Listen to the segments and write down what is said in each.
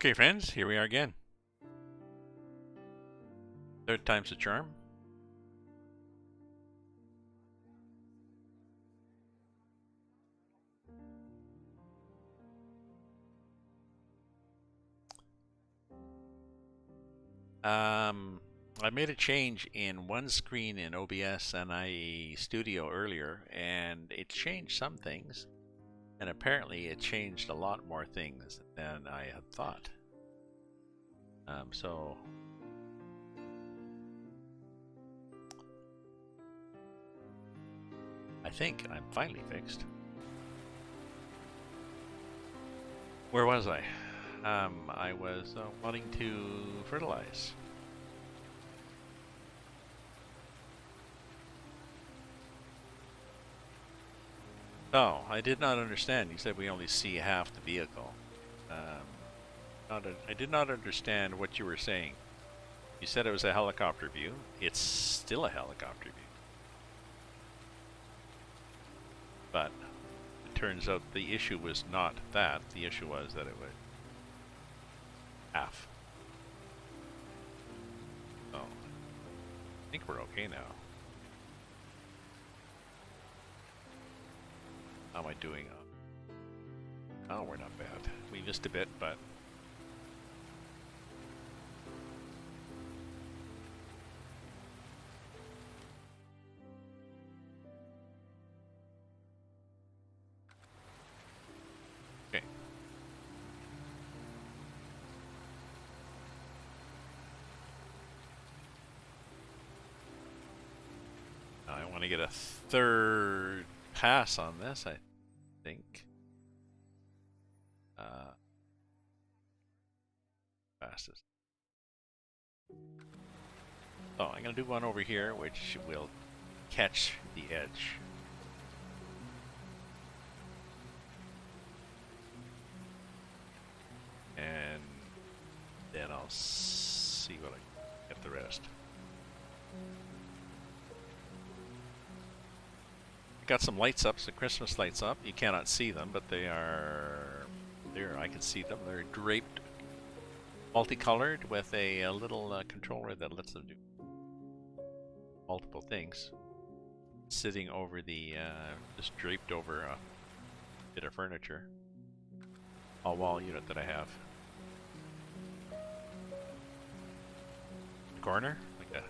Okay, friends, here we are again. Third time's the charm. I made a change in one screen in OBS and IE Studio earlier, and it changed some things, and apparently it changed a lot more things than I had thought. So I think I'm finally fixed. Where was I? I was wanting to fertilize. Oh, I did not understand. You said we only see half the vehicle. I did not understand what you were saying. You said it was a helicopter view. It's still a helicopter view. But it turns out the issue was not that. The issue was that it was half. So I think we're okay now. How am I doing? Oh, we're not bad. We missed a bit, but okay. Now I want to get a third pass on this, I think. Fastest. So I'm going to do one over here, which will catch the edge. And then I'll see what I get the rest. Got some lights up, some Christmas lights up. You cannot see them, but they are there. I can see them. They're draped, multicolored, with a little controller that lets them do multiple things. Sitting over the, just draped over a bit of furniture. A wall unit that I have. Corner, like a,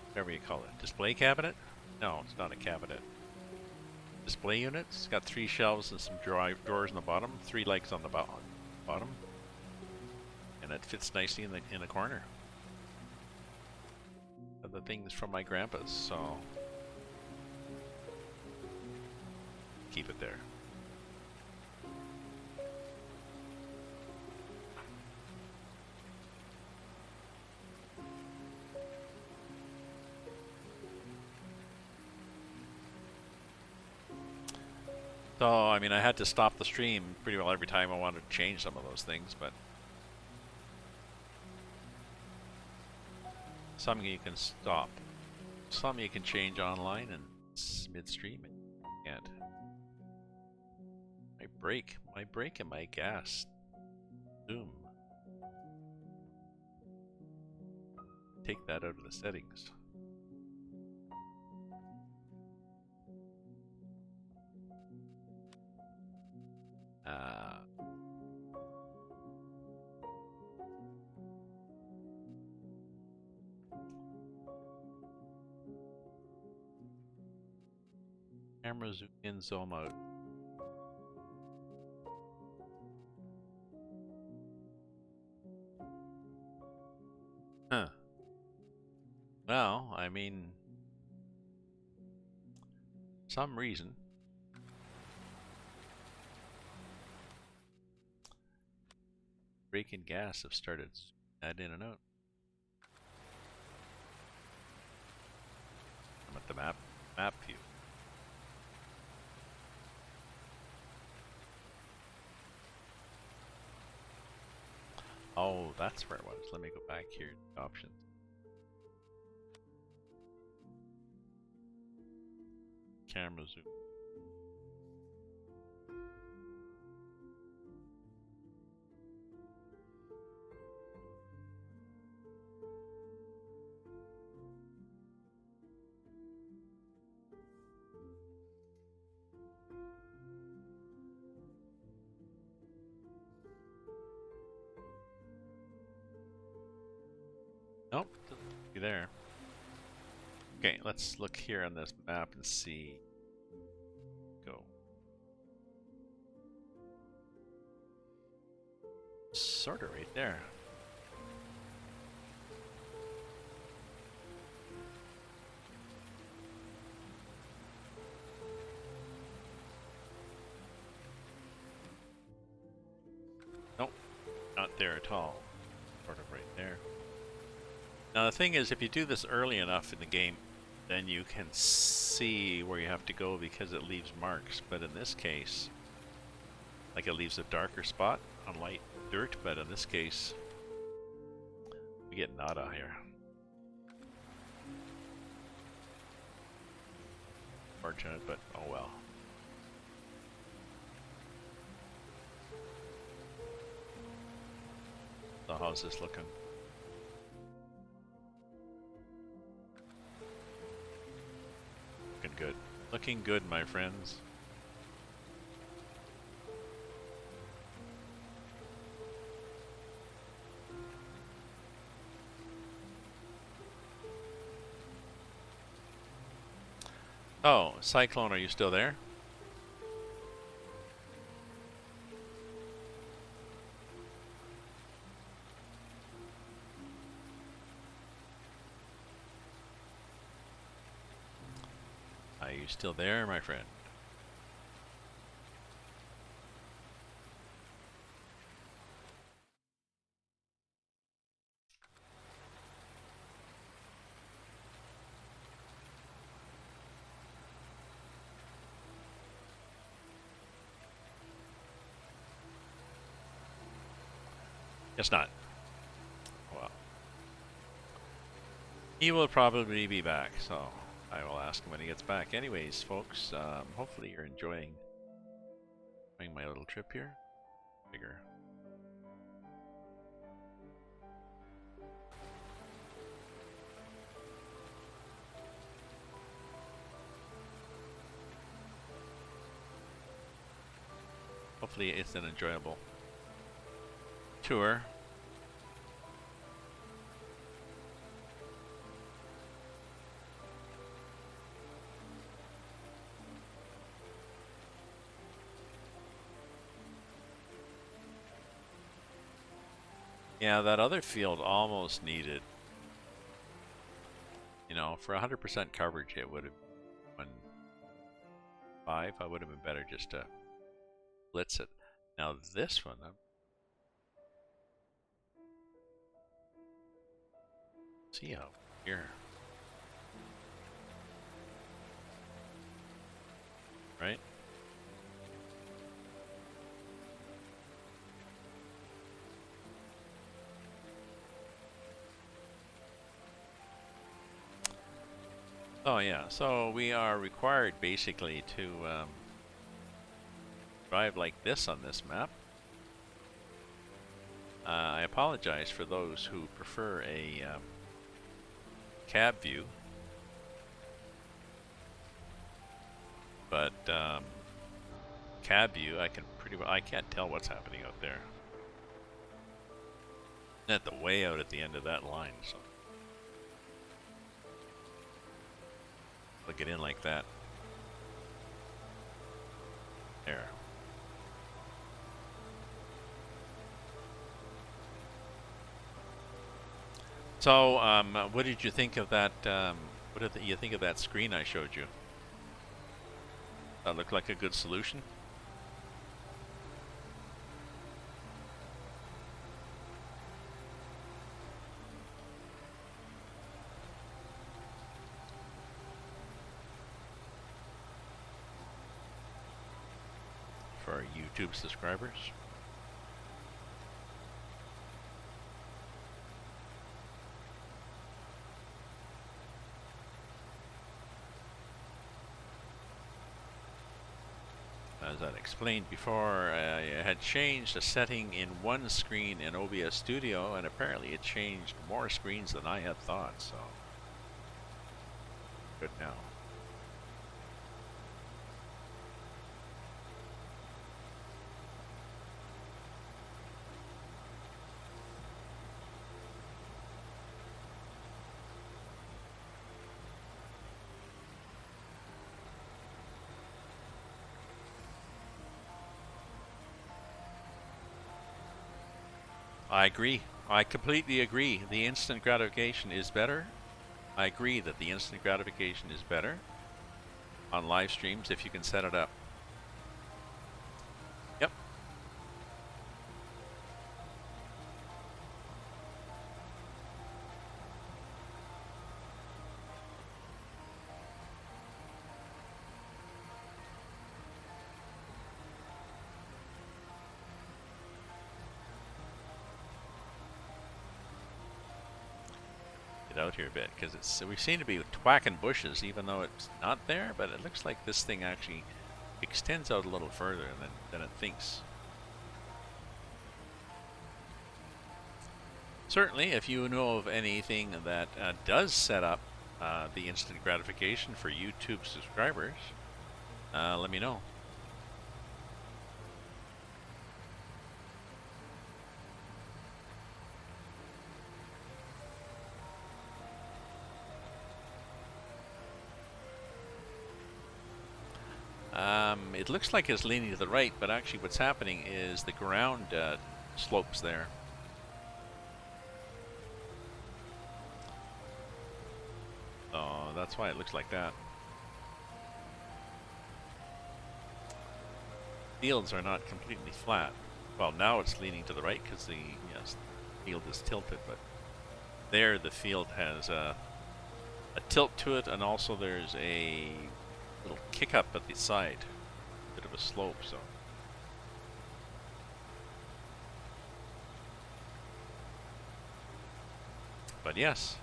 whatever you call it, display cabinet? No, it's not a cabinet. Display unit. It's got 3 shelves and some drawers on the bottom, 3 legs on the bottom, and it fits nicely in the corner. The things from my grandpa's, so keep it there. So, I mean, I had to stop the stream pretty well every time I wanted to change some of those things, but some you can stop. Some you can change online and midstream. You can't. My brake and my gas. Zoom. Take that out of the settings. Camera zoom in, zoom out. Huh. Well, I mean, some reason. Brake and gas have started add in and out. I'm at the map view. Oh, that's where it was. Let me go back here to options. Camera zoom. Nope, doesn't be there. Okay, let's look here on this map and see. Go. Sort of right there. Nope, not there at all. Sort of right there. Now the thing is, if you do this early enough in the game, then you can see where you have to go because it leaves marks. But in this case, like, it leaves a darker spot on light dirt, but in this case, we get nada here. Fortunate, but oh well. So how's this looking? Looking good. Looking good, my friends. Oh, Cyclone, are you still there? Are you still there, my friend? Guess not. Well, he will probably be back, so I will ask him when he gets back. Anyways, folks, hopefully you're enjoying my little trip here. Bigger. Hopefully it's an enjoyable tour. Yeah, that other field almost needed, you know, for 100% coverage it would have been 5. I would have been better just to blitz it. Now this one, see how here, right? Oh yeah, so we are required basically to drive like this on this map. I apologize for those who prefer a cab view, but cab view I can't tell what's happening out there. At the way out at the end of that line, so look it in like that. There. So, what did you think of that? What did you think of that screen I showed you? That looked like a good solution. For our YouTube subscribers. As I explained before, I had changed a setting in one screen in OBS Studio, and apparently it changed more screens than I had thought, so good now. I agree. I completely agree. The instant gratification is better. I agree that the instant gratification is better on live streams if you can set it up. Yep. Out here a bit because we seem to be whacking bushes even though it's not there, but it looks like this thing actually extends out a little further than it thinks. Certainly, if you know of anything that does set up the instant gratification for YouTube subscribers, let me know. It looks like it's leaning to the right, but actually what's happening is the ground slopes there. So that's why it looks like that. Fields are not completely flat. Well, now it's leaning to the right because the field is tilted, but there the field has a tilt to it, and also there's a little kick up at the side, a bit of a slope. So but yes,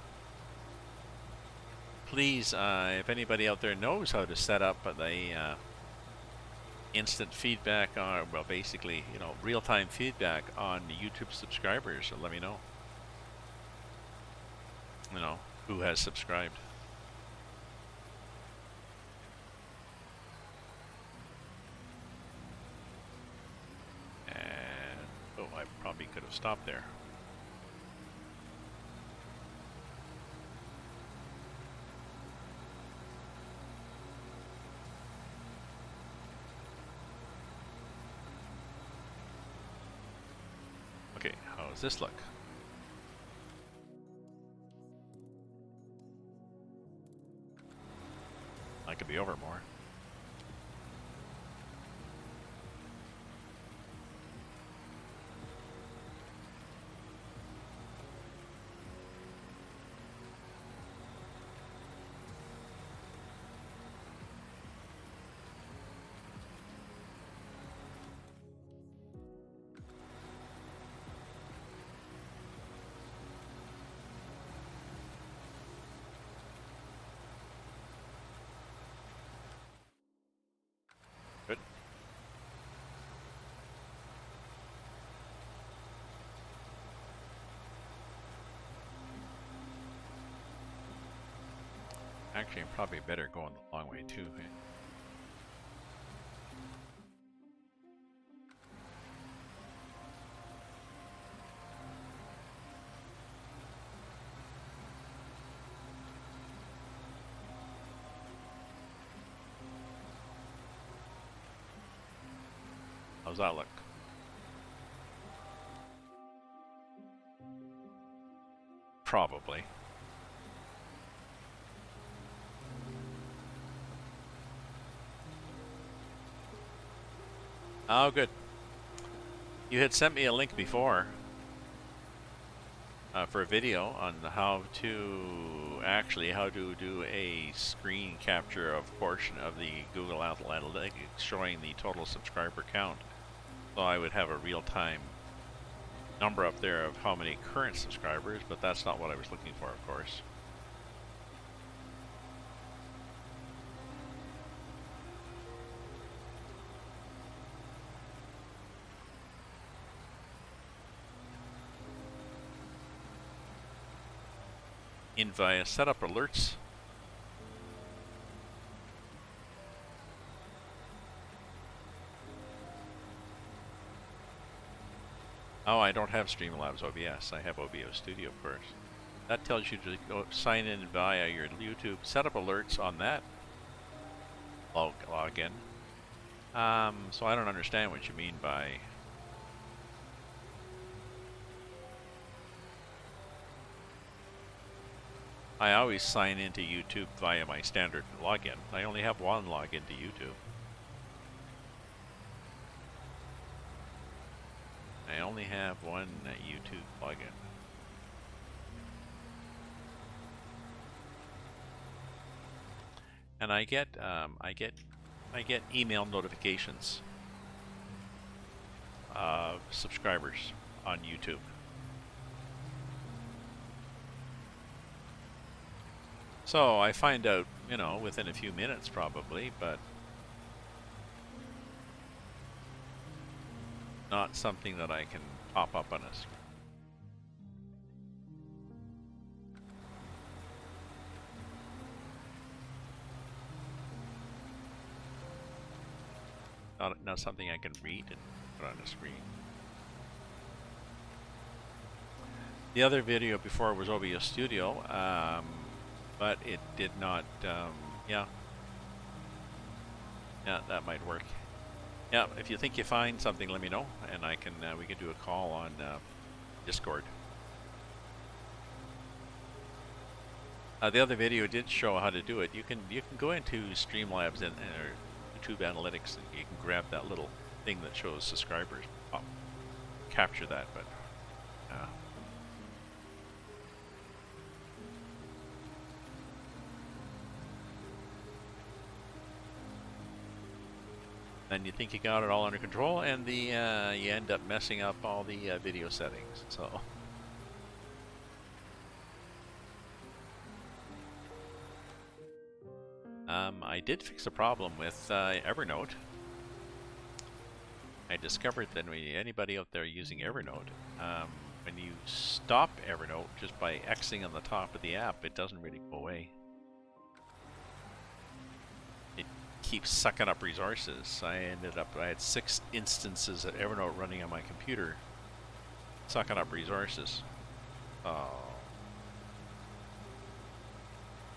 please, if anybody out there knows how to set up the instant feedback, well, basically, real-time feedback on YouTube subscribers, let me know. Who has subscribed. And I probably could have stopped there. Okay, how does this look? I could be over more. Good. Actually, I'm probably better going the long way too. How's that look? Probably. Oh, good. You had sent me a link before for a video on how to do a screen capture of portion of the Google Analytics showing the total subscriber count. So I would have a real-time number up there of how many current subscribers, but that's not what I was looking for, of course. In via setup alerts. Oh, I don't have Streamlabs OBS. I have OBS Studio, of course. That tells you to go sign in via your YouTube setup alerts on that login. So I don't understand what you mean by I always sign into YouTube via my standard login. I only have one login to YouTube. I only have one YouTube login. And I get email notifications of subscribers on YouTube. So I find out, you know, within a few minutes probably, but not something that I can pop up on a screen. Not something I can read and put on a screen. The other video before was OBS Studio, but it did not, yeah, that might work. Yeah, if you think you find something, let me know, and I can, we can do a call on Discord. The other video did show how to do it. You can go into Streamlabs and YouTube Analytics, and you can grab that little thing that shows subscribers. Capture that, but then you think you got it all under control, and you end up messing up all the video settings. So I did fix a problem with Evernote. I discovered that anybody out there using Evernote, when you stop Evernote just by Xing on the top of the app, it doesn't really go away. It keeps sucking up resources. I had 6 instances of Evernote running on my computer, sucking up resources.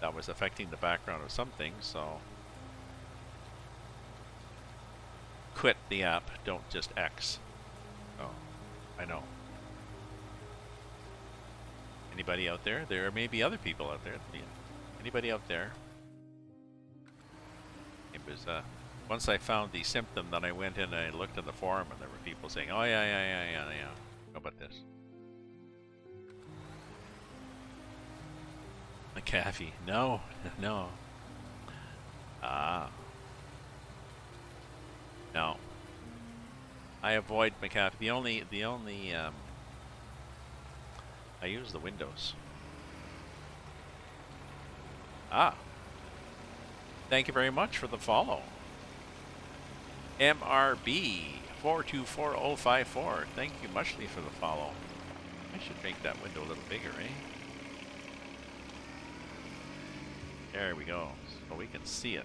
That was affecting the background of some things, so quit the app, don't just X. Oh, I know. Anybody out there? There may be other people out there. Anybody out there? It was, once I found the symptom, then I went in and I looked in the forum, and there were people saying, oh yeah. How about this? McAfee. No. No. I avoid McAfee. The only I use the Windows. Thank you very much for the follow. MRB 4240054. Thank you muchly for the follow. I should make that window a little bigger, eh? There we go, so we can see it.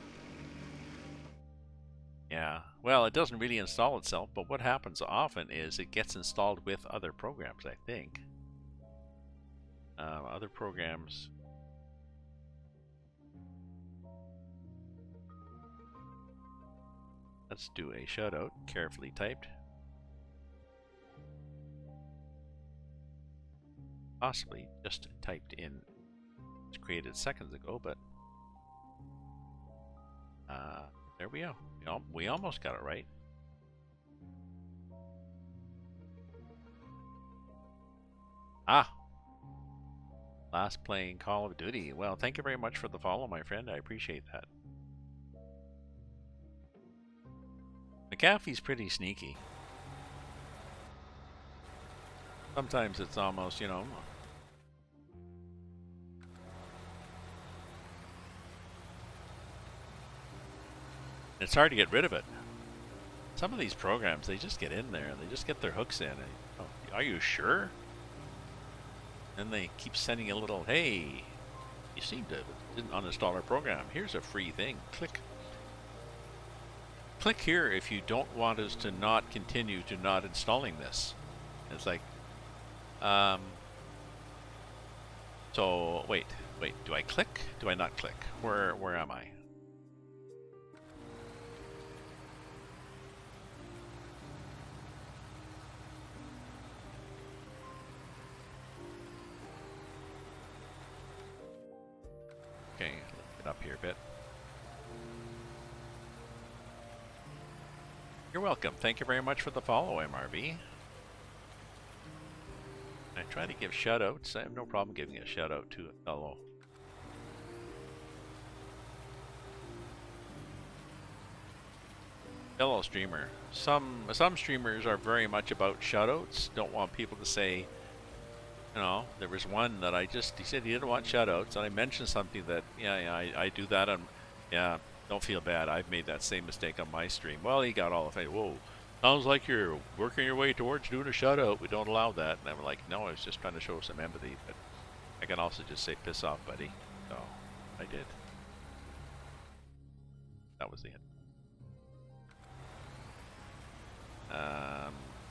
Yeah, well, it doesn't really install itself, but what happens often is it gets installed with other programs, I think. Other programs. Let's do a shout out, carefully typed. Possibly just typed in, it's created seconds ago, but there we go. We almost got it right. Last playing Call of Duty. Well, thank you very much for the follow, my friend. I appreciate that. McAfee's pretty sneaky. Sometimes it's almost, you know, it's hard to get rid of it. Some of these programs, they just get in there and they just get their hooks in. And, oh, are you sure? And they keep sending a little, hey, you seem to didn't uninstall our program. Here's a free thing. Click. Click here if you don't want us to not continue to not installing this. And it's like, so wait, do I click? Do I not click? Where am I? Get up here a bit. You're welcome. Thank you very much for the follow, MRV. I try to give shout-outs. I have no problem giving a shout-out to a fellow streamer. Some streamers are very much about shout-outs. Don't want people to say, you know, there was one that he said he didn't want shout-outs, and I mentioned something that, I do that, and yeah, don't feel bad. I've made that same mistake on my stream. Well, he got all of it. Whoa. Sounds like you're working your way towards doing a shout-out. We don't allow that. And I'm like, no, I was just trying to show some empathy. But I can also just say, piss off, buddy. So, I did. That was the end.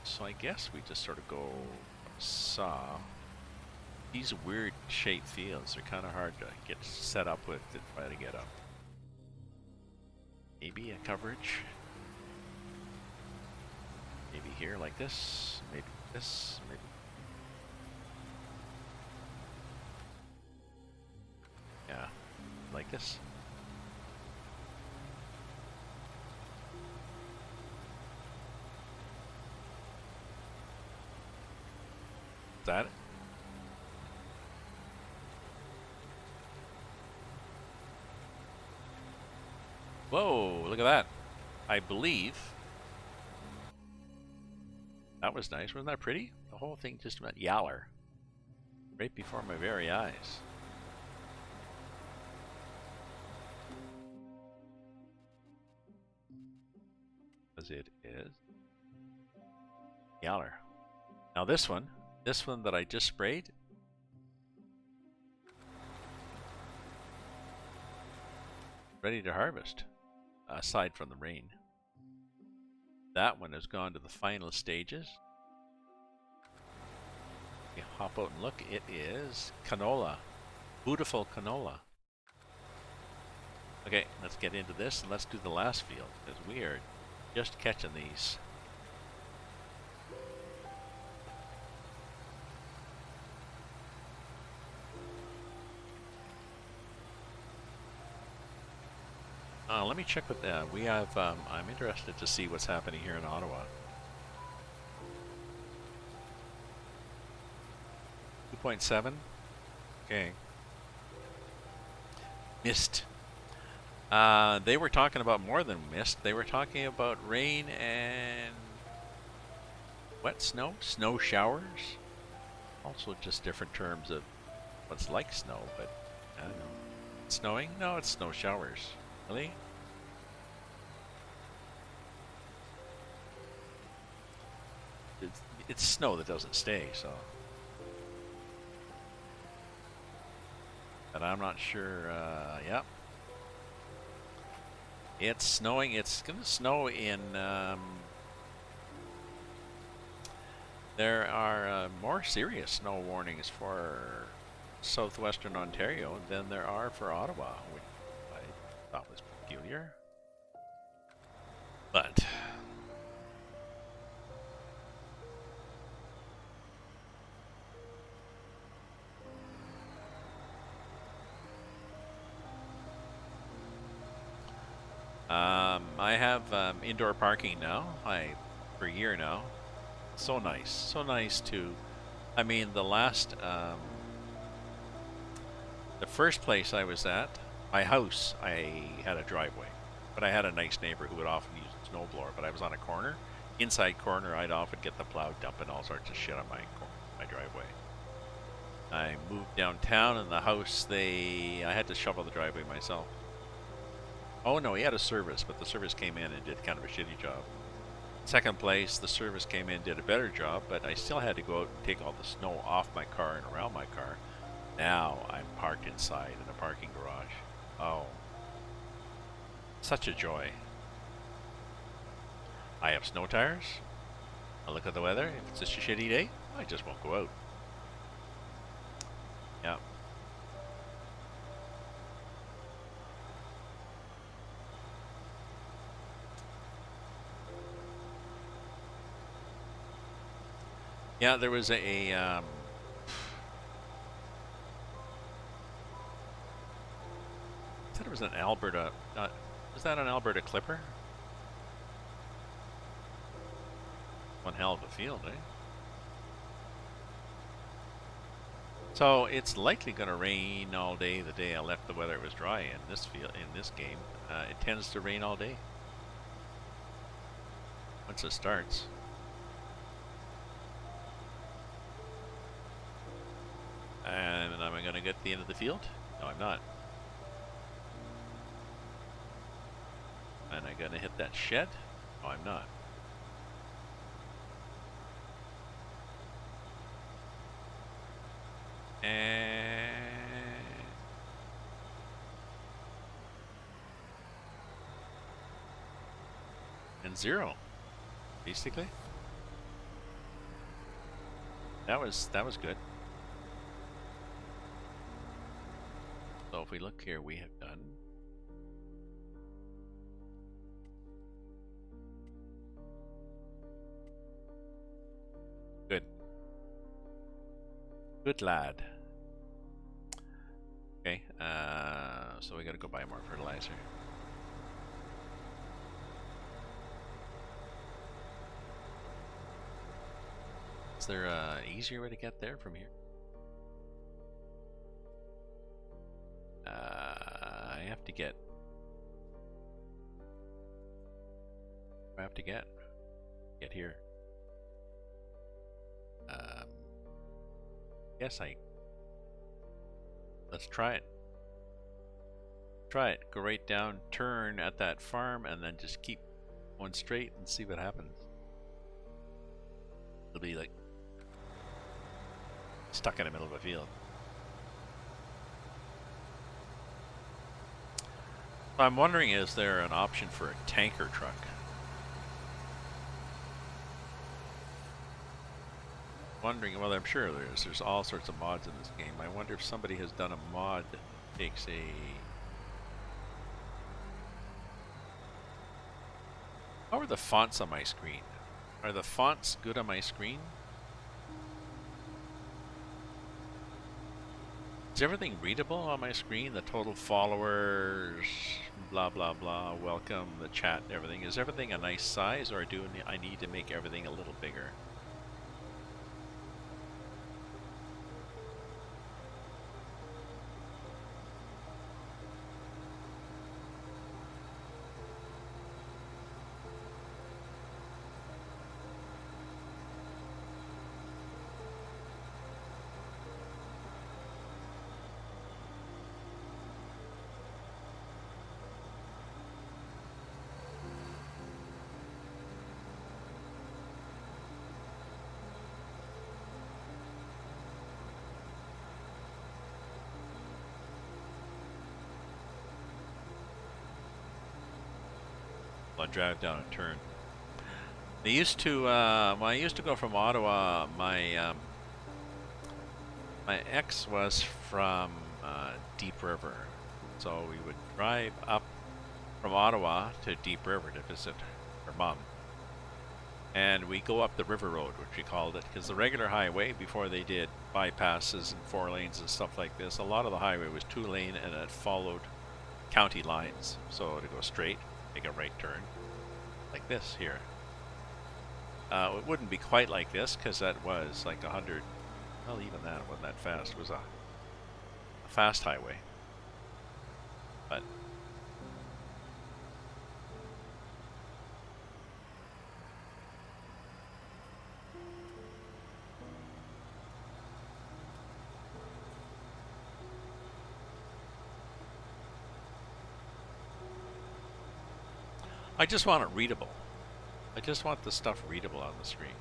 So I guess we just sort of go saw. These weird shaped fields are kind of hard to get set up with to try to get up. Maybe a coverage. Maybe here like this, maybe this, maybe. Yeah, like this. Is that it? Whoa, look at that. I believe that was nice. Wasn't that pretty? The whole thing just went yaller right before my very eyes. As it is yaller. Now this one that I just sprayed, ready to harvest, aside from the rain. That one has gone to the final stages. You hop out and look, it is canola. Beautiful canola. Okay, let's get into this and let's do the last field, because we are just catching these. Let me check with that. We have, I'm interested to see what's happening here in Ottawa. 2.7? Okay. Mist. They were talking about more than mist. They were talking about rain and wet snow, snow showers. Also just different terms of what's like snow, but I don't know. It's snowing? No, it's snow showers. Really? It's snow that doesn't stay, so. But I'm not sure, yep. It's snowing, it's gonna snow in, there are more serious snow warnings for southwestern Ontario than there are for Ottawa, which I thought was peculiar. But I have indoor parking now. For a year now. So nice to. I mean, the first place I was at, my house, I had a driveway, but I had a nice neighbor who would often use a snowblower. But I was on a corner, inside corner. I'd often get the plow dumping all sorts of shit on my driveway. I moved downtown, and the house I had to shovel the driveway myself. Oh no, he had a service, but the service came in and did kind of a shitty job. Second place, the service came in and did a better job, but I still had to go out and take all the snow off my car and around my car. Now I'm parked inside in a parking garage. Oh, such a joy. I have snow tires. I look at the weather. If it's just a shitty day, I just won't go out. Yeah. Yeah, there was a There was an Alberta. Was that an Alberta Clipper? One hell of a field, eh? So it's likely going to rain all day. The day I left, the weather was dry in this field. In this game, it tends to rain all day once it starts. And am I going to get to the end of the field? No, I'm not. And I'm going to hit that shed? No, I'm not. And 0, basically. That was good. So if we look here, we have done good. Good lad. Okay, so we gotta go buy more fertilizer. Is there an easier way to get there from here? I have to get. I have to get here. Yes, let's try it. Try it. Go right down, turn at that farm, and then just keep going straight and see what happens. It'll be like stuck in the middle of a field. I'm wondering, is there an option for a tanker truck? Wondering, well, I'm sure there is. There's all sorts of mods in this game. I wonder if somebody has done a mod that takes a... How are the fonts on my screen? Are the fonts good on my screen? Is everything readable on my screen? The total followers, blah blah blah, welcome, the chat, everything. Is everything a nice size, or do I need to make everything a little bigger? Drive down a turn. They used to, when I used to go from Ottawa, my ex was from Deep River, so we would drive up from Ottawa to Deep River to visit her mom, and we go up the river road, which we called it, because the regular highway, before they did bypasses and 4 lanes and stuff like this, a lot of the highway was 2-lane and it followed county lines, so to go straight, make a right turn like this here. It wouldn't be quite like this because that was like 100, well, even that wasn't that fast. It was a fast highway, but I just want it readable. I just want the stuff readable on the screen.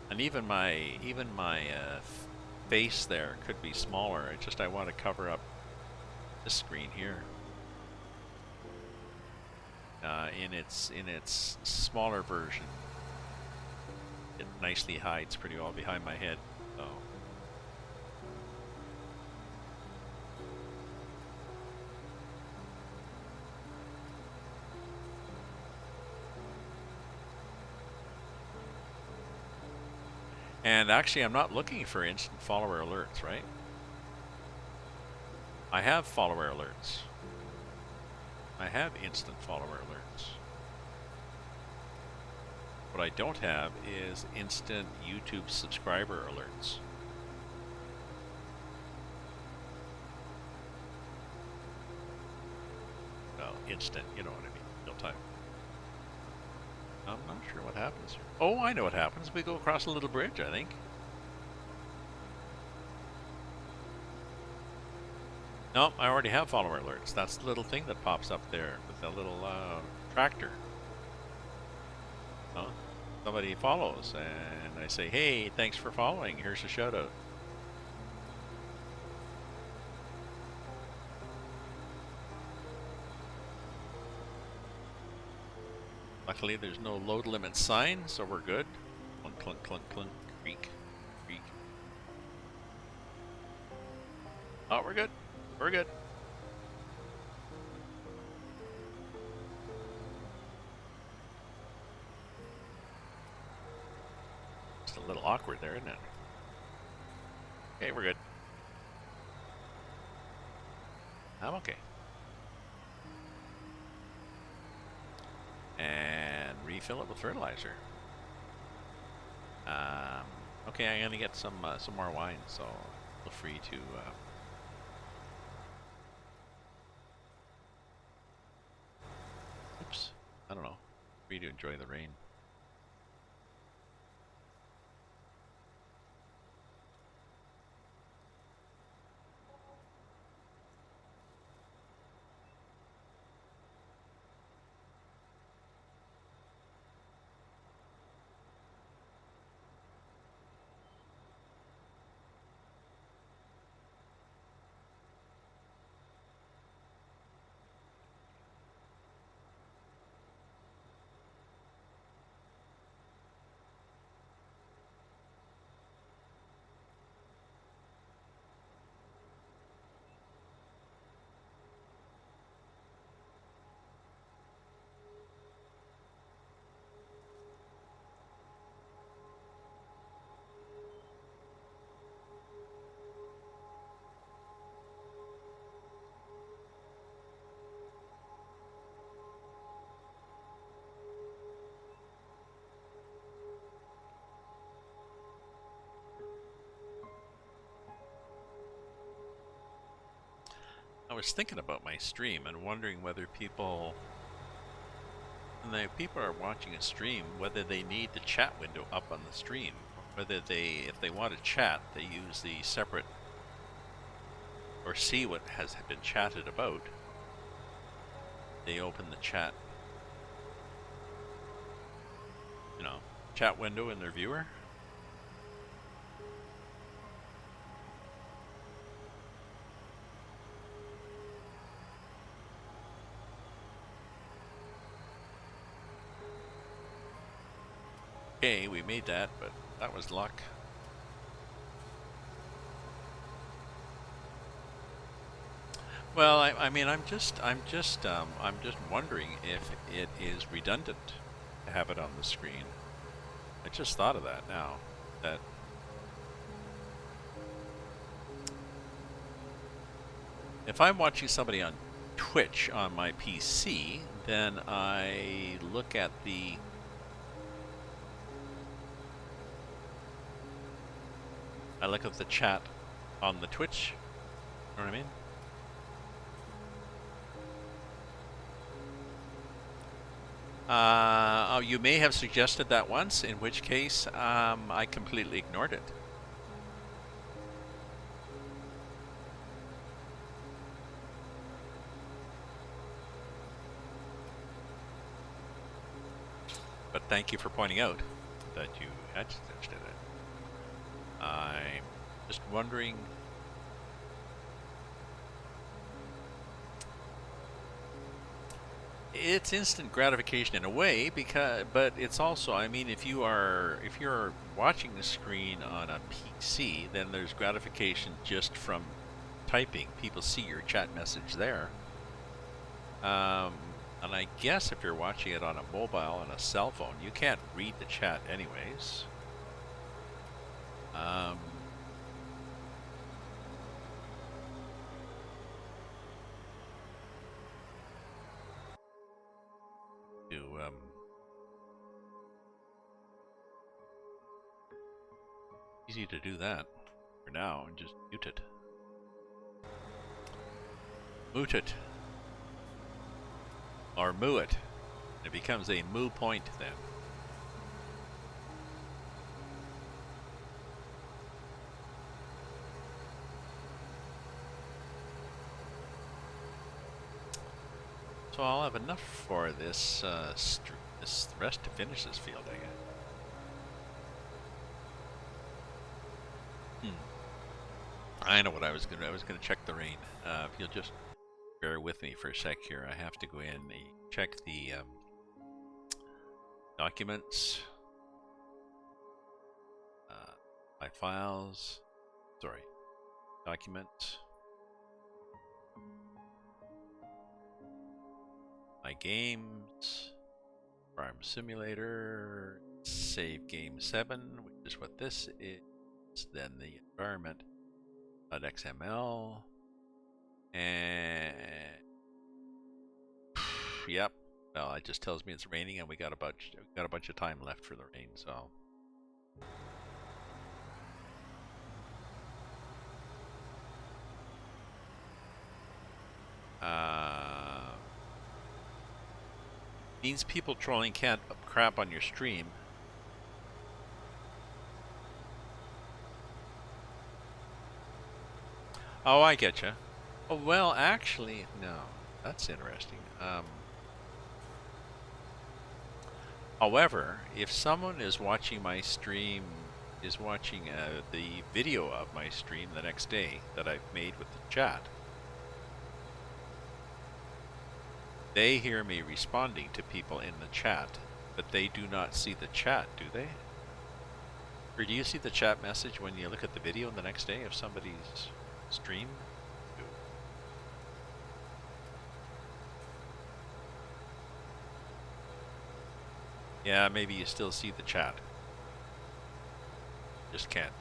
And even my face there could be smaller. I want to cover up this screen here. In its smaller version, it nicely hides pretty well behind my head. So. And actually, I'm not looking for instant follower alerts, right? I have follower alerts. I have instant follower alerts. What I don't have is instant YouTube subscriber alerts. Well, instant, you know what I mean, real time. I'm not sure what happens here. Oh, I know what happens. We go across a little bridge, I think. No, I already have follower alerts. That's the little thing that pops up there with the little tractor. Oh, somebody follows, and I say, hey, thanks for following. Here's a shout out. Luckily, there's no load limit sign, so we're good. Clunk, clunk, clunk, clunk, creak, creak. Oh, we're good. We're good. It's a little awkward there, isn't it? Okay, we're good. I'm okay. And refill it with fertilizer. Okay, I'm gonna get some more wine, so feel free to. Oops, I don't know. Free to enjoy the rain. I was thinking about my stream and wondering whether people, when people are watching a stream, whether they need the chat window up on the stream, whether they, if they want to chat, they use the separate, or see what has been chatted about. They open the chat, you know, chat window in their viewer. Okay, we made that, but that was luck. Well, I mean, I'm just wondering if it is redundant to have it on the screen. I just thought of that now. That if I'm watching somebody on Twitch on my PC, then I look at the chat on the Twitch. You know what I mean? Oh, you may have suggested that once, in which case I completely ignored it. But thank you for pointing out that you had suggested it. I'm just wondering. It's instant gratification in a way, but it's also, I mean, if you're watching the screen on a PC, then there's gratification just from typing. People see your chat message there. And I guess if you're watching it on a mobile, on a cell phone, you can't read the chat anyways. easy to do that for now and just mute it. Moot it. Or moo it. It becomes a moo point then. So I'll have enough for this this rest to finish this field, I guess. I know what I was gonna check the rain. If you'll just bear with me for a sec here, I have to go in and check the documents, my files. Sorry, documents. My games, Farm Simulator, save game 7, which is what this is, then the environment.xml, and yep, well, it just tells me it's raining and we got a bunch of time left for the rain, so. Means people trolling can't crap on your stream. Oh, I getcha. Oh, well, actually, no. That's interesting. However, if someone is watching my stream, is watching the video of my stream the next day that I've made with the chat, they hear me responding to people in the chat, but they do not see the chat, do they? Or do you see the chat message when you look at the video the next day of somebody's stream? Yeah, maybe you still see the chat. Just can't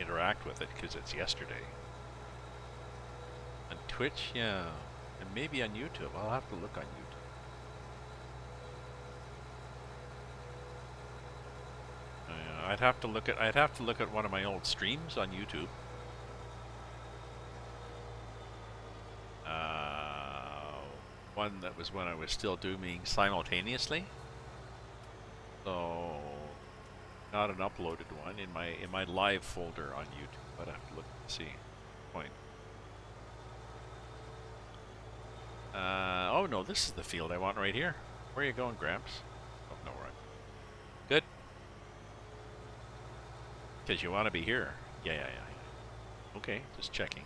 interact with it because it's yesterday. On Twitch, yeah. And maybe on YouTube. I'll have to look on YouTube. I'd have to look at one of my old streams on YouTube. One that was when I was still doing simultaneously. So not an uploaded one in my live folder on YouTube. I'd have to look and see. Point. Oh no, this is the field I want right here. Where are you going, Gramps? Oh, no, right. Good. Because you want to be here. Yeah. Okay, just checking.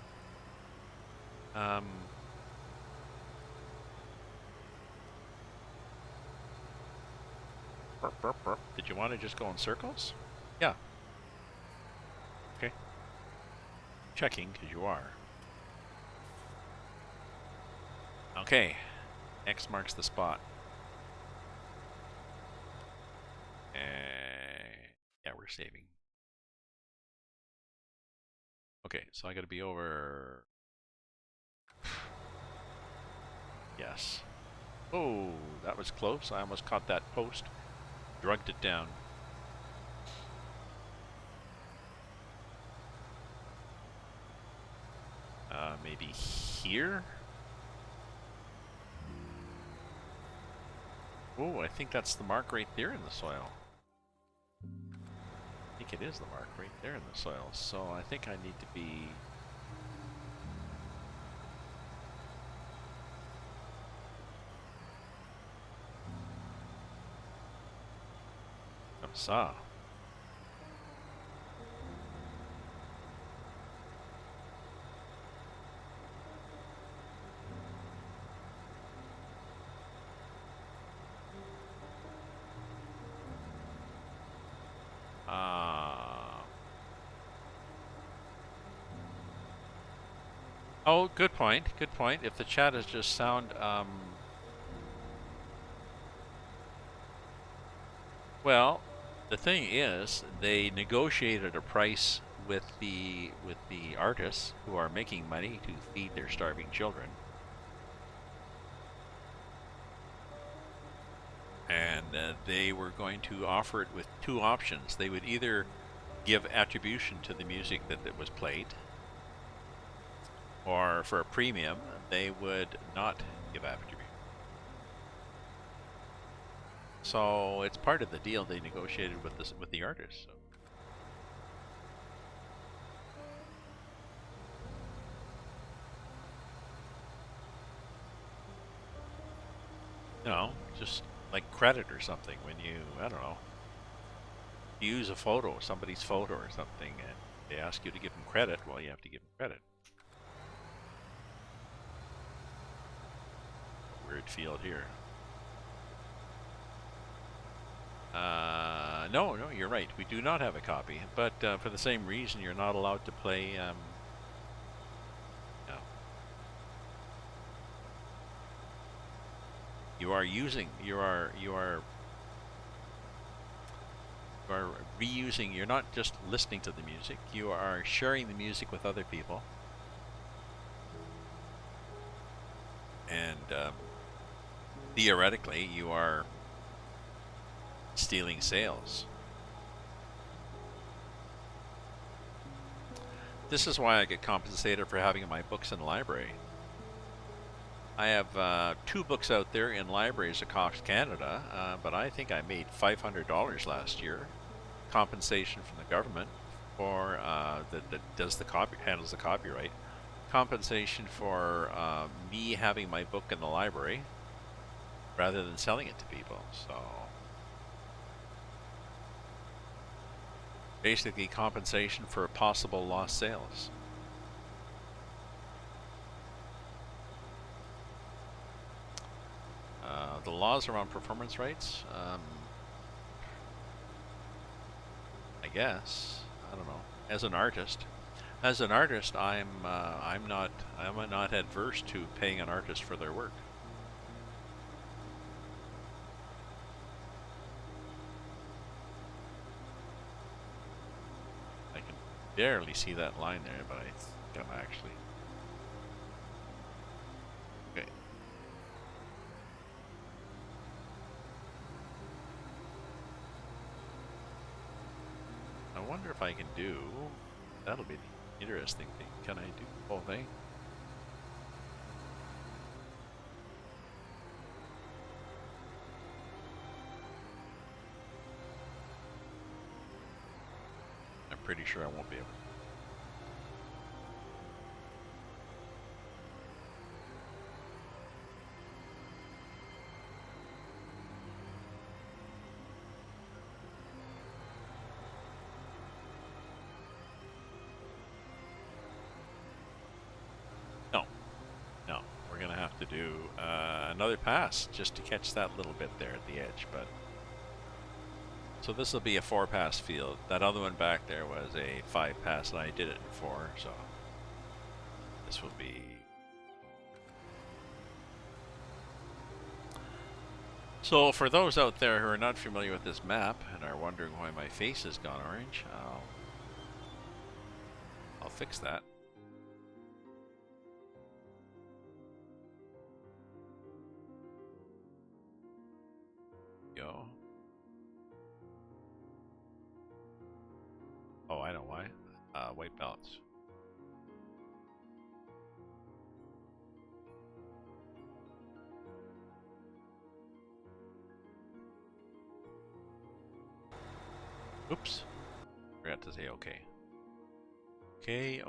Did you want to just go in circles? Yeah. Okay. Checking, because you are. Okay. X marks the spot. Yeah, we're saving. Okay, so I gotta be over. Yes. Oh, that was close. I almost caught that post. Drugged it down. Maybe here? Oh, I think that's the mark right there in the soil. I think it is the mark right there in the soil. So I think I need to be... Saw. Oh, good point. Good point. If the chat is just sound, well, the thing is, they negotiated a price with the artists who are making money to feed their starving children, and they were going to offer it with two options. They would either give attribution to the music that was played, or for a premium, they would not give attribution. So it's part of the deal they negotiated with the artists. So. You know, just like credit or something when you, I don't know, use a photo, somebody's photo or something, and they ask you to give them credit, well, you have to give them credit. Weird field here. No, you're right. We do not have a copy, but for the same reason, you're not allowed to play. No. You are reusing. You're not just listening to the music. You are sharing the music with other people, and theoretically, you are stealing sales. This is why I get compensated for having my books in the library. I have 2 books out there in libraries across Canada, but I think I made $500 last year. Compensation from the government for that does the handles the copyright. Compensation for me having my book in the library rather than selling it to people. So basically compensation for possible lost sales. The laws around performance rights, I guess, I don't know. As an artist, I'm not adverse to paying an artist for their work. I can barely see that line there, but I think I'm actually. Okay. I wonder if I can do. That'll be the interesting thing. Can I do the whole thing? I'm pretty sure I won't be able to. To do another pass just to catch that little bit there at the edge, but so this will be a 4-pass field. That other one back there was a 5-pass, and I did it in 4, so this will be. So for those out there who are not familiar with this map and are wondering why my face has gone orange, I'll fix that. Go. Oh, I know why. White balance. Oops. Forgot to say okay. Okay.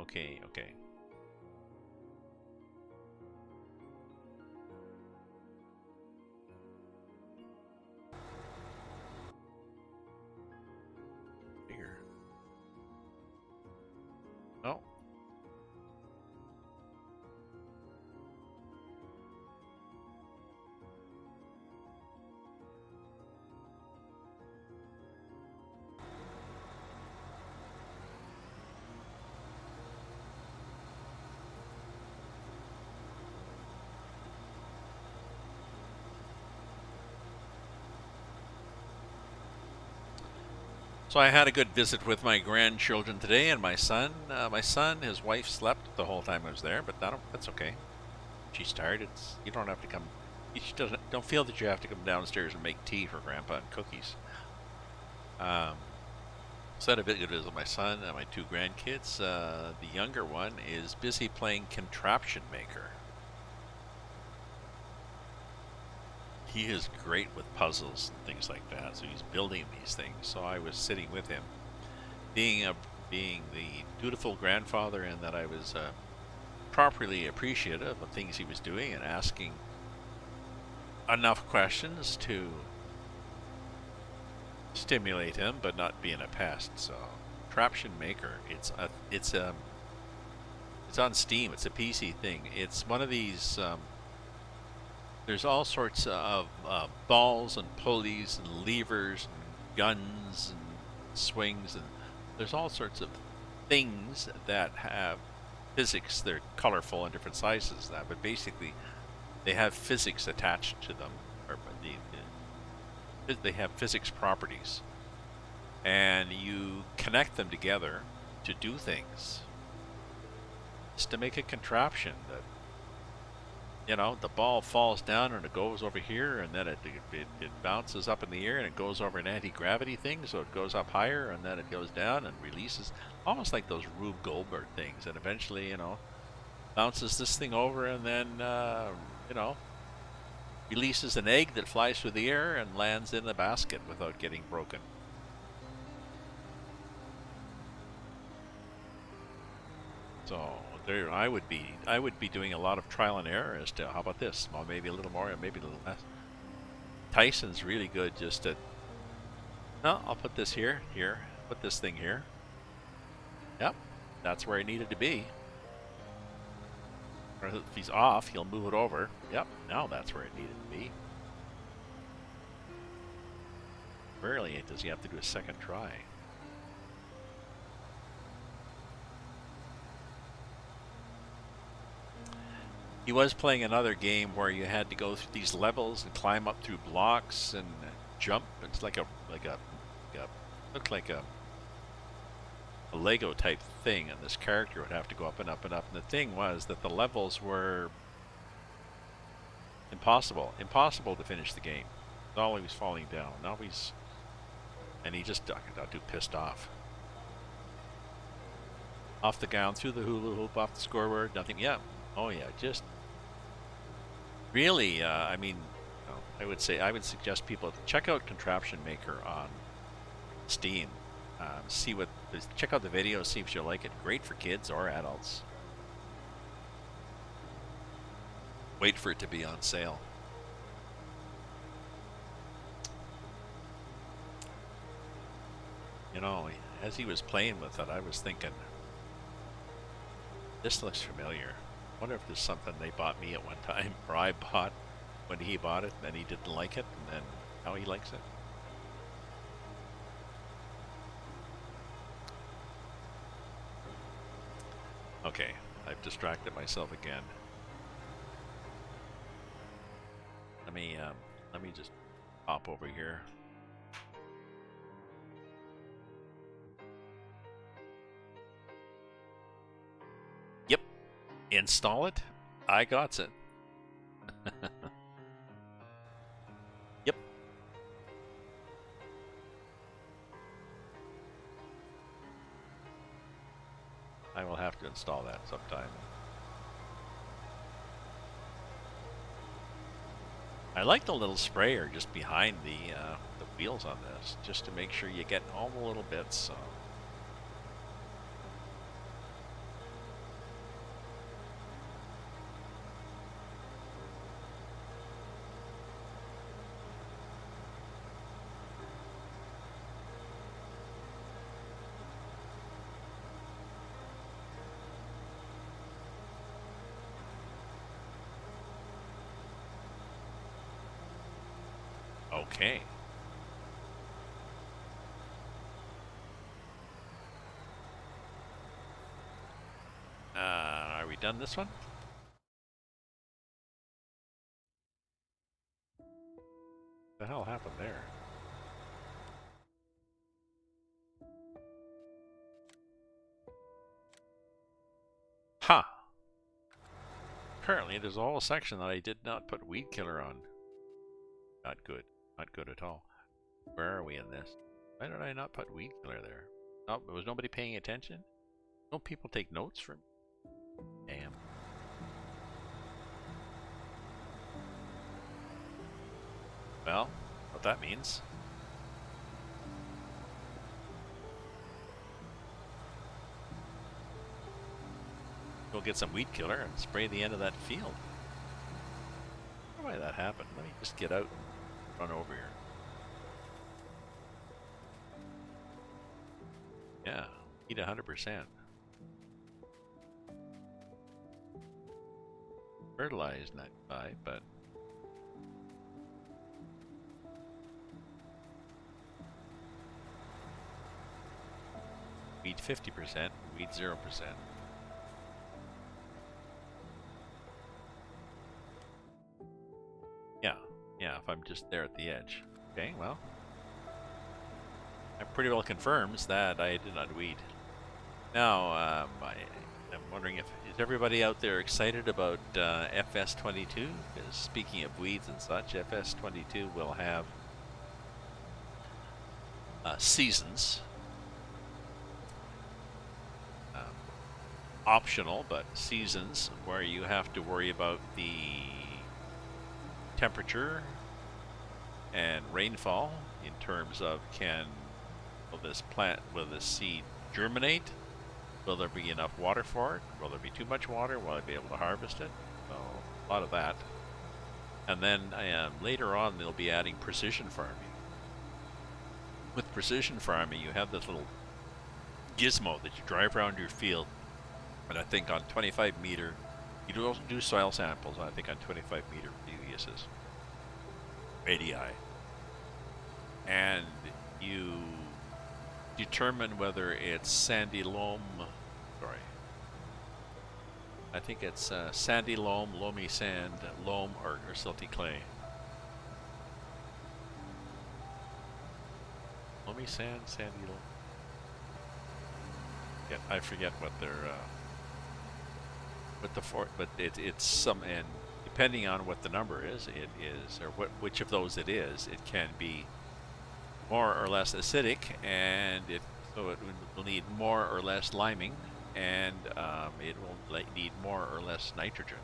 Oh. So I had a good visit with my grandchildren today, and my son. His wife slept the whole time I was there, but that's okay. She's tired. You don't have to come don't feel that you have to come downstairs and make tea for Grandpa and cookies. Um, so I had a bit good with my son and my two grandkids. The younger one is busy playing Contraption Maker. He is great with puzzles and things like that, so he's building these things. So I was sitting with him, being the dutiful grandfather, in that I was properly appreciative of things he was doing and asking enough questions to stimulate him, but not being a pest. So, Contraption Maker, it's on Steam. It's a PC thing. It's one of these. There's all sorts of balls and pulleys and levers and guns and swings, and there's all sorts of things that have physics. They're colorful and different sizes, but basically they have physics attached to them, or they have physics properties, and you connect them together to do things. It's to make a contraption that, the ball falls down and it goes over here, and then it bounces up in the air and it goes over an anti-gravity thing, so it goes up higher, and then it goes down and releases, almost like those Rube Goldberg things, and eventually, bounces this thing over, and then, releases an egg that flies through the air and lands in the basket without getting broken. So there, I would be doing a lot of trial and error as to, how about this? Well, maybe a little more, maybe a little less. Tyson's really good just at, no, I'll put this here, put this thing here. Yep, that's where I need it to be. Or if he's off, he'll move it over. Yep, now that's where it needed to be. Rarely does he have to do a second try. He was playing another game where you had to go through these levels and climb up through blocks and jump. It's looked like a Lego type thing, and this character would have to go up and up and up. And the thing was that the levels were impossible to finish the game. All he was falling down. Now he just got too pissed off. Off the ground, through the hula hoop, off the scoreboard, nothing. Yeah. Oh yeah, just really. I would suggest people check out Contraption Maker on Steam. Check out the video, see if you like it. Great for kids or adults. Wait for it to be on sale. As he was playing with it, I was thinking, this looks familiar. I wonder if there's something they bought me at one time, or I bought when he bought it, and then he didn't like it, and then now he likes it. Okay, I've distracted myself again. Let me just hop over here. Yep, install it. I got it. Yep. I will have to install that sometime. I like the little sprayer just behind the wheels on this, just to make sure you get all the little bits. So. Okay. Are we done this one? What the hell happened there? Ha! Apparently, there's a whole section that I did not put weed killer on. Not good. Not good at all. Where are we in this? Why did I not put weed killer there? Oh, was nobody paying attention? Don't people take notes from me? Damn. Well, what that means. Go get some weed killer and spray the end of that field. I don't know why that happened. Let me just get out and run over here. Yeah, eat 100%. Fertilized 95, but weed 50%, weed 0%. Yeah, if I'm just there at the edge. Okay, well. That pretty well confirms that I did not weed. Now, I'm wondering if is everybody out there excited about FS22? Because speaking of weeds and such, FS22 will have seasons. Optional, but seasons where you have to worry about the temperature and rainfall in terms of will this seed germinate? Will there be enough water for it? Will there be too much water? Will I be able to harvest it? So a lot of that. And then later on they'll be adding precision farming. With precision farming you have this little gizmo that you drive around your field, and I think on 25 meter, you also do soil samples, I think on 25 meter radiuses, radii, and you determine whether it's sandy loam, I think it's sandy loam, loamy sand, loam, or silty clay. Loamy sand, sandy loam. Yeah, I forget what they're but it's some, and depending on what the number is, or which of those it is, it can be more or less acidic, and so it will need more or less liming, and it will need more or less nitrogen.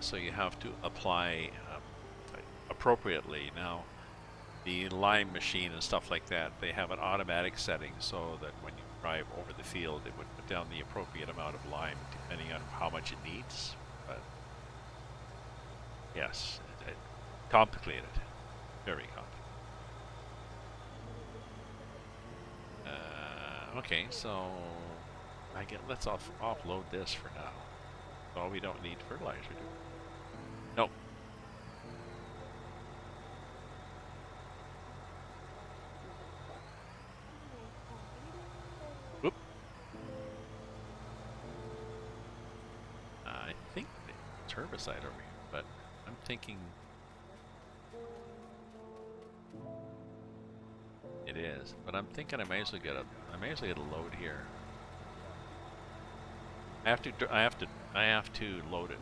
So you have to apply appropriately. Now, the lime machine and stuff like that, they have an automatic setting so that when you drive over the field, it would put down the appropriate amount of lime depending on how much it needs. But yes, complicated, very complicated. Okay, so let's offload this for now. Oh, we don't need fertilizer, do we? Nope. Whoop. I think it's herbicide over here, but I'm thinking it is. But I'm thinking I may as well get a load here. I have to load it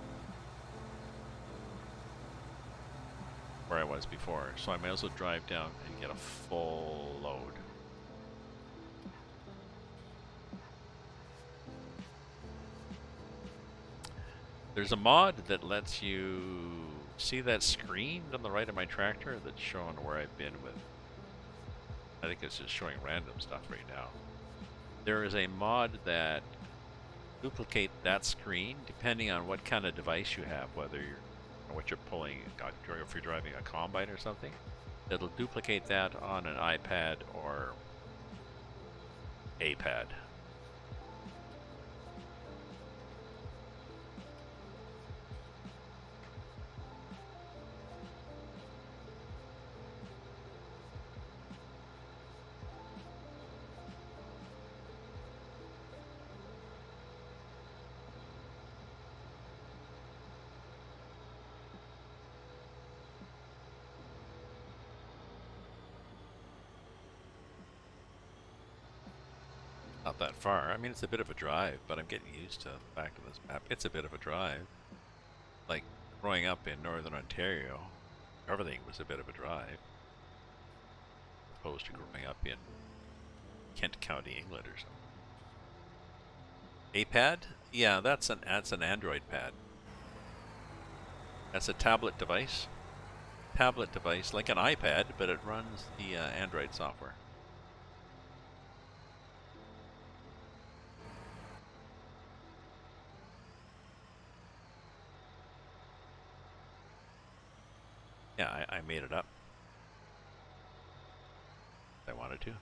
where I was before, so I may as well drive down and get a full load. There's a mod that lets you see that screen on the right of my tractor that's showing where I've been with. I think it's just showing random stuff right now. There is a mod that duplicate that screen depending on what kind of device you have, whether you're what you're pulling, if you're driving a combine or something. It'll duplicate that on an iPad or a pad. Not that far. I mean, it's a bit of a drive, but I'm getting used to the fact of this map. It's a bit of a drive. Like growing up in northern Ontario, everything was a bit of a drive, opposed to growing up in Kent County, England, or something. A pad? Yeah, that's an Android pad. That's a tablet device. Tablet device, like an iPad, but it runs the Android software. Yeah, I made it up. I wanted to.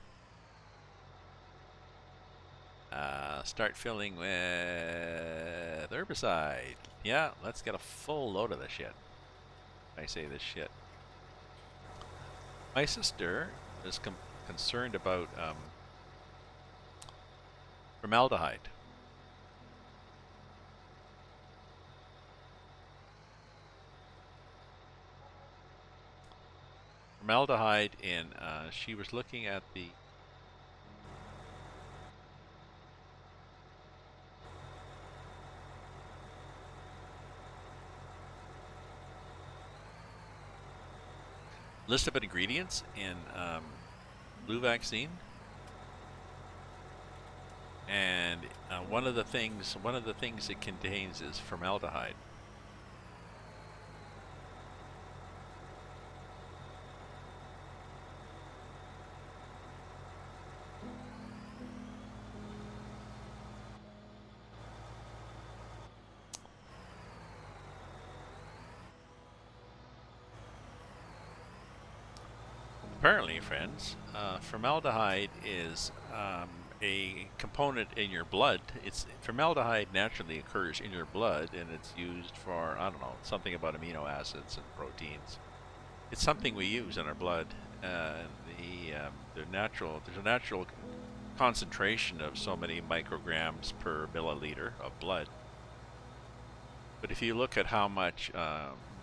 Start filling with herbicide. Yeah, let's get a full load of this shit. I say this shit. My sister is concerned about formaldehyde. Formaldehyde in, she was looking at the list of ingredients in flu vaccine, and one of the things it contains is formaldehyde. Apparently, friends, formaldehyde is a component in your blood. Formaldehyde naturally occurs in your blood, and it's used for, I don't know, something about amino acids and proteins. It's something we use in our blood. There's a natural concentration of so many micrograms per milliliter of blood. But if you look at how much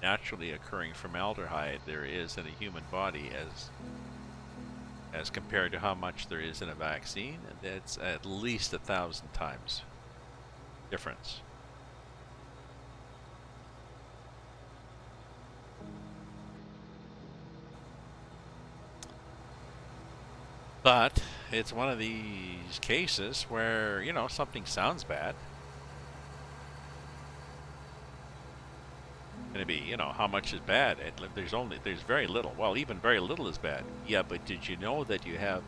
naturally occurring formaldehyde there is in a human body as compared to how much there is in a vaccine, it's at least 1,000 times difference. But it's one of these cases where, you know, something sounds bad. Going to be, you know, how much is bad? There's very little. Well, even very little is bad. Yeah, but did you know that you have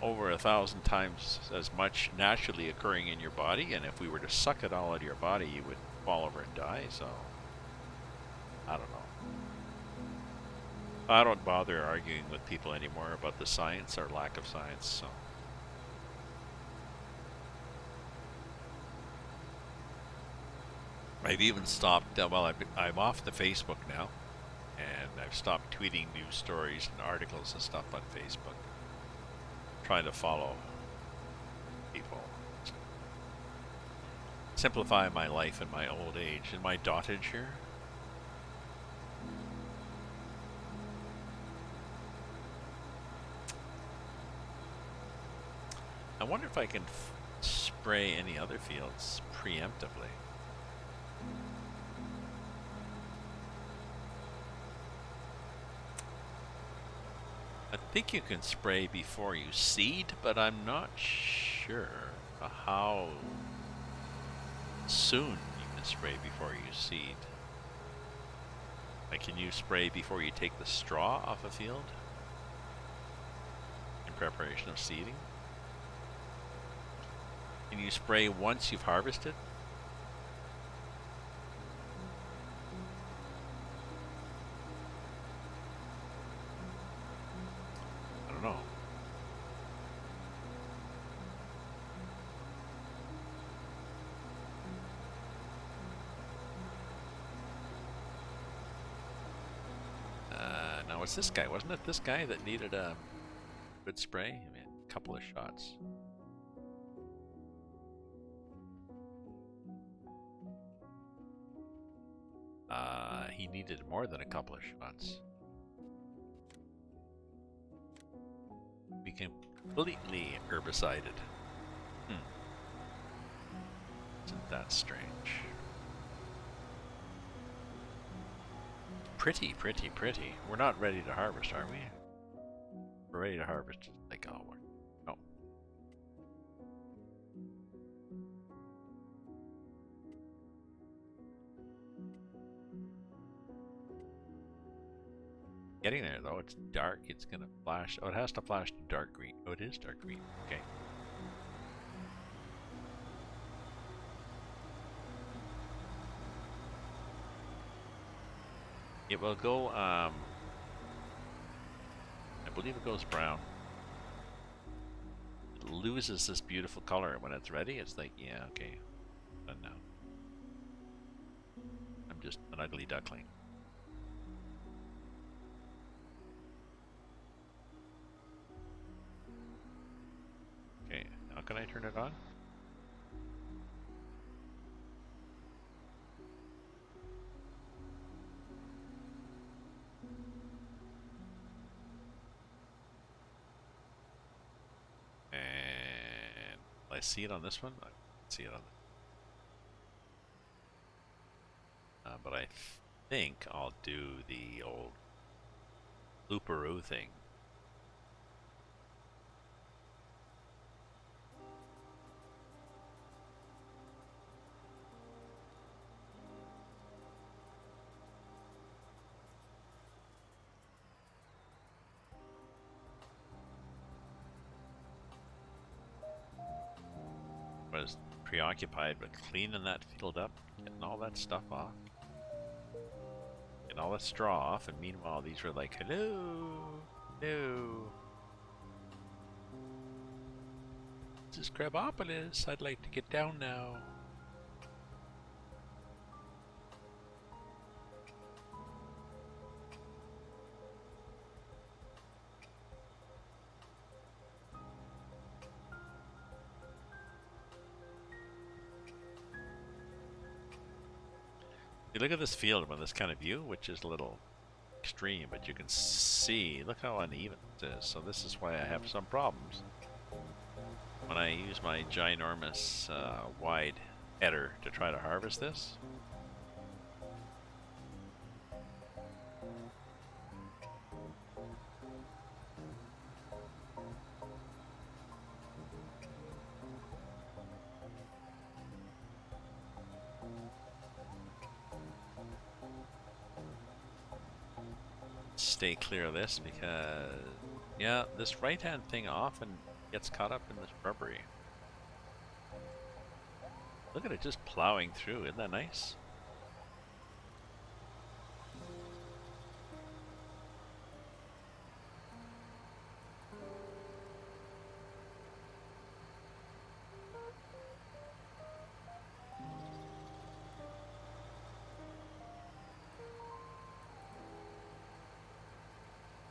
over 1,000 times as much naturally occurring in your body? And if we were to suck it all out of your body, you would fall over and die. So, I don't know. I don't bother arguing with people anymore about the science or lack of science. So. I've even stopped, I'm off the Facebook now, and I've stopped tweeting news stories and articles and stuff on Facebook. Trying to follow people. Simplify my life in my old age. In my dotage here. I wonder if I can spray any other fields preemptively. I think you can spray before you seed, but I'm not sure how soon you can spray before you seed. Like, can you spray before you take the straw off a field in preparation of seeding? Can you spray once you've harvested? I don't know. Now it's this guy, wasn't it? This guy that needed a good spray? I mean, a couple of shots. He needed more than a couple of shots. We completely herbicided. Isn't that strange? Pretty, pretty, pretty. We're not ready to harvest, are we? We're ready to harvest. Like, oh, no. Getting there though, it's dark, it's gonna flash. Oh, it has to flash to dark green. Oh, it is dark green. Okay. It will go, I believe it goes brown. It loses this beautiful color when it's ready. It's like, yeah, okay, done now. I'm just an ugly duckling. Okay, now can I turn it on? And I see it on this one. I see it on but I think I'll do the old looperoo thing. Was preoccupied with cleaning that field up, getting all that stuff off, getting all that straw off, and meanwhile these were like, hello, hello. This is Crabopolis. I'd like to get down now. You look at this field with this kind of view, which is a little extreme, but you can see, look how uneven it is. So this is why I have some problems when I use my ginormous wide header to try to harvest this. Stay clear of this because, yeah, this right hand thing often gets caught up in the shrubbery. Look at it just plowing through, isn't that nice?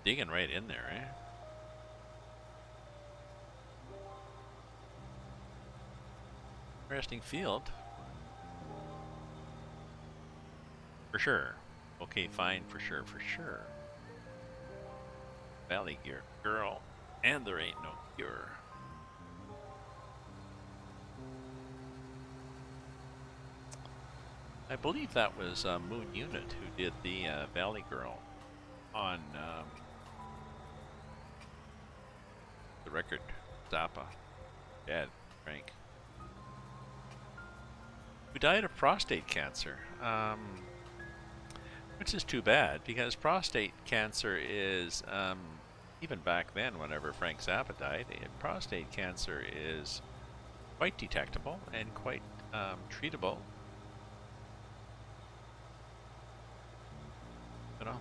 Digging right in there, eh? Interesting field. For sure. Okay, fine, for sure, for sure. Valley gear, girl. And there ain't no cure. I believe that was Moon Unit who did the Valley Girl on the record. Zappa. Dad, Frank. Who died of prostate cancer. Which is too bad, because prostate cancer is, even back then, whenever Frank Zappa died, prostate cancer is quite detectable and quite treatable. You know?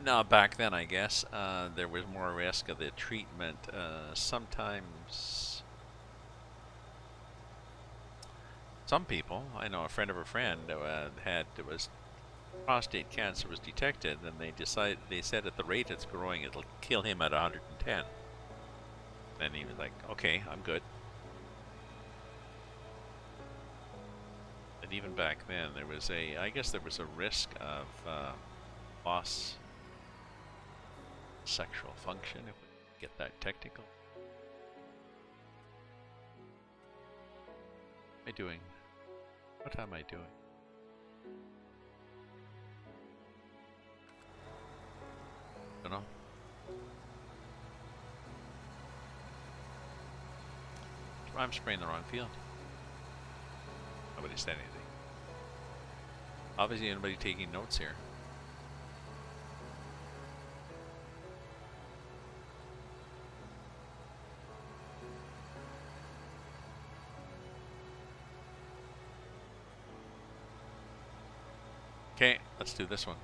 Now, back then, I guess, there was more risk of the treatment. Sometimes, some people, I know a friend of a friend was prostate cancer was detected, and they said at the rate it's growing, it'll kill him at 110. And he was like, okay, I'm good. And even back then, I guess there was a risk of loss sexual function, if we get that technical. I doing? What am I doing? Don't know. I'm spraying the wrong field. Nobody said anything. Obviously, anybody taking notes here. Okay, let's do this one.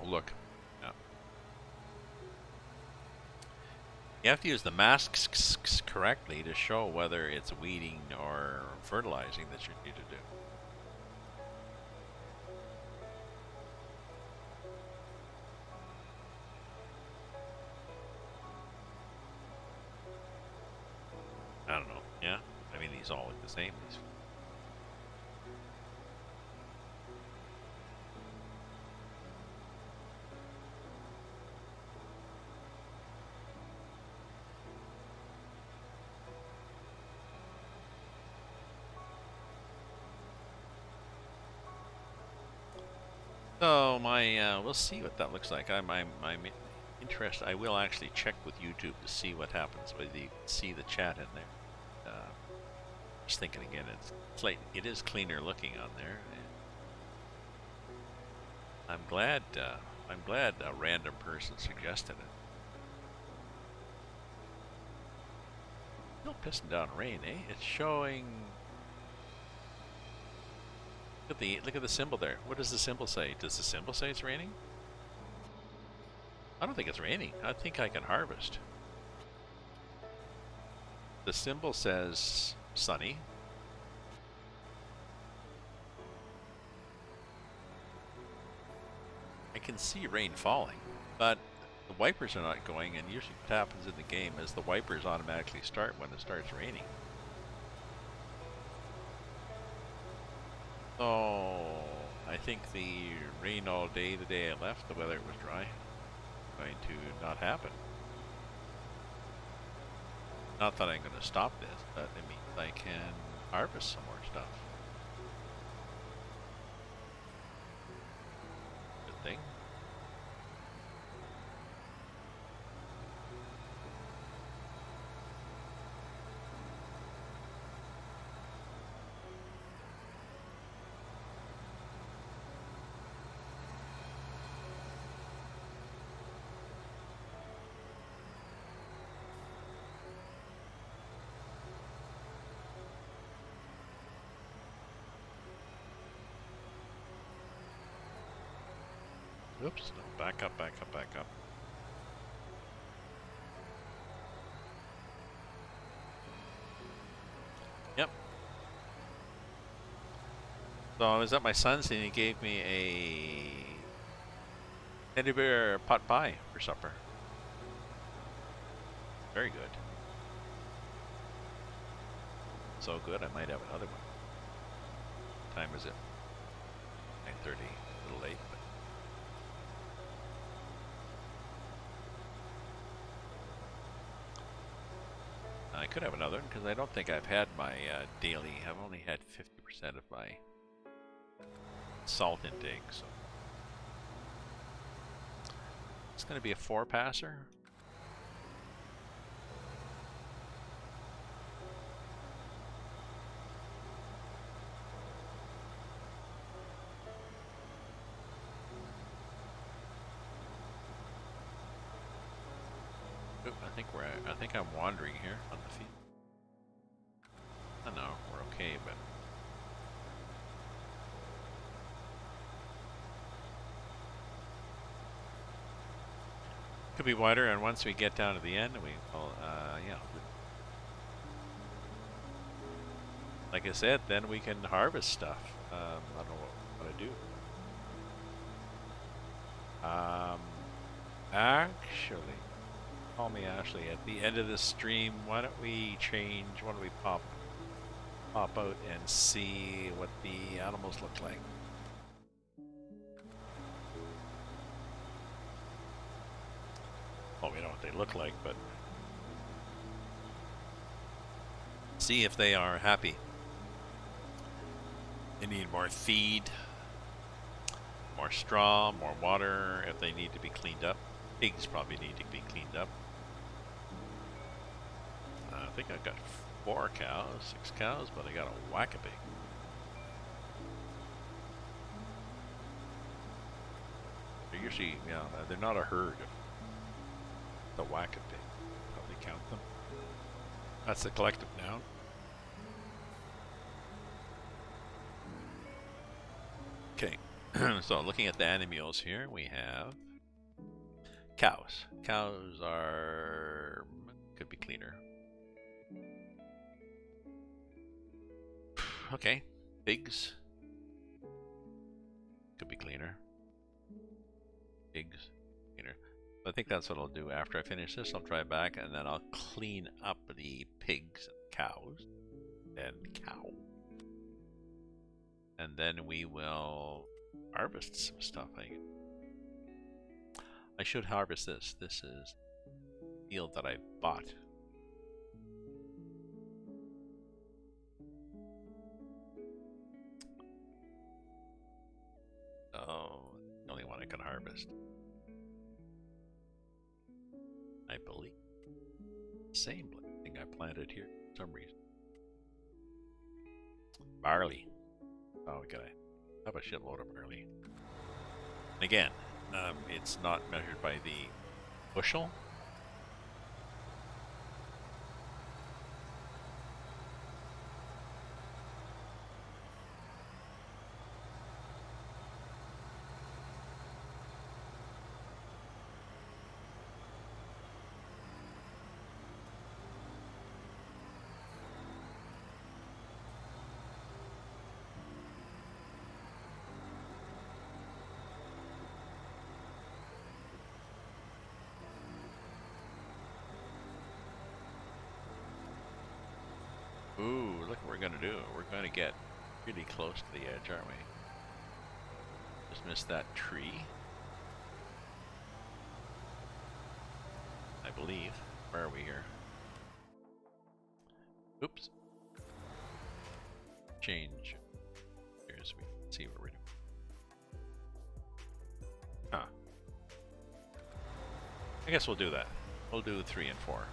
Oh, look. Yeah. You have to use the masks correctly to show whether it's weeding or fertilizing that you need to do. I don't know. Yeah? I mean, these all look the same. These. So we'll see what that looks like. I'm interested. I will actually check with YouTube to see what happens, whether you see the chat in there. Just thinking again, it is cleaner looking on there. And I'm glad a random person suggested it. Still pissing down rain, eh? It's showing. Look at the symbol there. What does the symbol say? Does the symbol say it's raining? I don't think it's raining. I think I can harvest. The symbol says sunny. I can see rain falling, but the wipers are not going, and usually what happens in the game is the wipers automatically start when it starts raining. So I think the rain all day the day I left, the weather was dry, going to not happen. Not that I'm going to stop this, but it means I can harvest some more stuff. Good thing. Oops, no, back up, back up, back up. Yep. So I was at my son's and he gave me a teddy bear pot pie for supper. Very good. So good, I might have another one. What time is it? 9:30, a little late, but. I could have another one because I don't think I've had my daily. I've only had 50% of my salt intake, so it's going to be a 4-passer. I think I'm wandering here on the field. I know we're okay, but could be wider. And once we get down to the end, we will, yeah. Like I said, then we can harvest stuff. I don't know what I do. Actually. Call me Ashley. At the end of this stream, why don't we change? Why don't we pop out and see what the animals look like? Well, we know what they look like, but see if they are happy. They need more feed, more straw, more water, if they need to be cleaned up. Pigs probably need to be cleaned up. I think I've got 4 cows, 6 cows, but I got a whack-a-pig. They're usually, yeah, they're not a herd. The whack-a-pig, probably count them. That's the collective noun. Okay, so looking at the animals here, we have cows. Cows are, could be cleaner. Okay, pigs could be cleaner. Pigs, cleaner. I think that's what I'll do after I finish this. I'll drive back and then I'll clean up the pigs and cows. Then cow. And then we will harvest some stuff. I should harvest this. This is a field that I bought. Oh, the only one I can harvest. I believe. Same thing I planted here for some reason. Barley. Oh, we gotta have a shitload of barley. Again, it's not measured by the bushel. Ooh, look what we're gonna do. We're gonna get really close to the edge, aren't we? Just missed that tree. I believe. Where are we here? Oops. Change. Here so we can see what we're doing. Huh. I guess we'll do that. We'll do 3 and 4.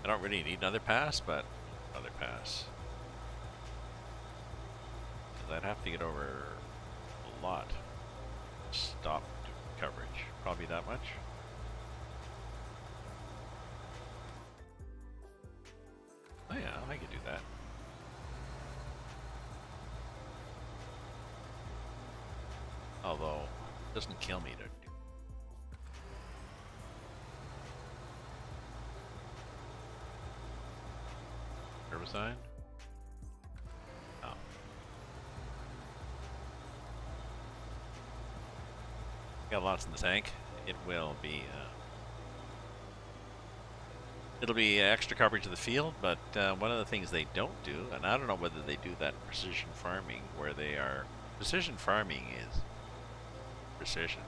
I don't really need another pass, but another pass. Because I'd have to get over a lot. Stop coverage. Probably that much. Oh yeah, I could do that. Although, it doesn't kill me to do. Herbicide? Oh. Got lots in the tank. It will be it'll be extra coverage of the field, but one of the things they don't do, and I don't know whether they do that in precision farming, where they are precision farming is precision.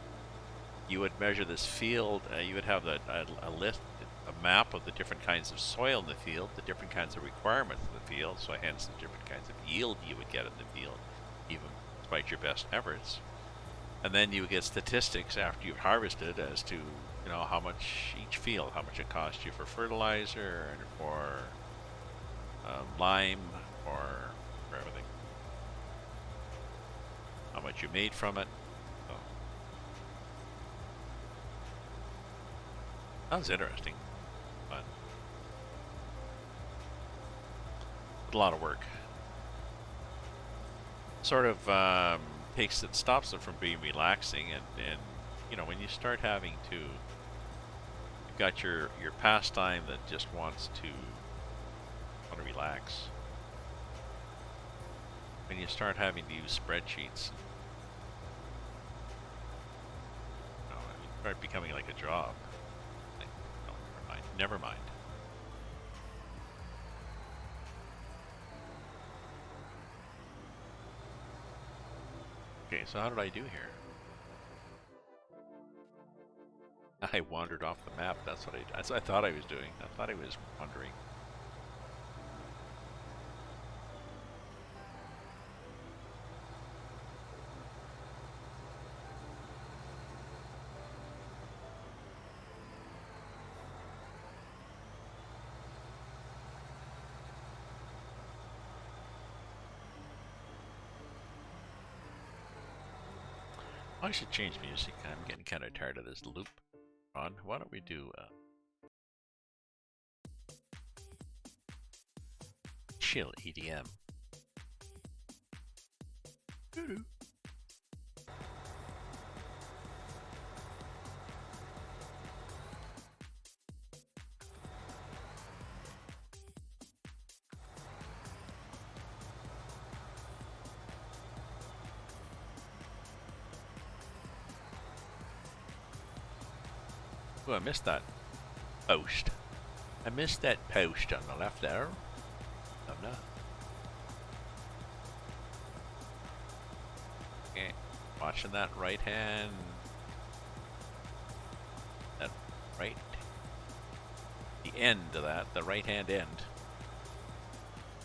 You would measure this field, you would have a list, a map of the different kinds of soil in the field, the different kinds of requirements in the field, so hence the different kinds of yield you would get in the field, even despite your best efforts. And then you would get statistics after you've harvested as to, you know, how much each field, how much it cost you for fertilizer and for lime, or for everything. How much you made from it. So. That was interesting. But a lot of work. Sort of takes it, stops it from being relaxing, and you know, when you start having to, you've got your pastime that just wants to relax. When you start having to use spreadsheets, you know, start becoming like a job. Like, no, never mind. Never mind. Okay, so how did I do here? I wandered off the map. That's what I thought I was doing. I thought I was wandering. I should change music. I'm getting kind of tired of this loop. Ron, why don't we do chill EDM? Doo-doo. Oh, I missed that post. I missed that post on the left there. Oh no. Okay, watching that right hand. That right. The end of that, the right hand end.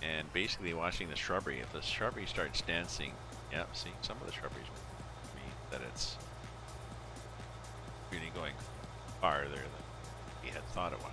And basically watching the shrubbery. If the shrubbery starts dancing, yeah, see, some of the shrubberies mean that it's really going farther than he had thought it was.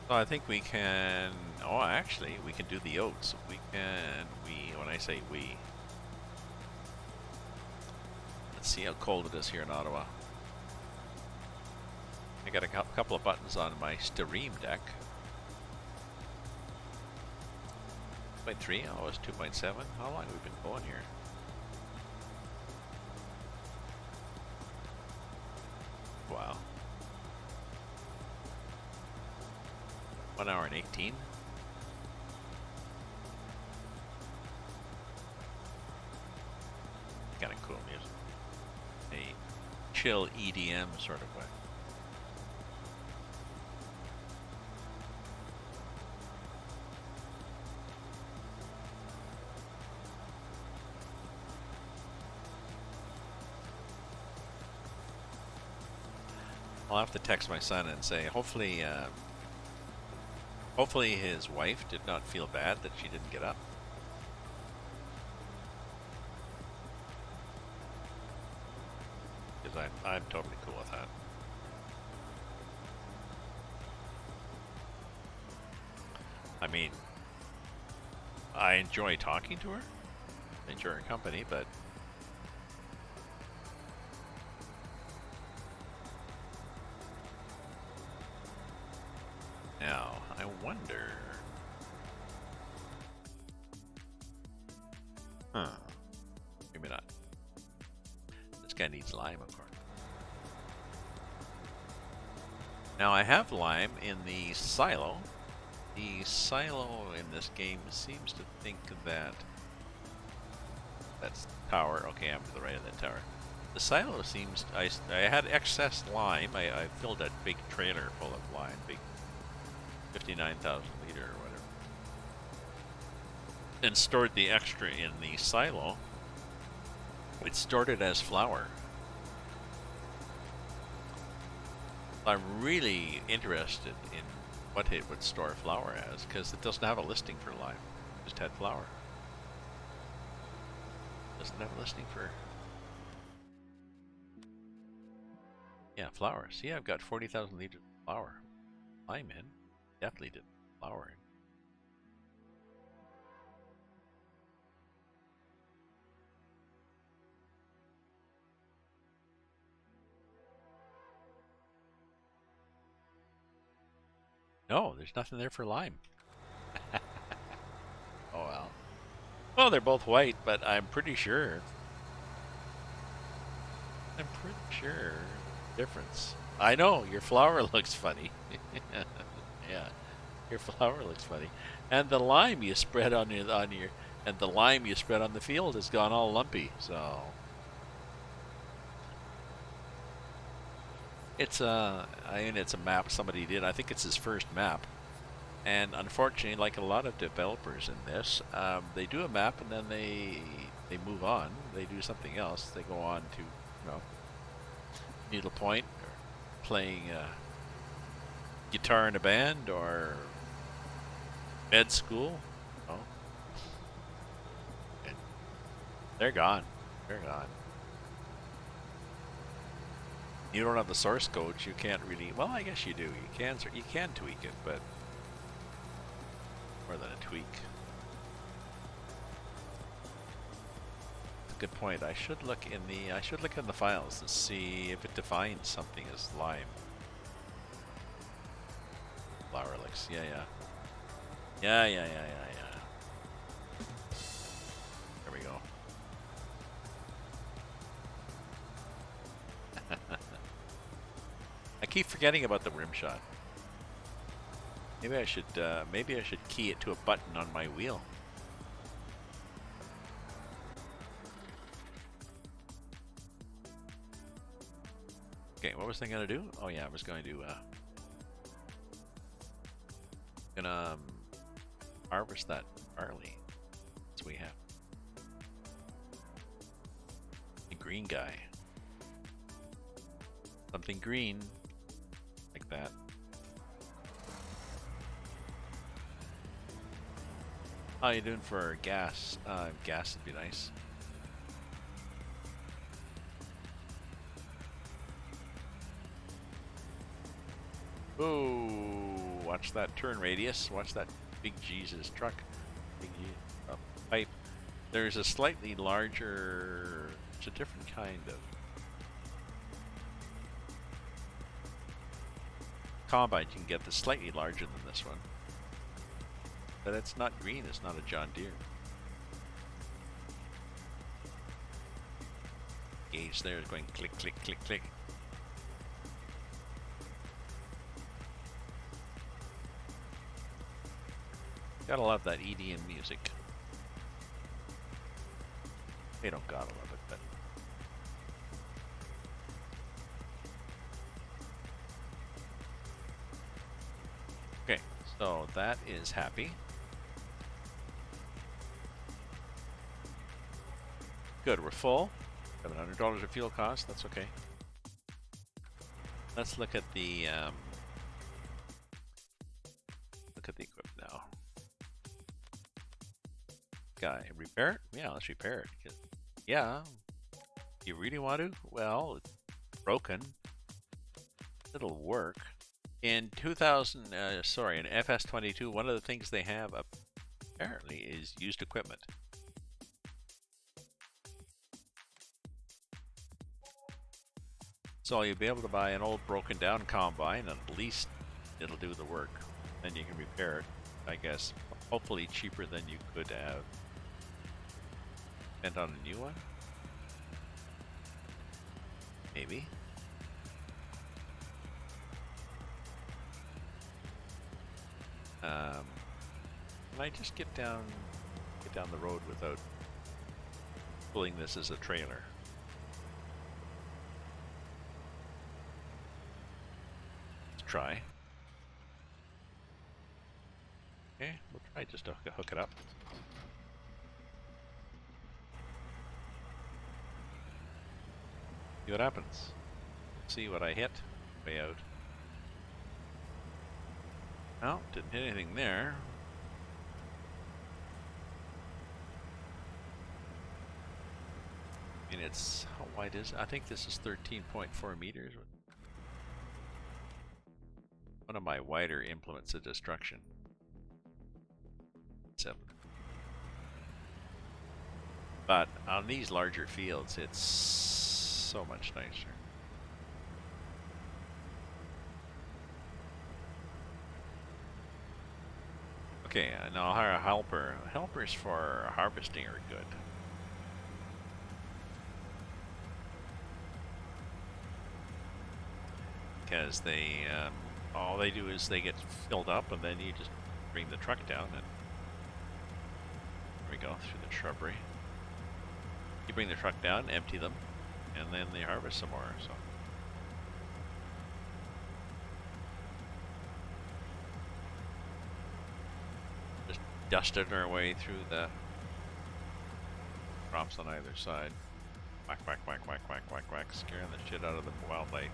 So I think we can, oh actually, we can do the oats. When I say we, let's see how cold it is here in Ottawa. I got a couple of buttons on my Steam deck. 2.3, oh it's 2.7. How long have we been going here? Wow. 1 hour and 18. Kind of cool music. A chill EDM sort of way. I'll have to text my son and say, hopefully his wife did not feel bad that she didn't get up. Because I'm totally cool with that. I mean, I enjoy talking to her, enjoy her company, but now I wonder. Huh. Maybe not. This guy needs lime, of course. Now I have lime in the silo. The silo in this game seems to think that that's tower. Okay, I'm to the right of that tower. The silo seems, I had excess lime. I filled that big trailer full of lime, big 59,000 liter or whatever, and stored the extra in the silo. It stored it as flour. I'm really interested in what it would store flour as, because it doesn't have a listing for lime. It just had flour. Doesn't have a listing for, yeah, flour. See, I've got 40,000 liters of flour. Lime in. Definitely did flour in. No, there's nothing there for lime. Oh well. Well, they're both white, but I'm pretty sure I'm pretty sure difference. I know your flower looks funny. Yeah, your flower looks funny, and the lime you spread and the lime you spread on the field has gone all lumpy. So it's a map somebody did. I think it's his first map. And unfortunately, like a lot of developers in this, they do a map and then they move on. They do something else. They go on to, needlepoint or playing guitar in a band or med school. Oh, and they're gone. They're gone. You don't have the source code. You can't really. Well, I guess you do. You can tweak it, but more than a tweak. Good point. I should look in the files to see if it defines something as lime. Flower licks. Yeah. Yeah. There we go. I keep forgetting about the rim shot. Maybe I should key it to a button on my wheel. Okay, what was I gonna do? Oh yeah, I was going to harvest that barley. That's what we have. The green guy. Something green, like that. How you doing for gas? Gas would be nice. Oh, watch that turn radius. Watch that big Jesus truck. Big pipe. There's a slightly larger. It's a different kind of combine. You can get that's slightly larger than this one. But it's not green. It's not a John Deere. Gauge there is going click, click, click, click. Gotta love that EDM music. They don't gotta love it, but okay. So that is happy. Good, we're full. $700 of fuel cost. That's okay. Let's look at the equipment now. Guy, repair it? Yeah, let's repair it. Yeah, you really want to? Well, it's broken. It'll work. In in FS22, one of the things they have apparently is used equipment. So you'll be able to buy an old broken down combine and at least it'll do the work. Then you can repair it, I guess, hopefully cheaper than you could have spent on a new one. Maybe. Can I just get down the road without pulling this as a trailer? Let's try. Okay, we'll try just to hook it up. See what happens. See what I hit. Way out. No, didn't hit anything there. I mean, it's, how wide is it? I think this is 13.4 meters. One of my wider implements of destruction. 7. But on these larger fields, it's so much nicer. Okay, now our helper. Helpers for harvesting are good. because they all they do is they get filled up, and then you just bring the truck down, and there we go through the shrubbery. You bring the truck down, empty them, and then they harvest some more. So. Just dusted our way through the crops on either side. Whack, whack, whack, whack, whack, whack, whack, scaring the shit out of the wildlife.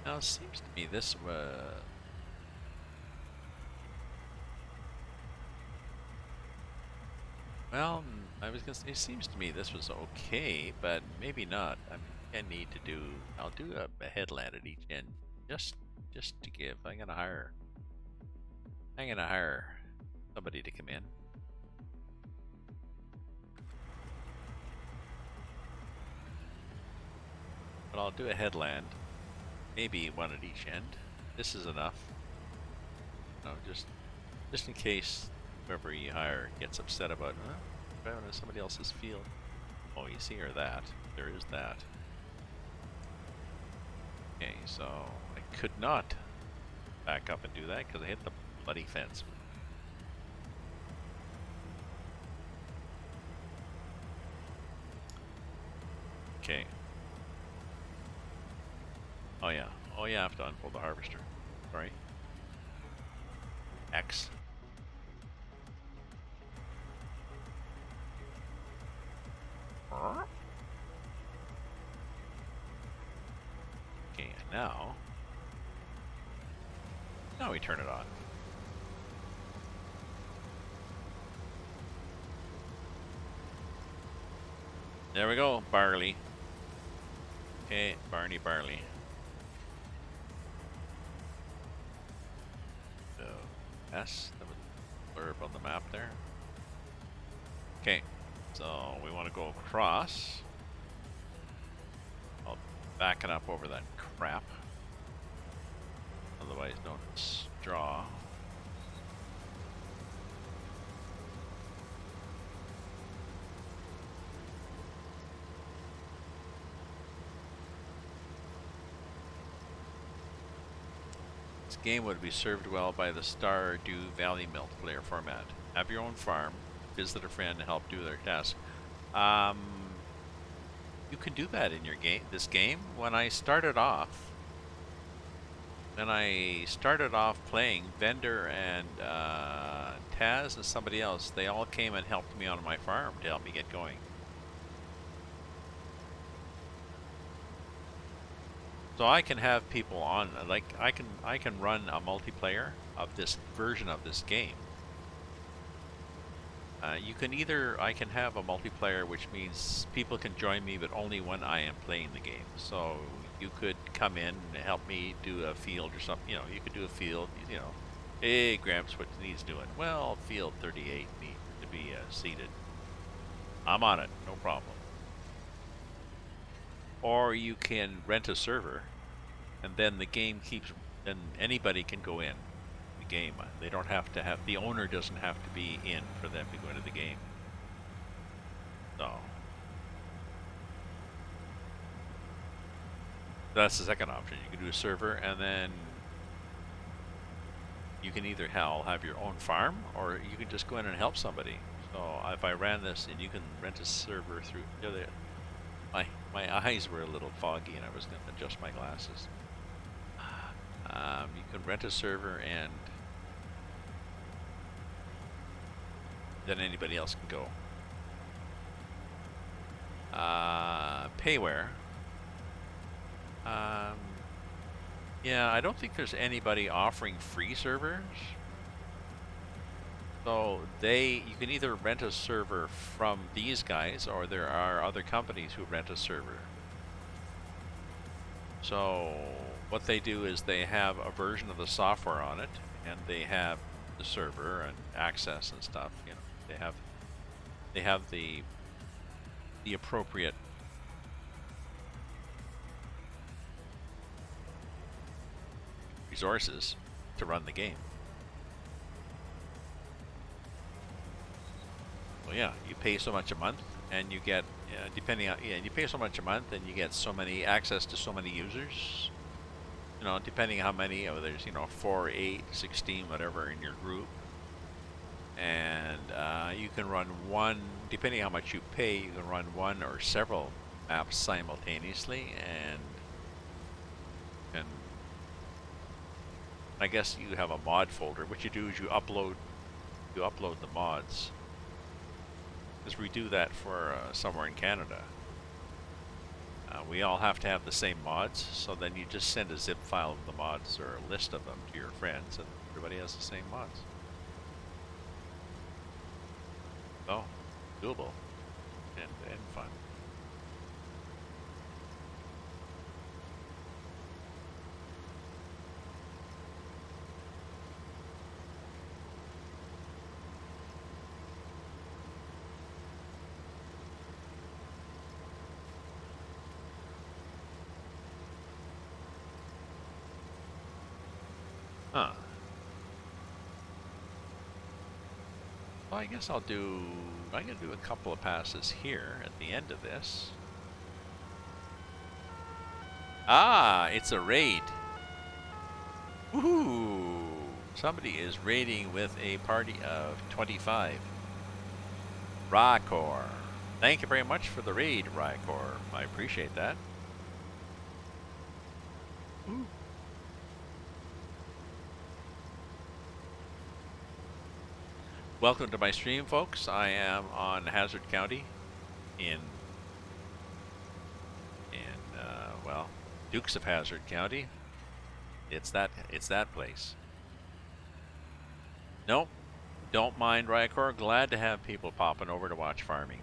Now, it seems to me this well, I was gonna say, it seems to me this was okay, but maybe not. I mean, I need to do. I'll do a headland at each end, just to give. I'm gonna hire somebody to come in. But I'll do a headland. Maybe one at each end. This is enough. No, just in case whoever you hire gets upset about driving to somebody else's field. Oh, you see, or that. There is that. Okay, so I could not back up and do that because I hit the bloody fence. Okay. Oh yeah. Oh yeah, I have to unfold the harvester. Sorry. X. Okay, and now we turn it on. There we go, barley. Okay, barley. S, that was the blurb on the map there. Okay, so we want to go across. I'll back it up over that crap, otherwise known as straw. Game would be served well by the Stardew Valley multiplayer format. Have your own farm, visit a friend to help do their task. You can do that in your game. This game, when I started off playing, Vendor and Taz and somebody else, they all came and helped me on my farm to help me get going. So I can have people on, like I can run a multiplayer of this version of this game. I can have a multiplayer, which means people can join me, but only when I am playing the game. So you could come in and help me do a field or something. You know, you could do a field. You know, hey Gramps, what needs doing? Well, field 38 needs to be seeded. I'm on it, no problem. Or you can rent a server, and then the game keeps, then anybody can go in the game. They don't have to have, the owner doesn't have to be in for them to go into the game. So that's the second option. You can do a server, and then you can either have your own farm, or you can just go in and help somebody. So if I ran this, and you can rent a server through, my eyes were a little foggy, and I was going to adjust my glasses. You can rent a server, and then anybody else can go. Payware. Yeah, I don't think there's anybody offering free servers. So you can either rent a server from these guys, or there are other companies who rent a server. So what they do is they have a version of the software on it, and they have the server and access and stuff. You know, they have the appropriate resources to run the game. Well, yeah, you pay so much a month, and you get depending on you pay so much a month, and you get so many access to so many users. You know, depending how many, there's 4, 8, 16, whatever in your group, and you can run one. Depending how much you pay, you can run one or several maps simultaneously, and I guess you have a mod folder. What you do is you upload the mods. Because we do that for somewhere in Canada. We all have to have the same mods, so then you just send a zip file of the mods or a list of them to your friends, and everybody has the same mods. So, doable and fun. Huh. Well, I guess I'm gonna do a couple of passes here at the end of this. Ah, it's a raid. Woohoo! Somebody is raiding with a party of 25. Rykor. Thank you very much for the raid, Rykor. I appreciate that. Ooh. Welcome to my stream, folks. I am on Hazzard County in well, Dukes of Hazzard County. It's that place. Nope, don't mind, Rykor. Glad to have people popping over to watch farming.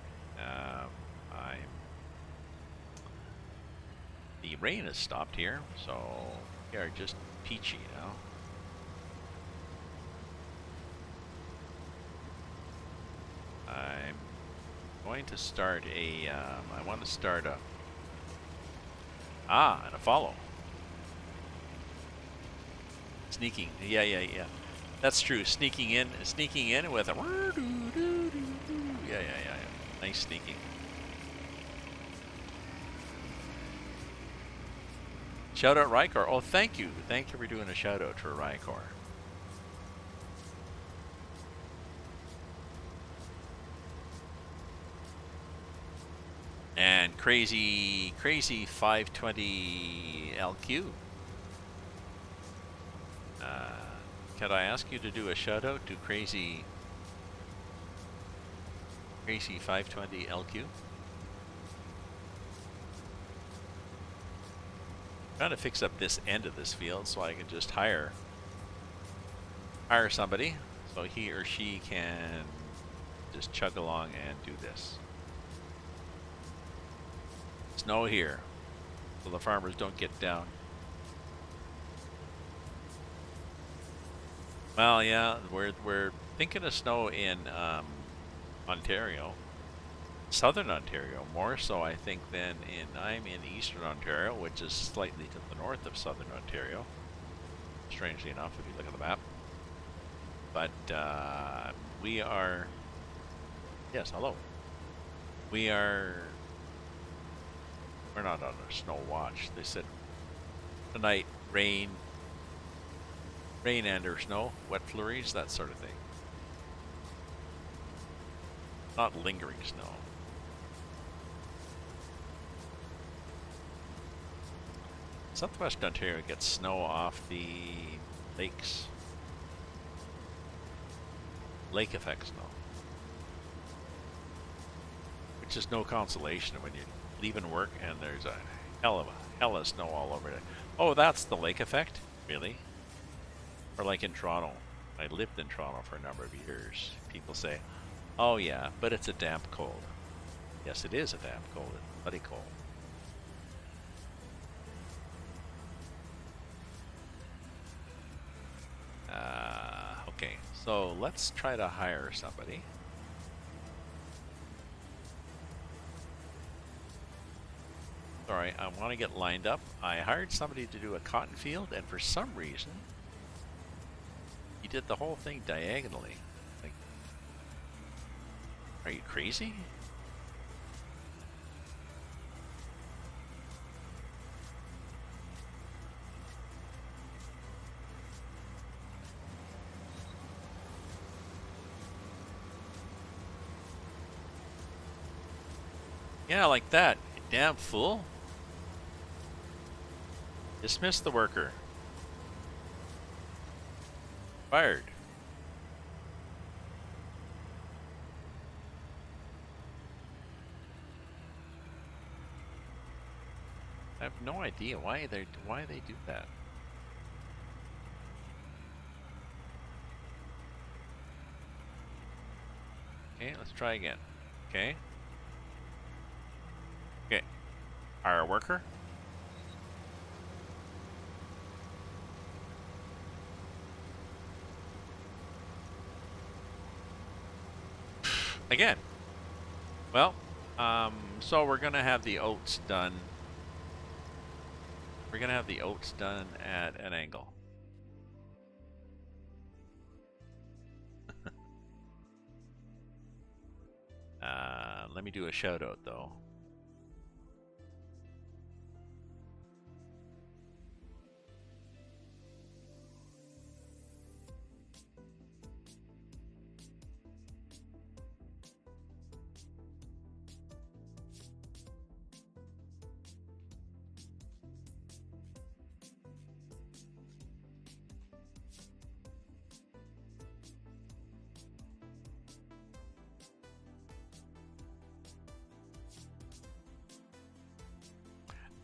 The rain has stopped here, so we are just peachy now. I'm going to start I want to start and a follow. Sneaking, yeah. That's true. Sneaking in with a yeah. Nice sneaking. Shout out Rykor. Oh, thank you for doing a shout out to Rykor. And crazy 520 LQ. Could I ask you to do a shout out to crazy 520 LQ? Trying to fix up this end of this field so I can just hire somebody so he or she can just chug along and do this. Snow here, so the farmers don't get down. Well, yeah, we're thinking of snow in Ontario, southern Ontario, more so I think than I'm in eastern Ontario, which is slightly to the north of southern Ontario. Strangely enough, if you look at the map. But we are. Yes, hello. We're not on a snow watch. They said tonight rain and or snow, wet flurries, that sort of thing. Not lingering snow. Southwest Ontario gets snow off the lakes. Lake effect snow. Which is no consolation when you're leaving work and there's a hell of snow all over it. Oh, that's the lake effect? Really? Or like in Toronto. I lived in Toronto for a number of years. People say, oh yeah, but it's a damp cold. Yes, it is a damp cold. It's bloody cold. Okay, so let's try to hire somebody. Sorry, I want to get lined up. I hired somebody to do a cotton field, and for some reason, he did the whole thing diagonally. Like, are you crazy? Yeah, like that. You damn fool. Dismiss the worker. Fired. I have no idea why they do that. Okay, let's try again. Okay. Okay. Hire a worker. Again. Well, so we're gonna have the oats done. We're gonna have the oats done at an angle. Let me do a shout out though.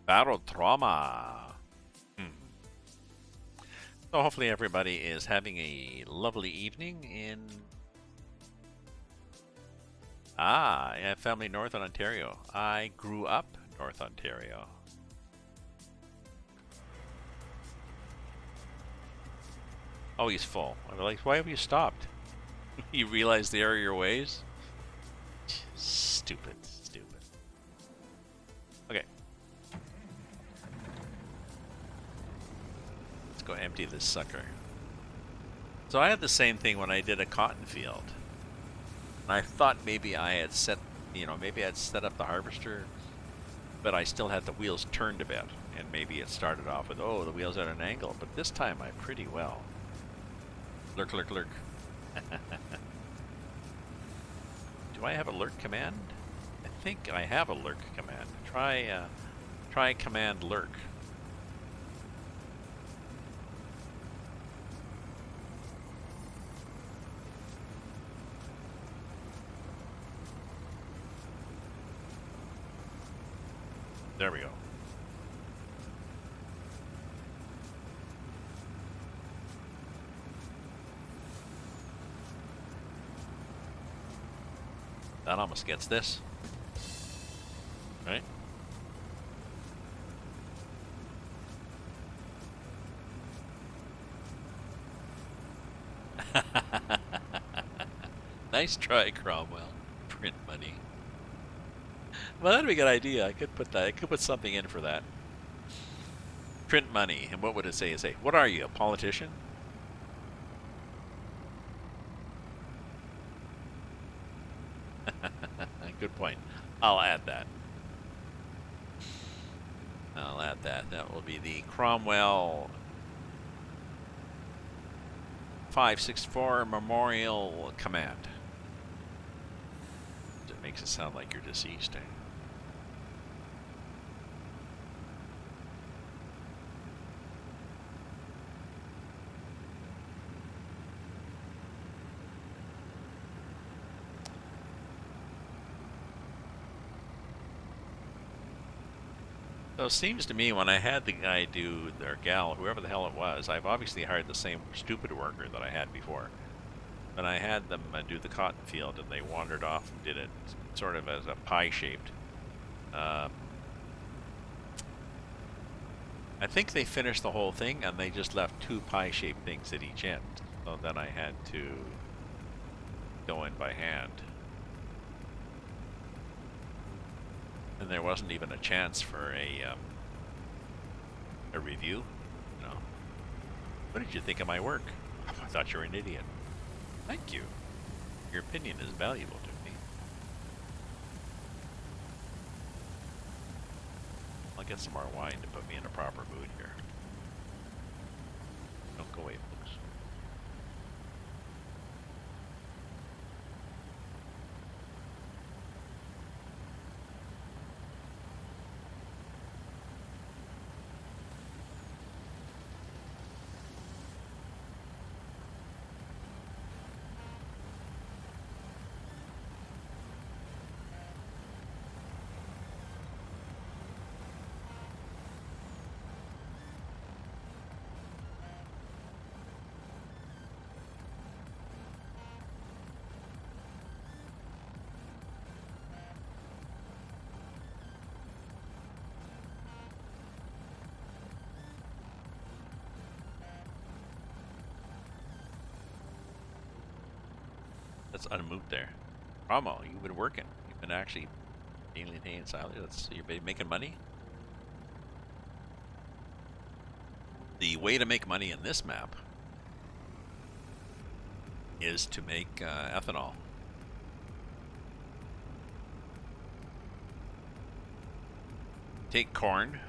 Battle trauma. So hopefully everybody is having a lovely evening in family Northern Ontario. I grew up North Ontario. Oh, he's full. I'm like, why have you stopped? You realize the error of your ways? Stupid. Okay. Let's go empty this sucker. So I had the same thing when I did a cotton field. And I thought maybe I had set up the harvester, but I still had the wheels turned a bit. And maybe it started off with, oh, the wheels at an angle. But this time I pretty well. Lurk. Do I have a lurk command? I think I have a lurk command. Try command lurk. There we go. That almost gets this. Right? Nice try, Cromwell. Print money. Well, that'd be a good idea. I could put that. I could put something in for that. Print money. And what would it say? It'd say, what are you, a politician? Good point. I'll add that. That will be the Cromwell 564 Memorial Command. It makes it sound like you're deceased. So it seems to me when I had the guy do, or gal, whoever the hell it was, I've obviously hired the same stupid worker that I had before. But I had them do the cotton field and they wandered off and did it sort of as a pie-shaped. I think they finished the whole thing and they just left two pie-shaped things at each end. So then I had to go in by hand. And there wasn't even a chance for a review. No. What did you think of my work? I thought you were an idiot. Thank you. Your opinion is valuable to me. I'll get some more wine to put me in a proper mood here. Don't go away, folks. That's unmoved there. Bravo, you've been working. You've been actually alienating salary. You've been making money. The way to make money in this map is to make ethanol. Take corn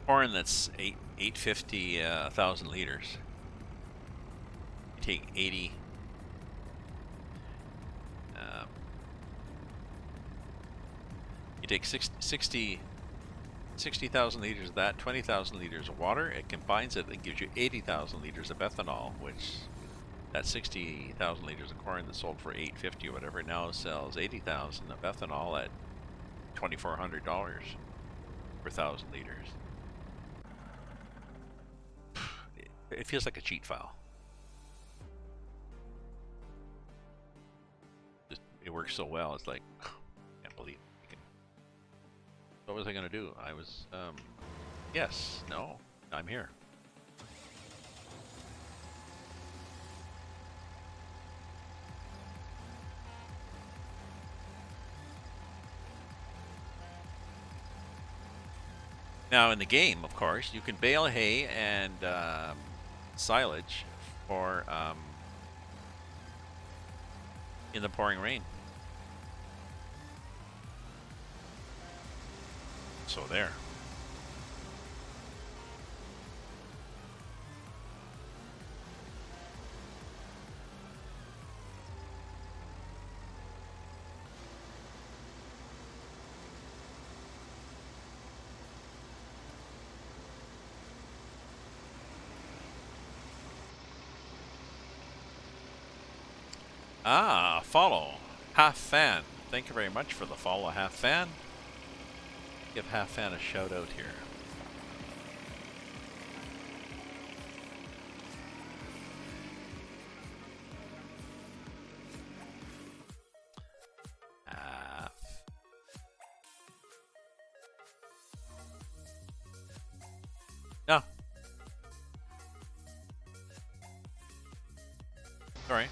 that's 850 1,000 liters. You take 80. You take 60,000 liters of that, 20,000 liters of water. It combines it and gives you 80,000 liters of ethanol, which that 60,000 liters of corn that sold for $8.50 or whatever now sells 80,000 of ethanol at $2,400 per 1,000 liters. It feels like a cheat file. It works so well. It's like, can't believe it. What was I going to do? I was, yes, no, I'm here. Now in the game, of course, you can bale hay and silage for in the pouring rain. So there. Ah, follow. Half Fan. Thank you very much for the follow, Half Fan. Give Half Fan a shout out here. No. Sorry.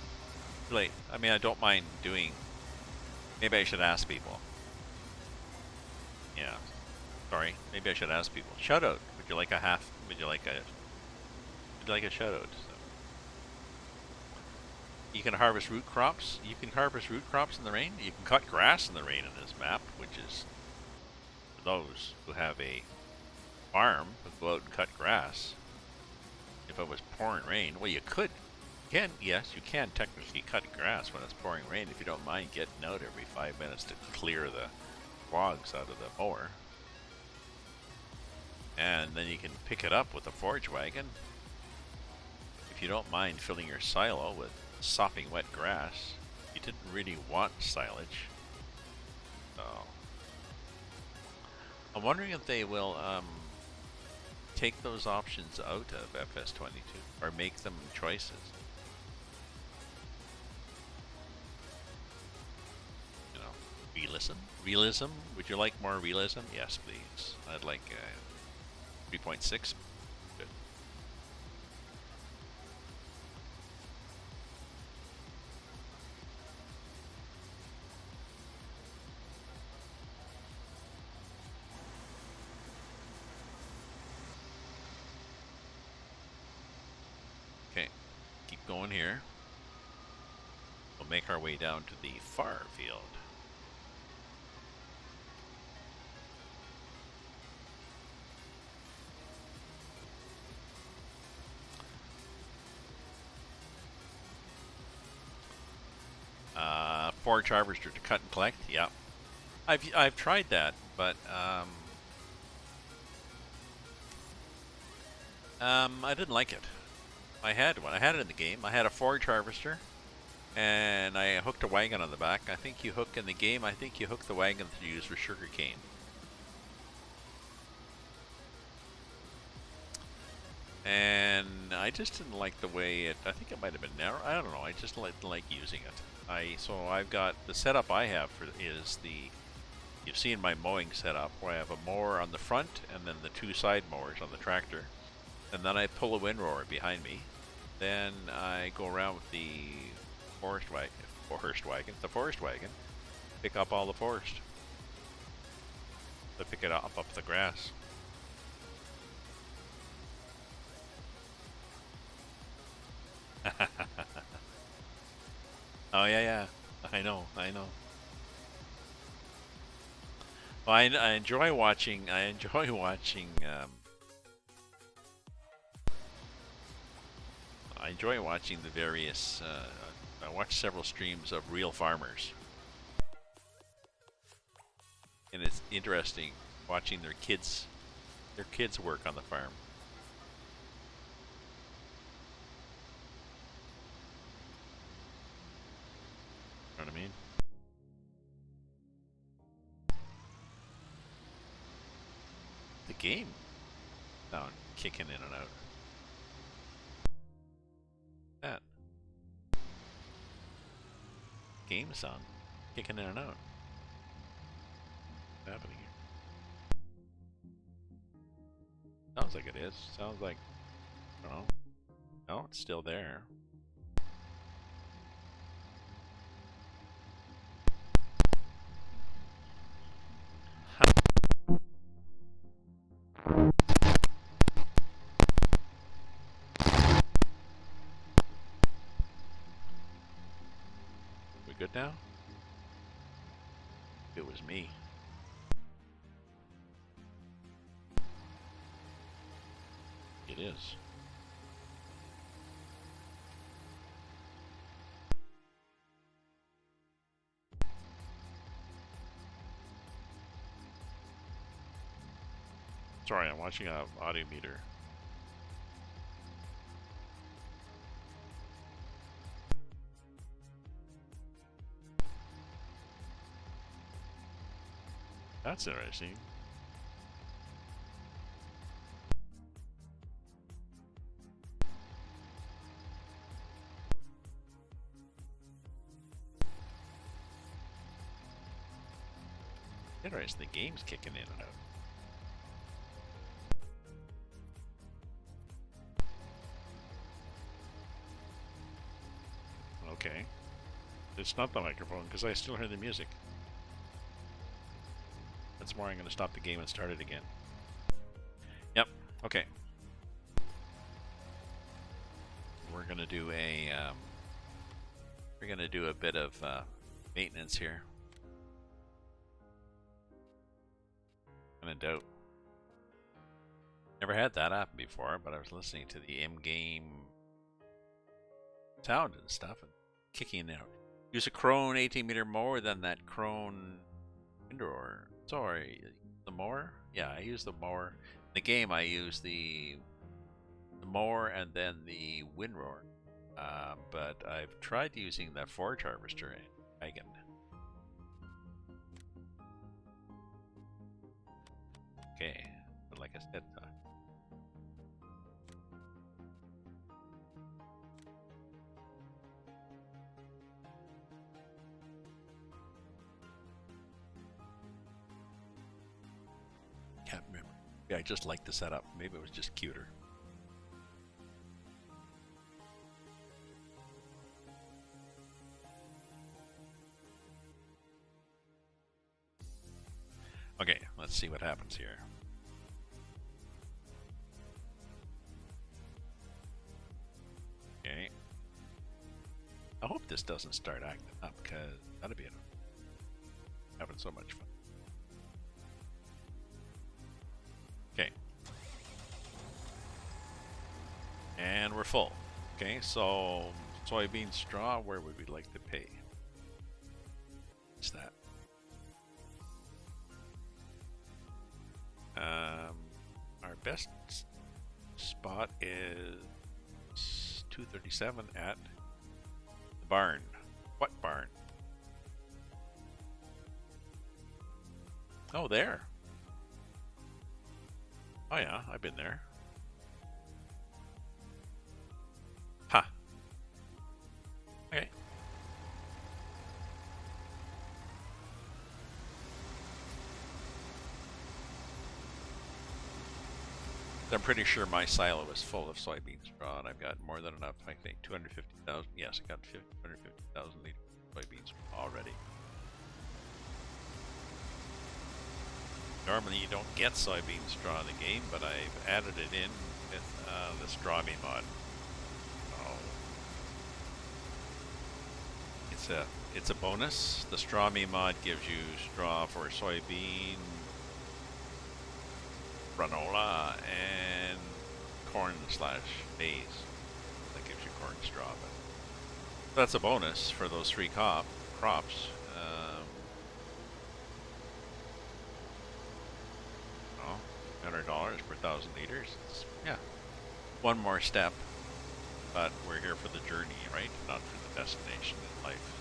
Too late. I mean, I don't mind doing. Maybe I should ask people. Yeah. Sorry. Maybe I should ask people. Shout out. Would you like a half? Would you like a shout out? So. You can harvest root crops. You can harvest root crops in the rain. You can cut grass in the rain in this map, which is for those who have a farm who go out and cut grass. If it was pouring rain, well, you could. Yes, you can technically cut grass when it's pouring rain if you don't mind getting out every 5 minutes to clear the logs out of the mower. And then you can pick it up with a forage wagon if you don't mind filling your silo with sopping wet grass. You didn't really want silage. So I'm wondering if they will take those options out of FS22 or make them choices. Realism? Would you like more realism? Yes, please. I'd like 3.6. Good. going here. We'll make our way down to the far field. Forage harvester to cut and collect. Yeah, I've tried that, but I didn't like it. I had one. I had it in the game. I had a forage harvester, and I hooked a wagon on the back. I think you hook in the game. I think you hook the wagon to use for sugar cane. And I just didn't like the way it. I think it might have been narrow. I don't know. I just didn't like using it. So I've got the setup I have for is the. You've seen my mowing setup where I have a mower on the front and then the two side mowers on the tractor, and then I pull a windrower behind me. Then I go around with the forest wagon, pick up all the forest. I pick it up the grass. Oh yeah, I know. Well, I enjoy watching. I enjoy watching the various. I watch several streams of real farmers, and it's interesting watching their kids work on the farm. You know what I mean? The game sound kicking in and out. That game sound kicking in and out. What's happening here? Sounds like it is. Sounds like, I don't know. No, it's still there. We good now? It was me. It is. Sorry, I'm watching a audio meter. That's interesting. Interesting, the game's kicking in and out. Okay. It's not the microphone, because I still hear the music. That's more, I'm going to stop the game and start it again. Yep, okay. We're going to do a bit of maintenance here. I'm in doubt. Never had that happen before, but I was listening to the in-game sound and stuff and kicking out. Use a Krone 18-meter mower, then that Krone windrower. Sorry, the mower? Yeah, I use the mower. In the game, I use the mower and then the windrower. But I've tried using the forage harvester wagon. Okay, but like I said, can't remember. Yeah, I just liked the setup. Maybe it was just cuter. Okay, let's see what happens here. Okay. this doesn't start acting up, because that'd be enough. Having so much fun. Okay. And we're full. Okay, so soybean straw, where would we like to pay? What's that? Our best spot is 237 at the barn. What barn? Oh, there. Oh yeah, I've been there. Ha. Okay. I'm pretty sure my silo is full of soybean straw, and I've got more than enough. I think 250,000. Yes, I got 250,000 liters of soybean straw already. Normally you don't get soybean straw in the game, but I've added it in with the straw me mod. Oh, it's a bonus. The straw me mod gives you straw for soybean, granola, and corn / maize. That gives you corn straw, but that's a bonus for those 3 crops. $100 per 1,000 liters. It's, yeah, one more step, but we're here for the journey, right? Not for the destination in life.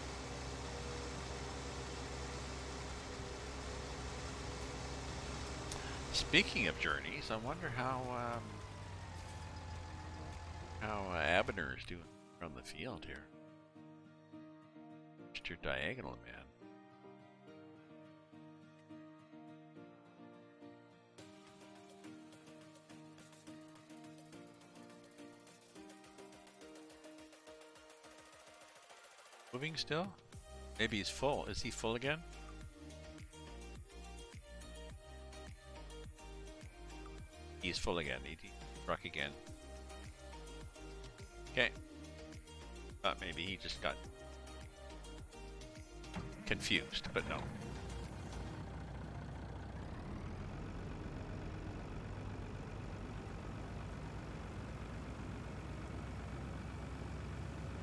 Speaking of journeys, I wonder how Abner is doing from the field here. Just your diagonal, man. Moving still? Maybe he's full. Is he full again? He's full again. He struck again. Okay. Thought maybe he just got confused, but no.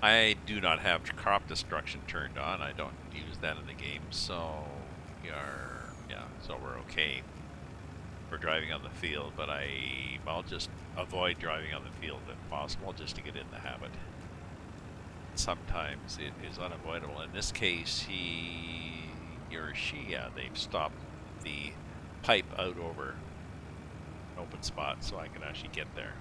I do not have crop destruction turned on. I don't use that in the game, so we're okay. We're driving on the field, but I'll just avoid driving on the field if possible, just to get in the habit. Sometimes it is unavoidable. In this case, he or she, they've stopped the pipe out over an open spot, so I can actually get there.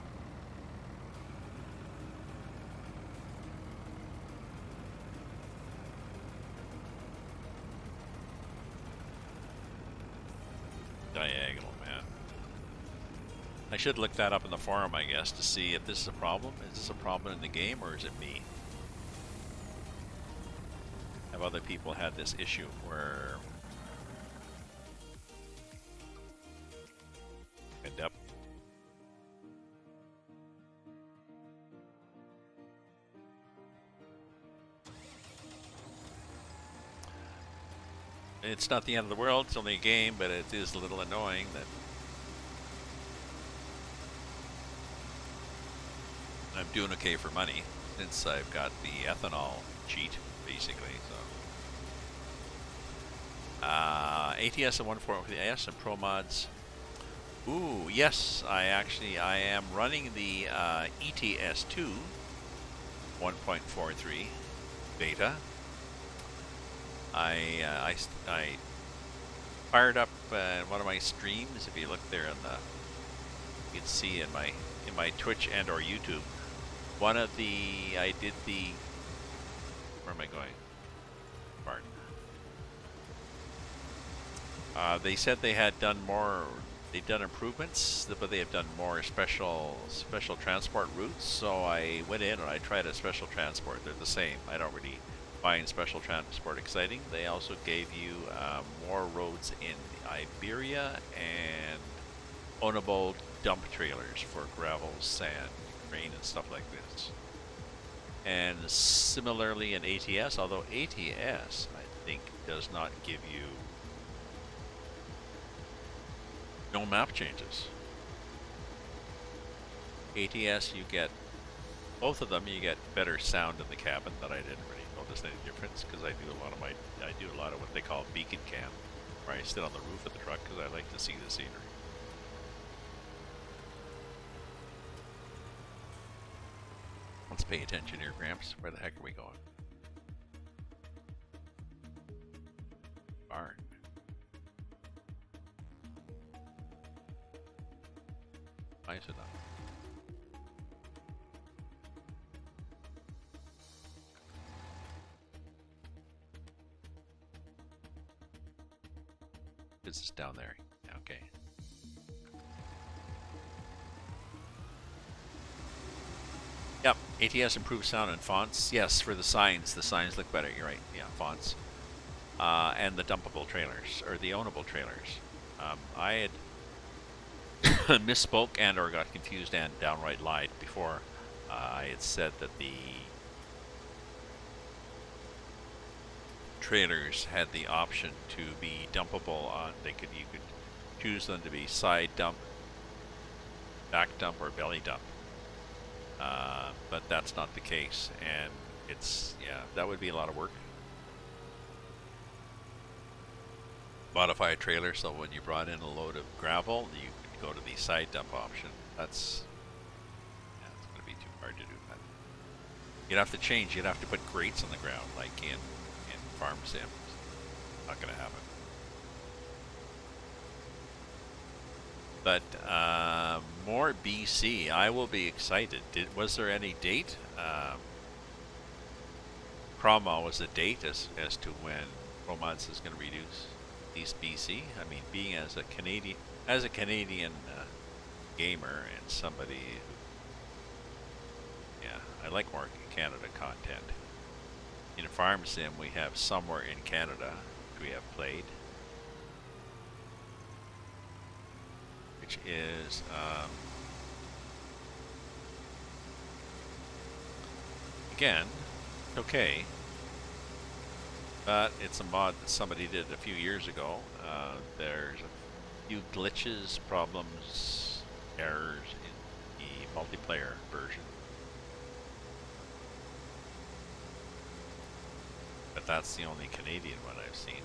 Diagonal, man. I should look that up in the forum, I guess, to see if this is a problem. Is this a problem in the game, or is it me? Have other people had this issue where end up? It's not the end of the world, it's only a game, but it is a little annoying that I'm doing okay for money since I've got the ethanol cheat, basically. So ATS and 140S and Pro Mods. Ooh, yes, I am running the ETS2 1.43 beta. I fired up one of my streams. If you look there you can see in my Twitch and or YouTube. Where am I going? Pardon. They said they had done more. They've done improvements, but they have done more special transport routes. So I went in and I tried a special transport. They're the same. I don't really find special transport exciting. They also gave you more roads in Iberia and ownable dump trailers for gravel, sand, rain, and stuff like this. And similarly in ATS, although ATS, I think, does not give you no map changes. ATS, you get both of them. You get better sound in the cabin that I didn't really notice any difference because I do a lot of what they call beacon cam, where I sit on the roof of the truck because I like to see the scenery. Let's pay attention here, Gramps. Where the heck are we going? Barn. Nice enough. This is down there. Okay. Yep, ATS improved sound and fonts. Yes, for the signs. The signs look better. You're right. Yeah, fonts. And the dumpable trailers, or the ownable trailers. I had misspoke and or got confused and downright lied before. I had said that the trailers had the option to be dumpable on. You could choose them to be side dump, back dump, or belly dump. But that's not the case, and that would be a lot of work. Modify a trailer so when you brought in a load of gravel, you could go to the side dump option. It's going to be too hard to do that. You'd have to put grates on the ground like in Farm Sim. Not going to happen. But more BC. I will be excited. Was there any date? Cromwell was a date as to when Romance is going to reduce East BC. I mean, being as a Canadian gamer and somebody who, I like more Canada content. In Farm Sim, we have Somewhere in Canada, which we have played, which is again okay, but it's a mod that somebody did a few years ago. There's a few glitches, problems, errors in the multiplayer version. But that's the only Canadian one I've seen.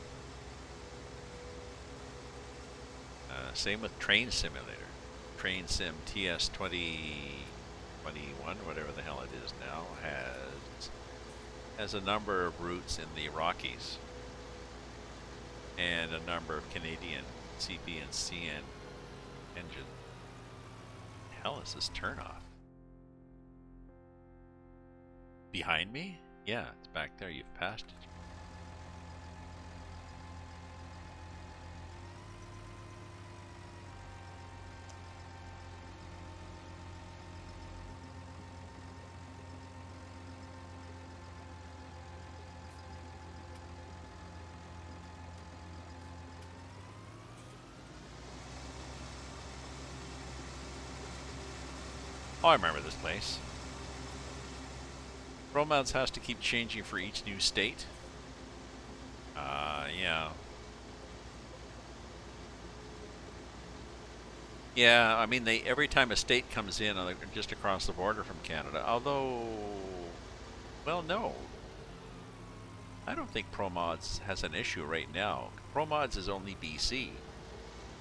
Same with Train Simulator. Train Sim TS 2021, whatever the hell it is now, has a number of routes in the Rockies and a number of Canadian CB and CN engine. What the hell is this turnoff? Behind me? Yeah, it's back there. You've passed it. Oh, I remember this place. Romance has to keep changing for each new state. Yeah. Yeah, I mean, every time a state comes in, just across the border from Canada, although, well, no. I don't think ProMods has an issue right now. ProMods is only BC.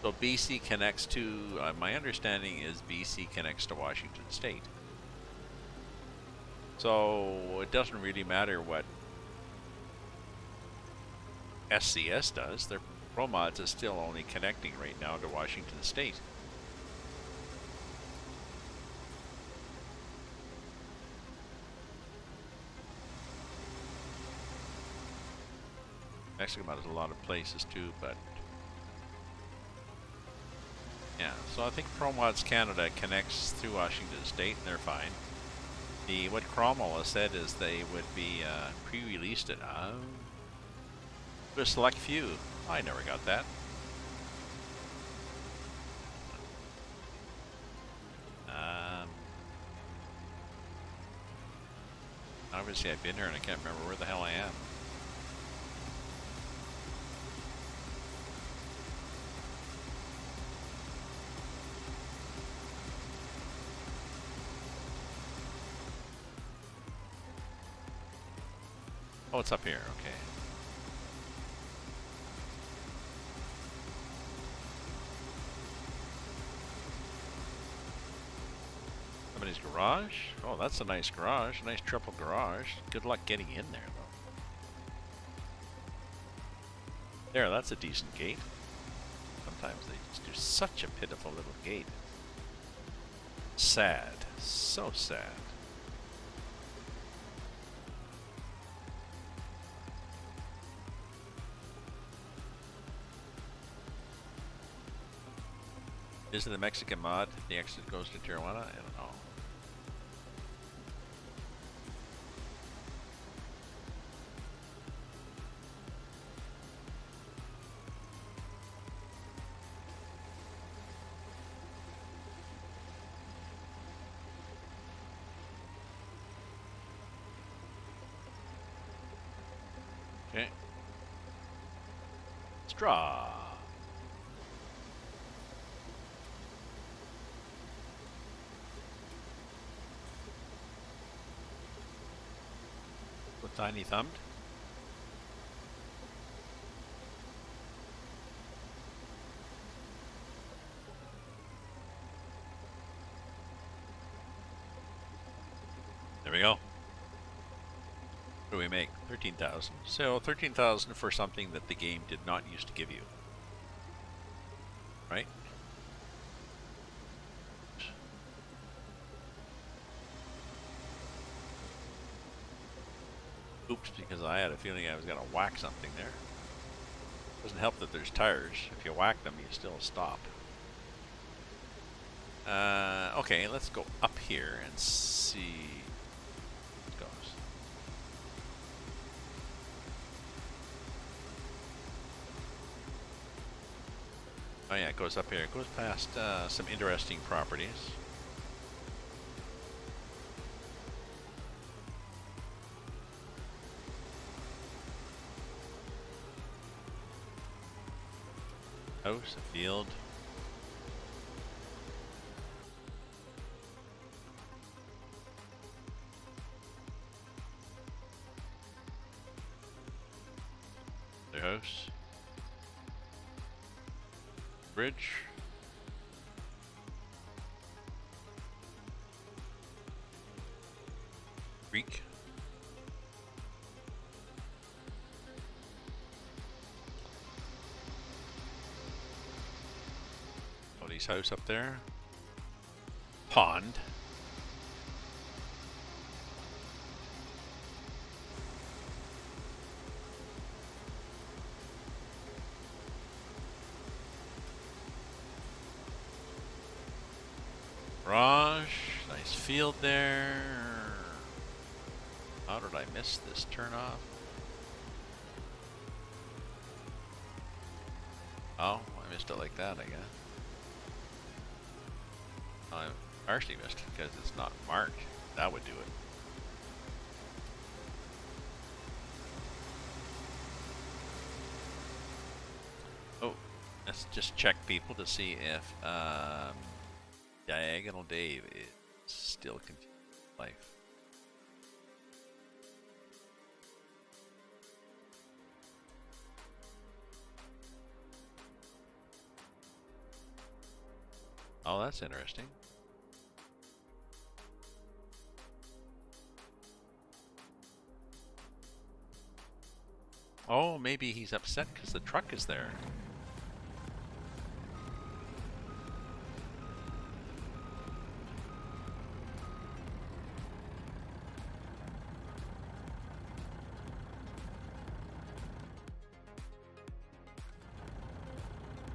So BC connects to, my understanding is BC connects to Washington State. So it doesn't really matter what SCS does. Their ProMods is still only connecting right now to Washington State. Mexico has a lot of places too, but yeah, so I think ProMods Canada connects through Washington State and they're fine. What Cromwell has said is they would be pre-released it to a select few. I never got that. Obviously I've been here and I can't remember where the hell I am. Oh, it's up here, okay. Somebody's garage? Oh, that's a nice garage. Nice triple garage. Good luck getting in there, though. There, that's a decent gate. Sometimes they just do such a pitiful little gate. Sad. So sad. Is it the Mexican mod? The exit goes to Tijuana? I don't know. Okay. Straw. With tiny thumbed. There we go. What do we make? 13,000. So 13,000 for something that the game did not used to give you. Right? Oops, because I had a feeling I was going to whack something there. Doesn't help that there's tires. If you whack them, you still stop. Okay, let's go up here and see how it goes. Oh yeah, it goes up here. It goes past some interesting properties. House, a field. The house. Bridge. Creek. Cody's house up there. Pond. Garage, nice field there. How did I miss this turnoff? Oh, I missed it like that, I guess. I partially missed it because it's not marked. That would do it. Oh, let's just check people to see if Diagonal Dave is still continuing life. Oh, that's interesting. Oh, maybe he's upset because the truck is there.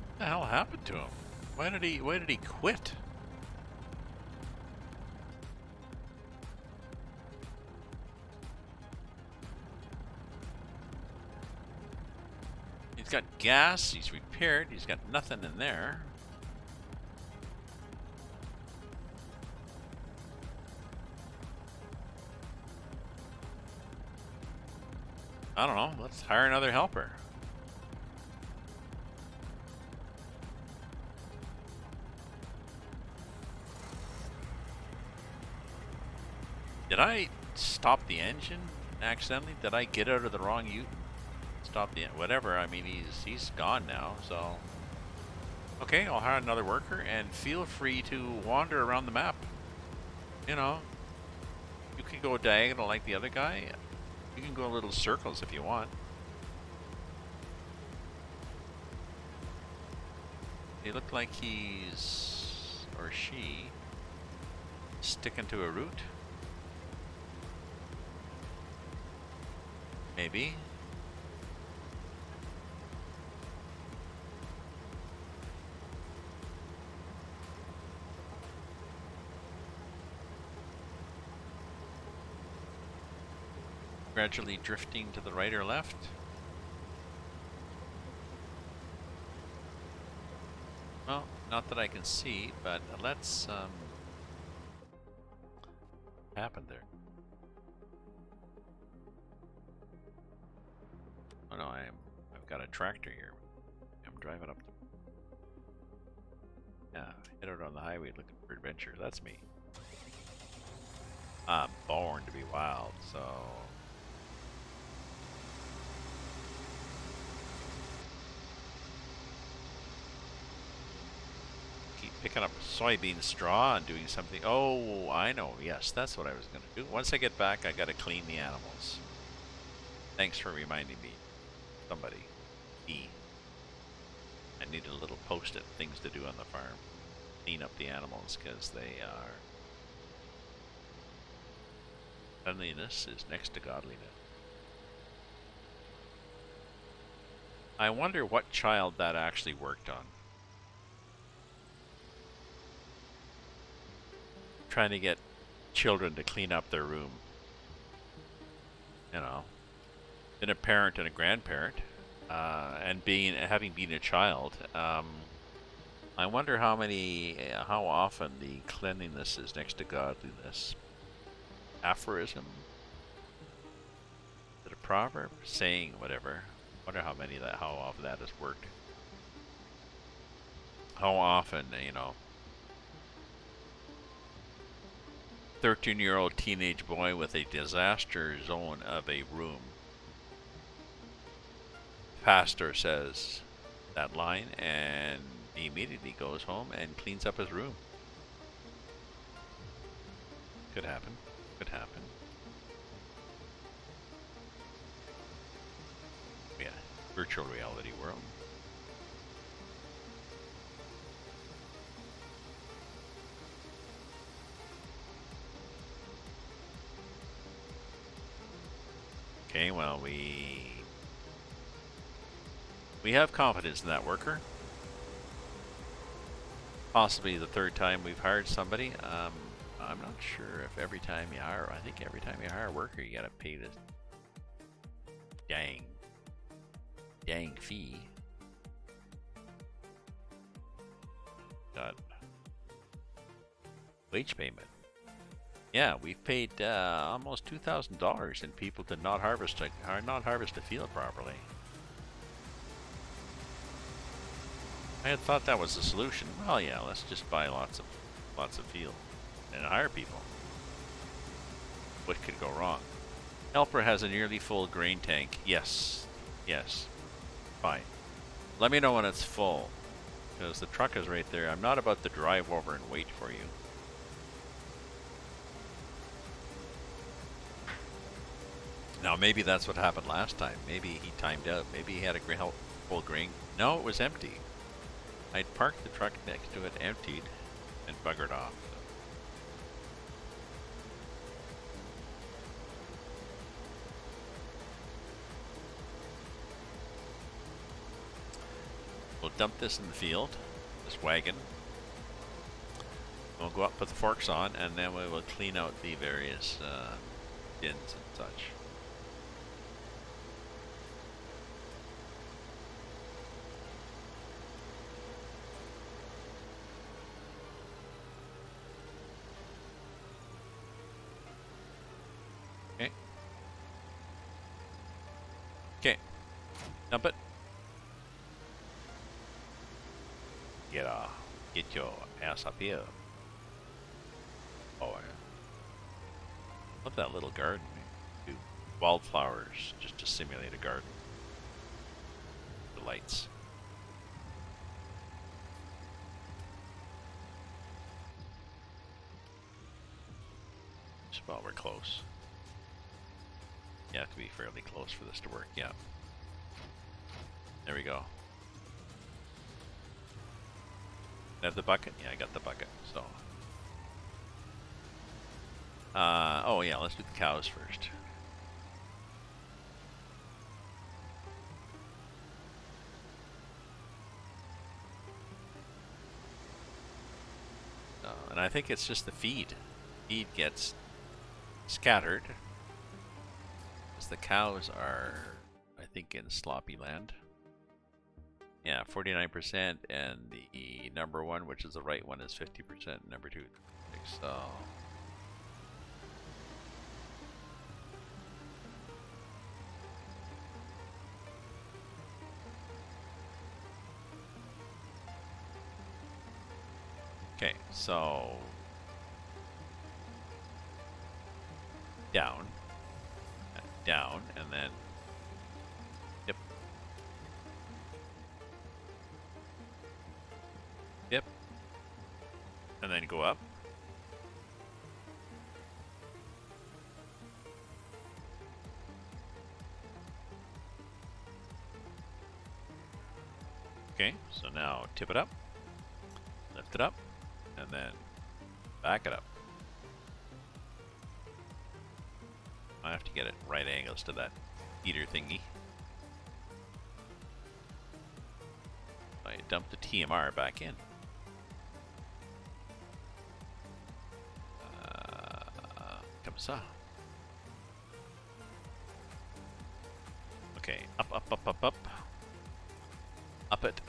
What the hell happened to him? Why did he quit? He's got gas, he's repaired, he's got nothing in there. I don't know. Let's hire another helper. Did I stop the engine accidentally? Did I get out of the wrong U? Stop the whatever. I mean, he's gone now. So okay, I'll hire another worker, and feel free to wander around the map. You know, you can go diagonal like the other guy. You can go little circles if you want. They look like he's or she sticking to a route. Maybe. Gradually drifting to the right or left. Well, not that I can see, but let's happened there. Oh no, I've got a tractor here. I'm driving up. Yeah, head out on the highway looking for adventure. That's me. I'm born to be wild, so keep picking up soybean straw and doing something. Oh, I know. Yes, that's what I was going to do. Once I get back, I got to clean the animals. Thanks for reminding me. Somebody. Me. I need a little post-it things to do on the farm. Clean up the animals because they are... Cleanliness is next to godliness. I wonder what child that actually worked on. Trying to get children to clean up their room. You know, been a parent and a grandparent, and having been a child. I wonder how often the cleanliness is next to godliness. Aphorism? Is it a proverb? Saying, whatever. Wonder how often that has worked. How often, you know, 13-year-old teenage boy with a disaster zone of a room. Pastor says that line, and he immediately goes home and cleans up his room. Could happen. Could happen. Yeah, virtual reality world. Okay, well, we have confidence in that worker. Possibly the third time we've hired somebody. I'm not sure if every time you hire, I think every time you hire a worker, you gotta pay this dang fee. Got wage payment. Yeah, we've paid almost $2,000 and people did not harvest a field properly. I had thought that was the solution. Well, yeah, let's just buy lots of field and hire people. What could go wrong? Helper has a nearly full grain tank. Yes, yes, fine. Let me know when it's full, because the truck is right there. I'm not about to drive over and wait for you. Now, maybe that's what happened last time. Maybe he timed out. Maybe he had a full grain. No, it was empty. I'd parked the truck next to it, emptied, and buggered off. We'll dump this in the field, this wagon. We'll go up, put the forks on, and then we will clean out the various bins and such. Okay. Dump it. Get your ass up here. Oh, yeah. Love that little garden. Do wildflowers just to simulate a garden. The lights. Well, we're close. You have to be fairly close for this to work. Yeah. There we go. Have the bucket? Yeah, I got the bucket. So. Oh yeah, let's do the cows first. And I think it's just the feed. Feed gets scattered. Because the cows are, I think, in sloppy land. Yeah, 49%, and the number one, which is the right one, is 50%. Number two, so. Okay, so down, down, and then yep, yep, and then go up. Okay, so now tip it up, lift it up, and then back it up. I have to get it right angles to that heater thingy. I dump the TMR back in. Comme ça. Okay, up, up, up, up, up. Up it.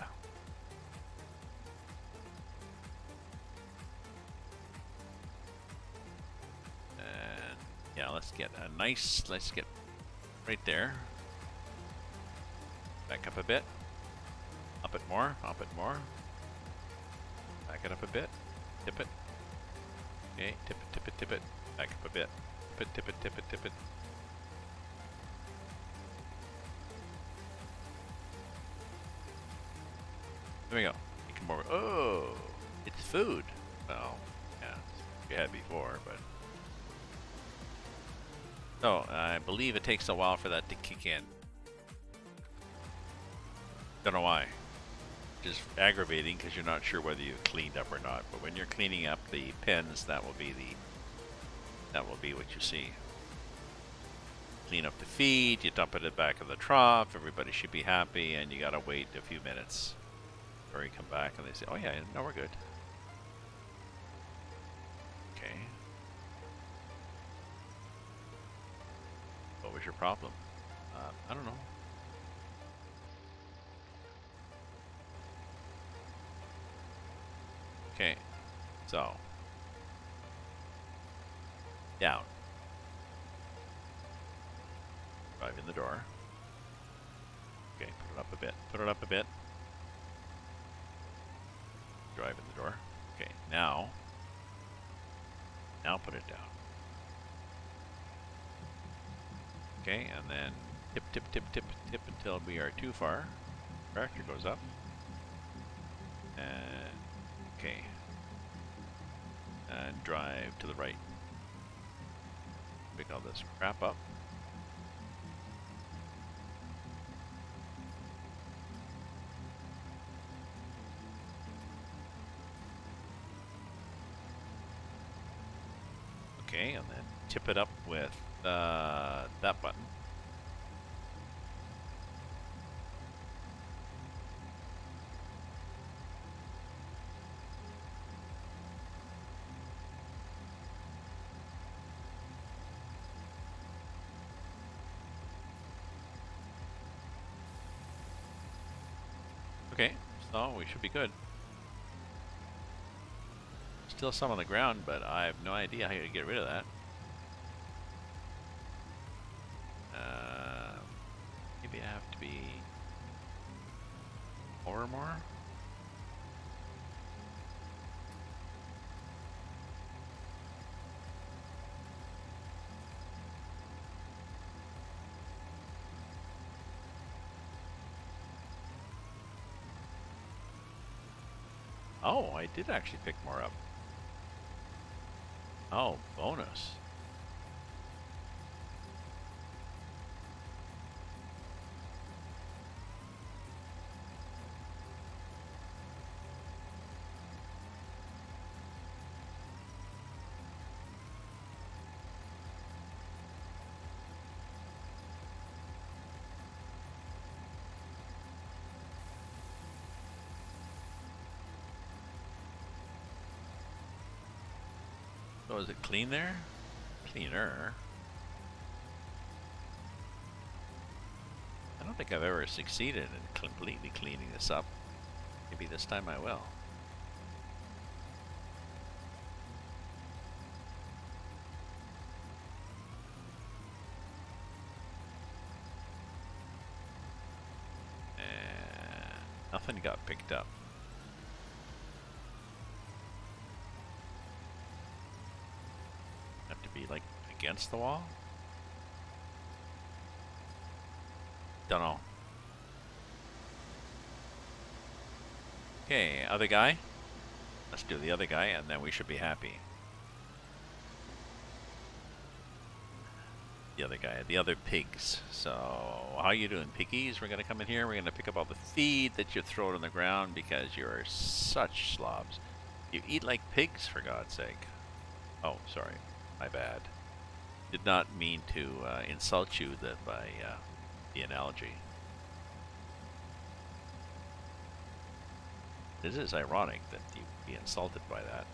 Yeah, let's get a nice, let's get right there. Back up a bit. Up it more, up it more. Back it up a bit. Tip it. Okay, tip it, tip it, tip it. Back up a bit. Tip it, tip it, tip it, tip it. There we go. You can more. Oh, it's food. Well, yeah, we had before, but. So, I believe it takes a while for that to kick in. Don't know why. Just aggravating because you're not sure whether you cleaned up or not. But when you're cleaning up the pens, that will be what you see. Clean up the feed, you dump it at the back of the trough, everybody should be happy, and you gotta wait a few minutes. Or you come back and they say, oh yeah, no, we're good. Okay. What was your problem? I don't know. Okay, so down. Drive in the door. Okay, put it up a bit. Put it up a bit. Drive in the door. Okay, now put it down. Okay, and then tip, tip, tip, tip, tip until we are too far. Tractor goes up. And okay. And drive to the right. Pick all this crap up. Okay, and then tip it up with that button. Okay, so we should be good. Still some on the ground, but I have no idea how to get rid of that. Maybe I be over more. Oh, I did actually pick more up. Oh, bonus. So is it clean there? Cleaner. I don't think I've ever succeeded in completely cleaning this up. Maybe this time I will. And nothing got picked up. Have to be like against the wall? Don't know. Okay, other guy. Let's do the other guy and then we should be happy. The other guy, the other pigs. So, how you doing, piggies? We're gonna come in here, we're gonna pick up all the feed that you throw on the ground because you're such slobs. You eat like pigs, for God's sake. Oh, sorry. My bad. Did not mean to insult you by the analogy. This is ironic that you be insulted by that.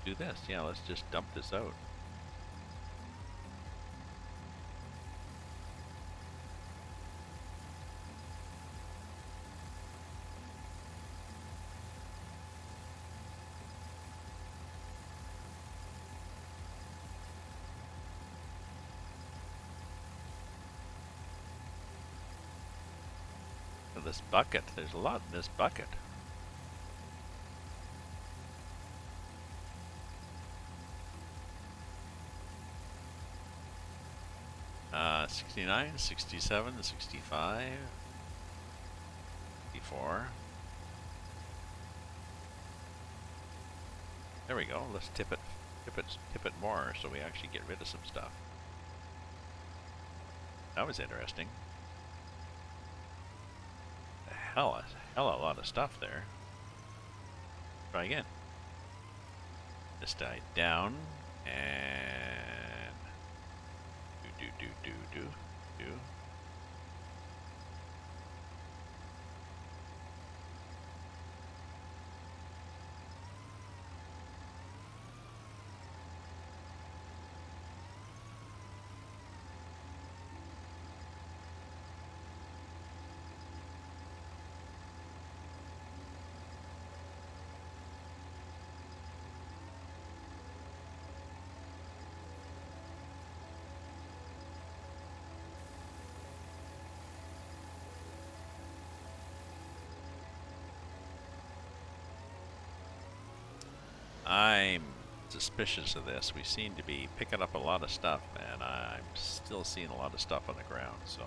Do this. Yeah, let's just dump this out. And this bucket, there's a lot in this bucket. 69, 67, 65, 64. There we go. Let's tip it more so we actually get rid of some stuff. That was interesting. Hell a lot of stuff there. Try again. This died down and do. I'm suspicious of this. We seem to be picking up a lot of stuff, and I'm still seeing a lot of stuff on the ground, so.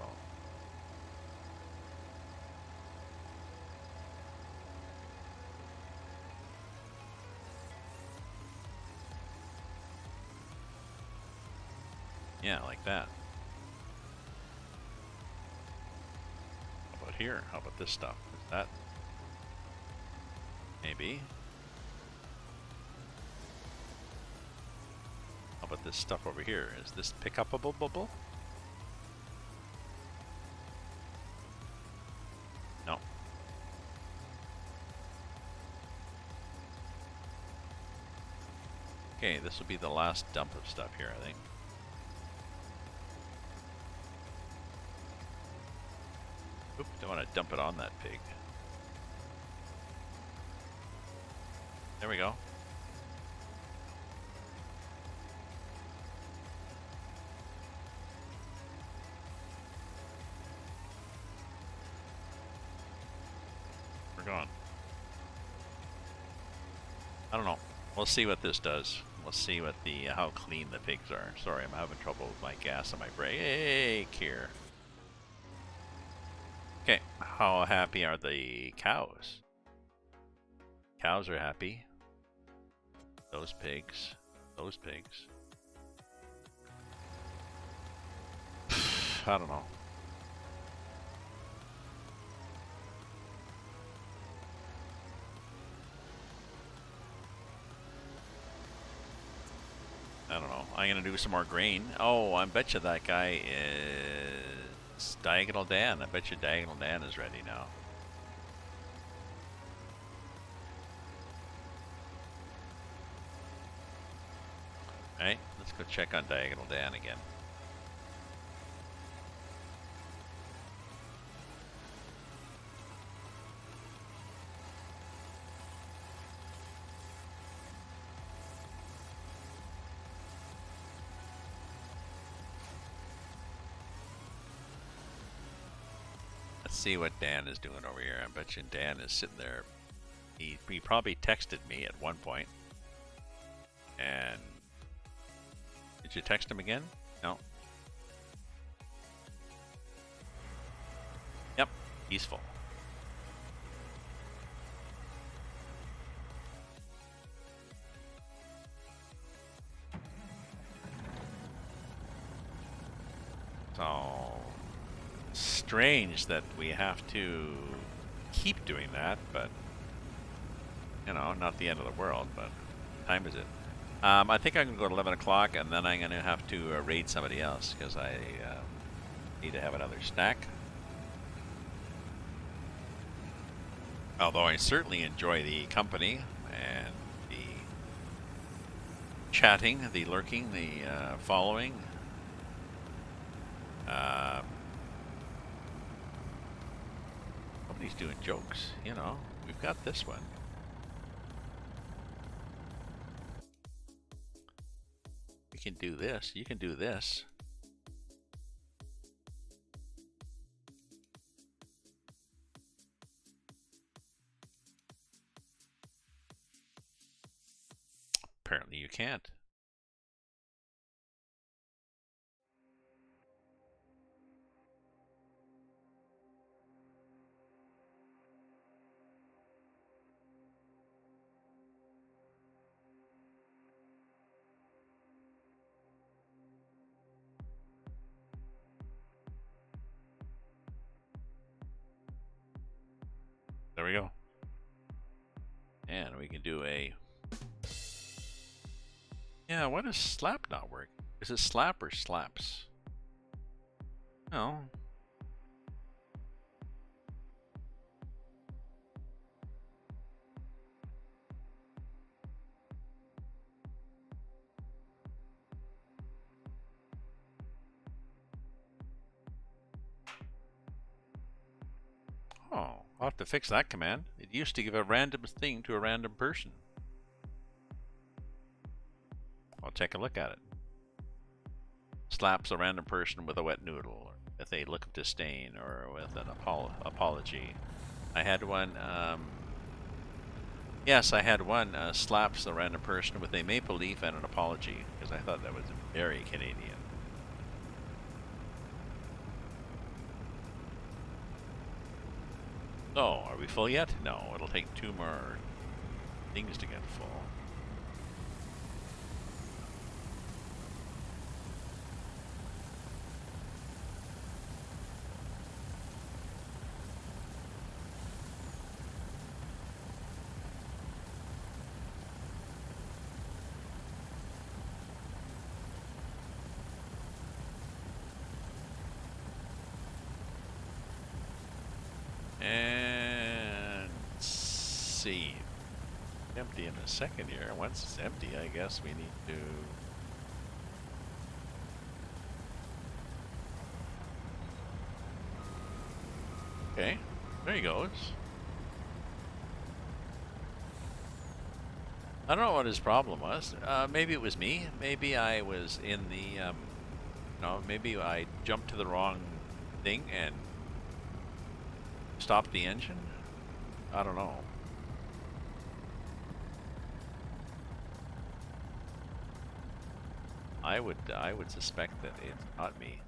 Yeah, like that. How about here? How about this stuff? Is that? Maybe. How about this stuff over here. Is this pick-upable bubble? No. Okay, this will be the last dump of stuff here, I think. Oop, don't want to dump it on that pig. There we go. We're gone. I don't know. We'll see what this does. We'll see what the how clean the pigs are. Sorry, I'm having trouble with my gas and my brake here. Okay, how happy are the cows? Cows are happy. Those pigs. Those pigs. I don't know. I don't know. I'm gonna do some more grain. Oh, I bet you that guy is Diagonal Dan. I bet you Diagonal Dan is ready now. Alright, let's go check on Diagonal Dan again. See what Dan is doing over here. I bet you Dan is sitting there. He probably texted me at one point. And did you text him again? No. Yep, he's full. So strange that we have to keep doing that, but you know, not the end of the world. But what time is it? I think I'm gonna go to 11 o'clock, and then I'm gonna have to raid somebody else because I need to have another snack. Although I certainly enjoy the company and the chatting, the lurking, the following. Nobody's doing jokes, you know. We've got this one. We can do this. You can do this. Apparently you can't. There we go. And we can do a... Yeah, why does slap not work? Is it slap or slaps? No. Oh, I'll have to fix that command. It used to give a random thing to a random person. I'll take a look at it. Slaps a random person with a wet noodle, or with a look of disdain, or with an apology. I had one, yes, I had one, slaps a random person with a maple leaf and an apology, because I thought that was very Canadian. Oh, are we full yet? No, it'll take 2 more things to get full. see. Empty in a second here. Once it's empty, I guess we need to... Okay, there he goes. I don't know what his problem was. Maybe it was me. Maybe I was in the, no, maybe I jumped to the wrong thing and stopped the engine. I don't know. I would suspect that it's not me,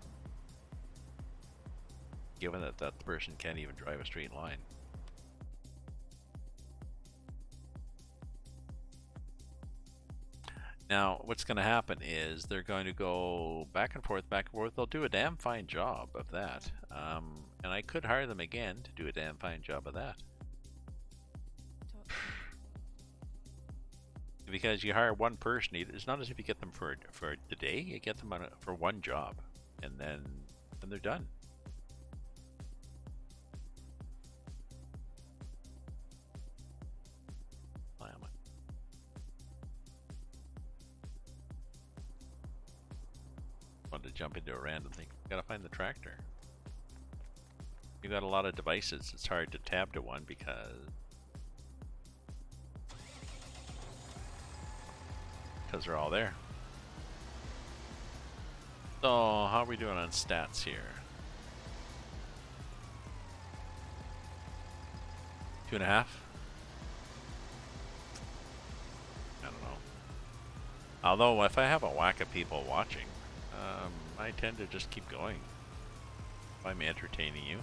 given that that person can't even drive a straight line. Now, what's going to happen is they're going to go back and forth, back and forth. They'll do a damn fine job of that. And I could hire them again to do a damn fine job of that. Because you hire one person, it's not as if you get them for the day. You get them for one job, and then they're done. Wanted to jump into a random thing. Gotta find the tractor. You got a lot of devices. It's hard to tab to one because they're all there. So how are we doing on stats here? 2.5. I don't know. Although if I have a whack of people watching, I tend to just keep going. If I'm entertaining you,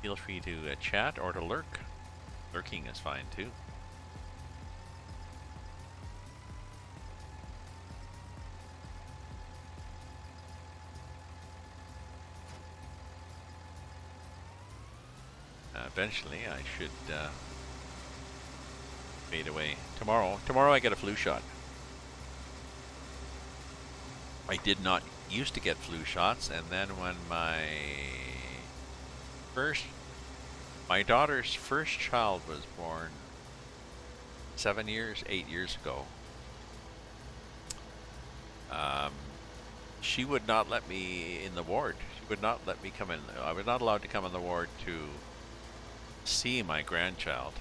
feel free to chat or to lurk. Lurking is fine too. Eventually, I should fade away. Tomorrow I get a flu shot. I did not used to get flu shots, and then when my daughter's first child was born 8 years ago, she would not let me in the ward. She would not let me come in. I was not allowed to come in the ward to see my grandchild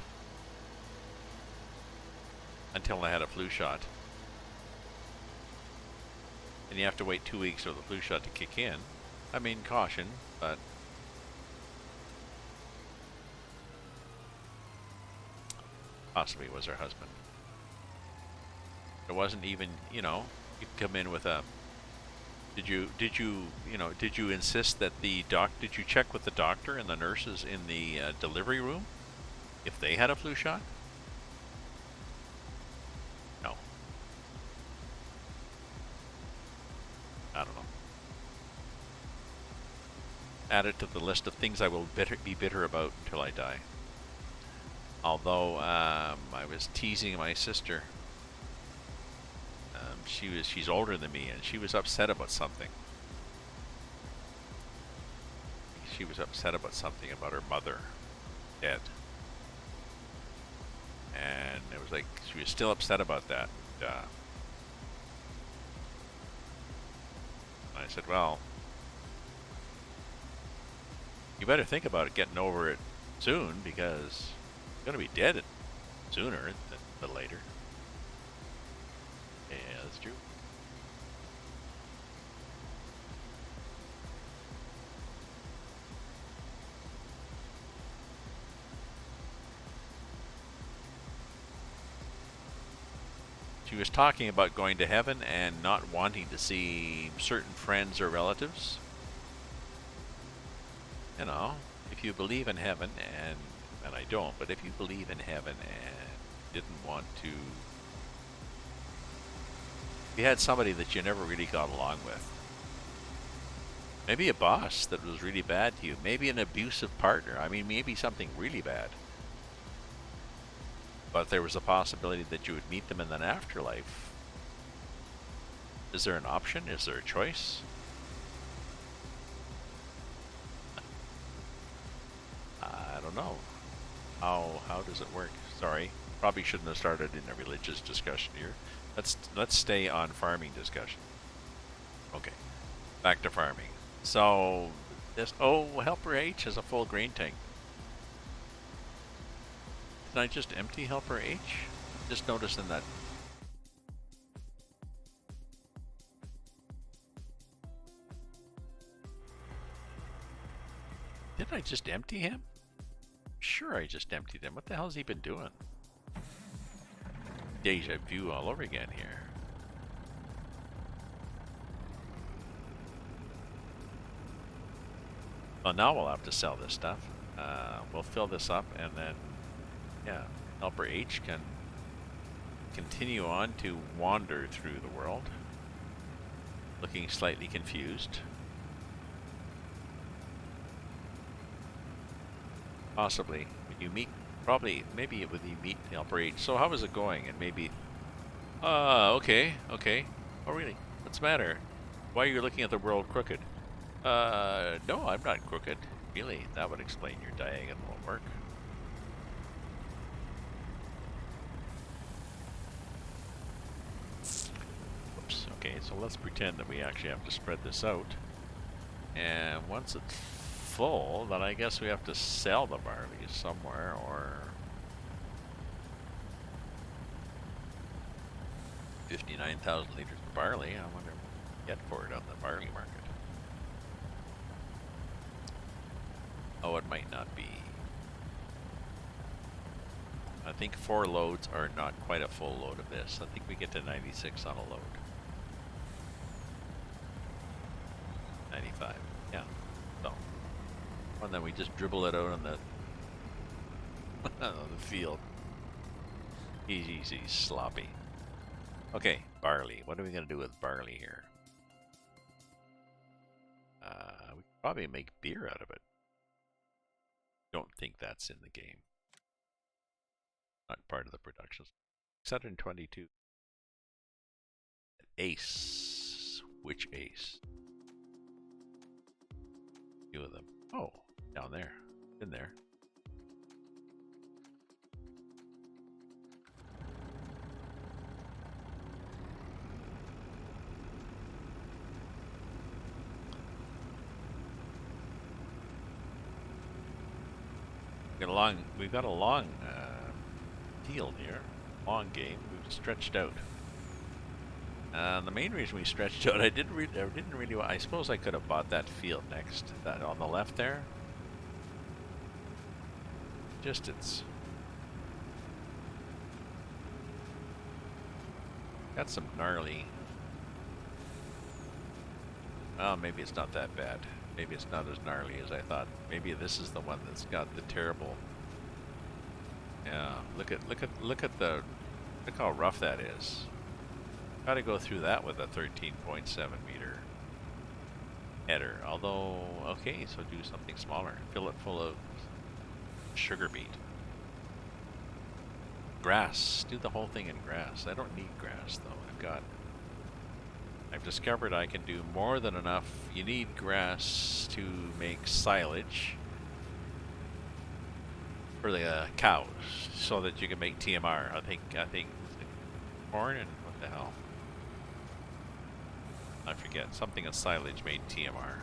until I had a flu shot. And you have to wait 2 weeks for the flu shot to kick in. I mean, caution, but possibly it was her husband. It wasn't even, you could come in with a. Did you insist that did you check with the doctor and the nurses in the delivery room if they had a flu shot? No. I don't know. Add it to the list of things I will be bitter about until I die. Although I was teasing my sister. She's older than me, and she was upset about something. She was upset about something about her mother dead. And it was like she was still upset about that. And I said, well, you better think about it getting over it soon, because you're going to be dead sooner than later. Yeah, that's true. She was talking about going to heaven and not wanting to see certain friends or relatives. If you believe in heaven, and I don't, but if you believe in heaven and didn't want to, you had somebody that you never really got along with. Maybe a boss that was really bad to you. Maybe an abusive partner. I mean, maybe something really bad. But there was a possibility that you would meet them in an afterlife. Is there an option? Is there a choice? I don't know. How does it work? Sorry, probably shouldn't have started in a religious discussion here. Let's stay on farming discussion. Okay, back to farming. So this Helper H has a full grain tank. Did I just empty Helper H? Just noticing that. Did I just empty him? Sure, I just emptied him. What the hell's he been doing? Deja vu all over again here. Well, now we'll have to sell this stuff. We'll fill this up, and then, yeah, Helper H can continue on to wander through the world, looking slightly confused. Possibly. When you meet, maybe when you meet Helper H. So how is it going? And maybe, okay. Oh, really? What's the matter? Why are you looking at the world crooked? No, I'm not crooked. Really? That would explain your diagonal work. Whoops. Okay, so let's pretend that we actually have to spread this out. And once it's full, then I guess we have to sell the barley somewhere, or 59,000 liters of barley. I wonder what we get for it on the barley market. Oh, it might not be. I think 4 loads are not quite a full load of this. I think we get to 96 on a load. 95, yeah. So, and then we just dribble it out on the on the field. Easy, sloppy. Okay, barley. What are we gonna do with barley here? We could probably make beer out of it. Don't think that's in the game. Not part of the production. 622. Ace. Which ace? Few of them. Oh, down there. In there. We've got a long field here, long game. We've stretched out. The main reason we stretched out, I didn't really. I suppose I could have bought that field next, that on the left there. Just it's got some gnarly. Oh, maybe it's not that bad. Maybe it's not as gnarly as I thought. Maybe this is the one that's got the terrible. Yeah, look how rough that is. Got to go through that with a 13.7 meter header. Although, okay, so do something smaller. Fill it full of sugar beet. Grass. Do the whole thing in grass. I don't need grass though. I've discovered I can do more than enough. You need grass to make silage for the cows, so that you can make TMR. I think corn and what the hell? I forget. Something of silage made TMR.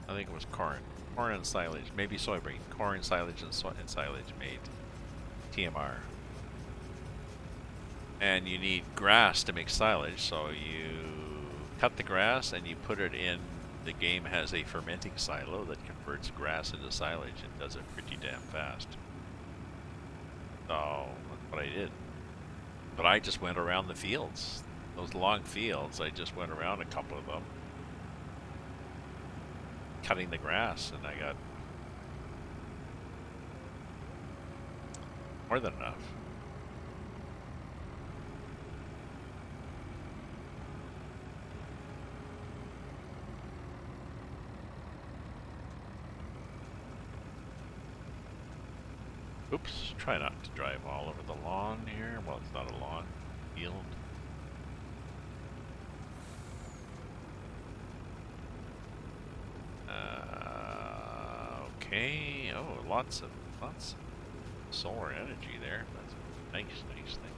I think it was corn. Corn and silage. Maybe soybean. Corn, silage, and silage made TMR. And you need grass to make silage, so you cut the grass and you put it in. The game has a fermenting silo that converts grass into silage and does it pretty damn fast. So that's what I did. But I just went around the fields. Those long fields, I just went around a couple of them, cutting the grass, and I got more than enough. Oops, try not to drive all over the lawn here. Well, it's not a lawn, field. Okay. Oh, lots of solar energy there. That's a nice thing.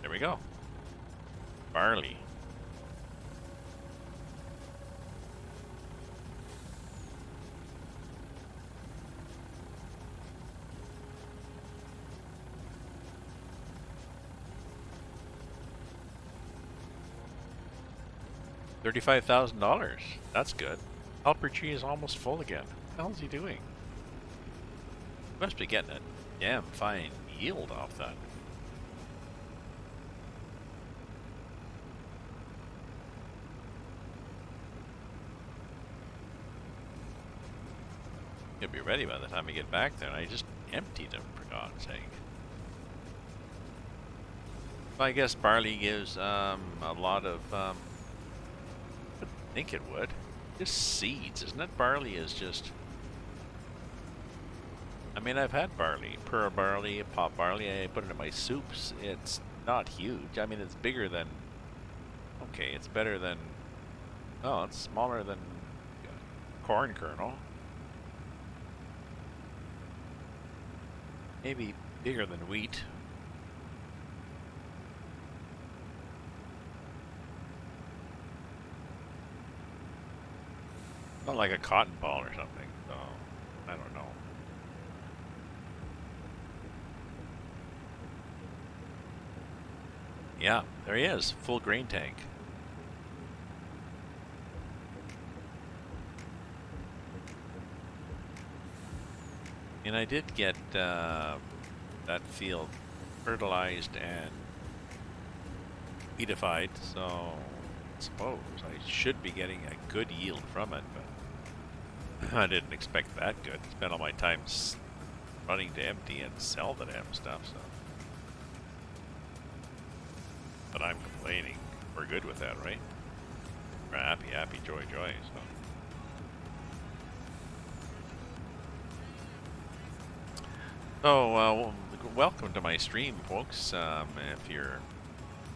There we go. Barley. $35,000. That's good. Helper tree is almost full again. What the hell is he doing? Must be getting a damn fine yield off that. He'll be ready by the time we get back there, and I just emptied him, for God's sake. Well, I guess barley gives a lot of I think it would. Just seeds, isn't it? Barley is just... I mean, I've had barley. Pearl barley, pot barley. I put it in my soups. It's not huge. I mean, it's bigger than... Okay, it's better than... Oh, it's smaller than corn kernel. Maybe bigger than wheat. Not like a cotton ball or something, so I don't know. Yeah, there he is, full grain tank. And I did get that field fertilized and weedified, so I suppose I should be getting a good yield from it, but I didn't expect that good. Spent all my time running to empty and sell the damn stuff, so. But I'm complaining. We're good with that, right? We're happy, joy, so. So, welcome to my stream, folks. If you're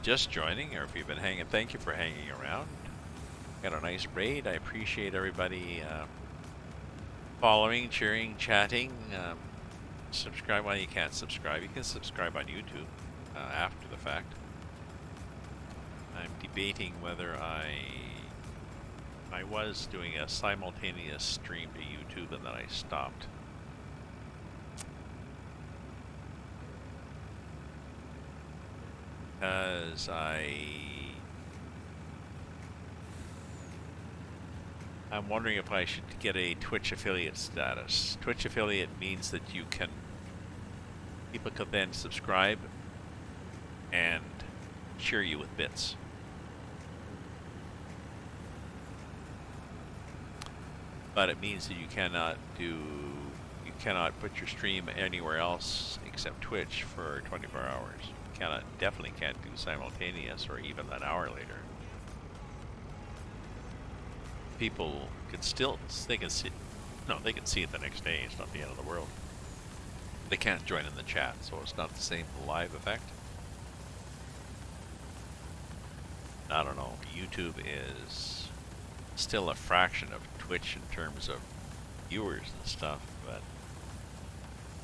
just joining, or if you've been hanging, thank you for hanging around. Got a nice raid. I appreciate everybody following, cheering, chatting. Subscribe. Well, you can't subscribe. You can subscribe on YouTube after the fact. I'm debating whether I was doing a simultaneous stream to YouTube and then I stopped. Because I'm wondering if I should get a Twitch affiliate status. Twitch affiliate means that people could then subscribe and cheer you with bits. But it means that you cannot put your stream anywhere else except Twitch for 24 hours. You definitely can't do simultaneous or even an hour later. People could still, they can see it the next day. It's not the end of the world. They can't join in the chat, so it's not the same live effect. I don't know. YouTube is still a fraction of Twitch in terms of viewers and stuff, but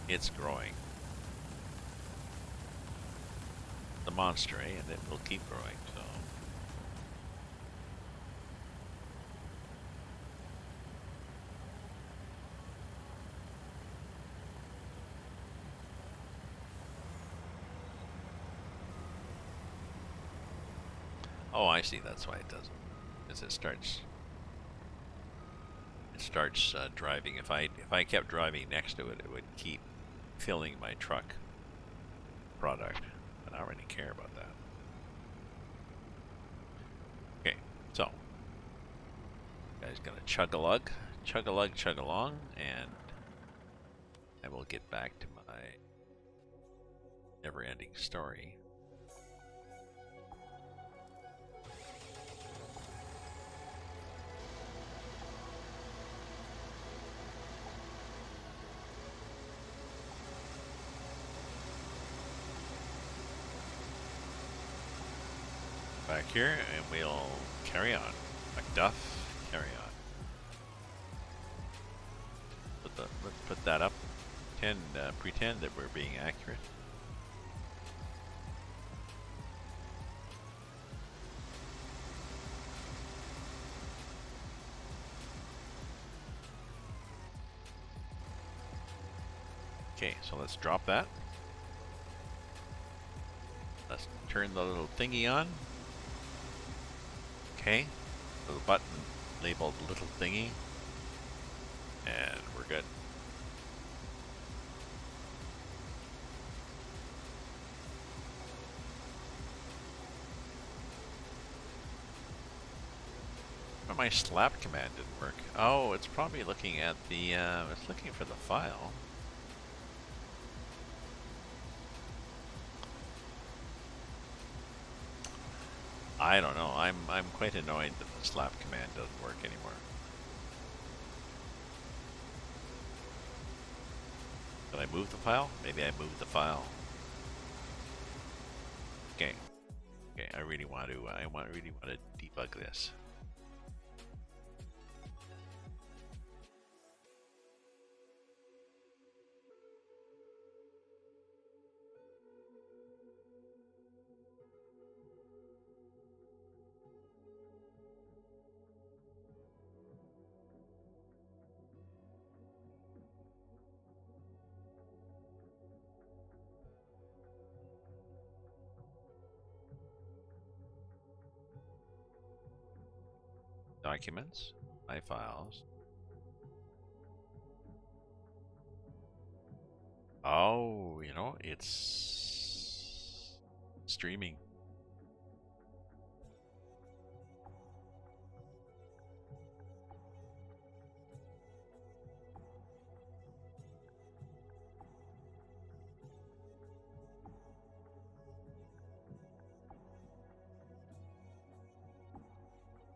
it's growing. The monster, eh? And it will keep growing, so. Oh, I see. That's why it doesn't. Because it starts driving. If I kept driving next to it, it would keep filling my truck product. But I don't really care about that. Okay, so guys gonna chug along, and I will get back to my never-ending story. back here and we'll carry on. Macduff, carry on. Let's put that up. Pretend that we're being accurate. Okay, so let's drop that. Let's turn the little thingy on. Okay, little button labeled little thingy. And we're good. But my slap command didn't work. Oh, it's probably looking at the, it's looking for the file. I don't know. I'm quite annoyed that the slap command doesn't work anymore. Did I move the file? Maybe I moved the file. Okay. Okay, I really want to debug this. Documents, my files. Oh, you know, it's streaming.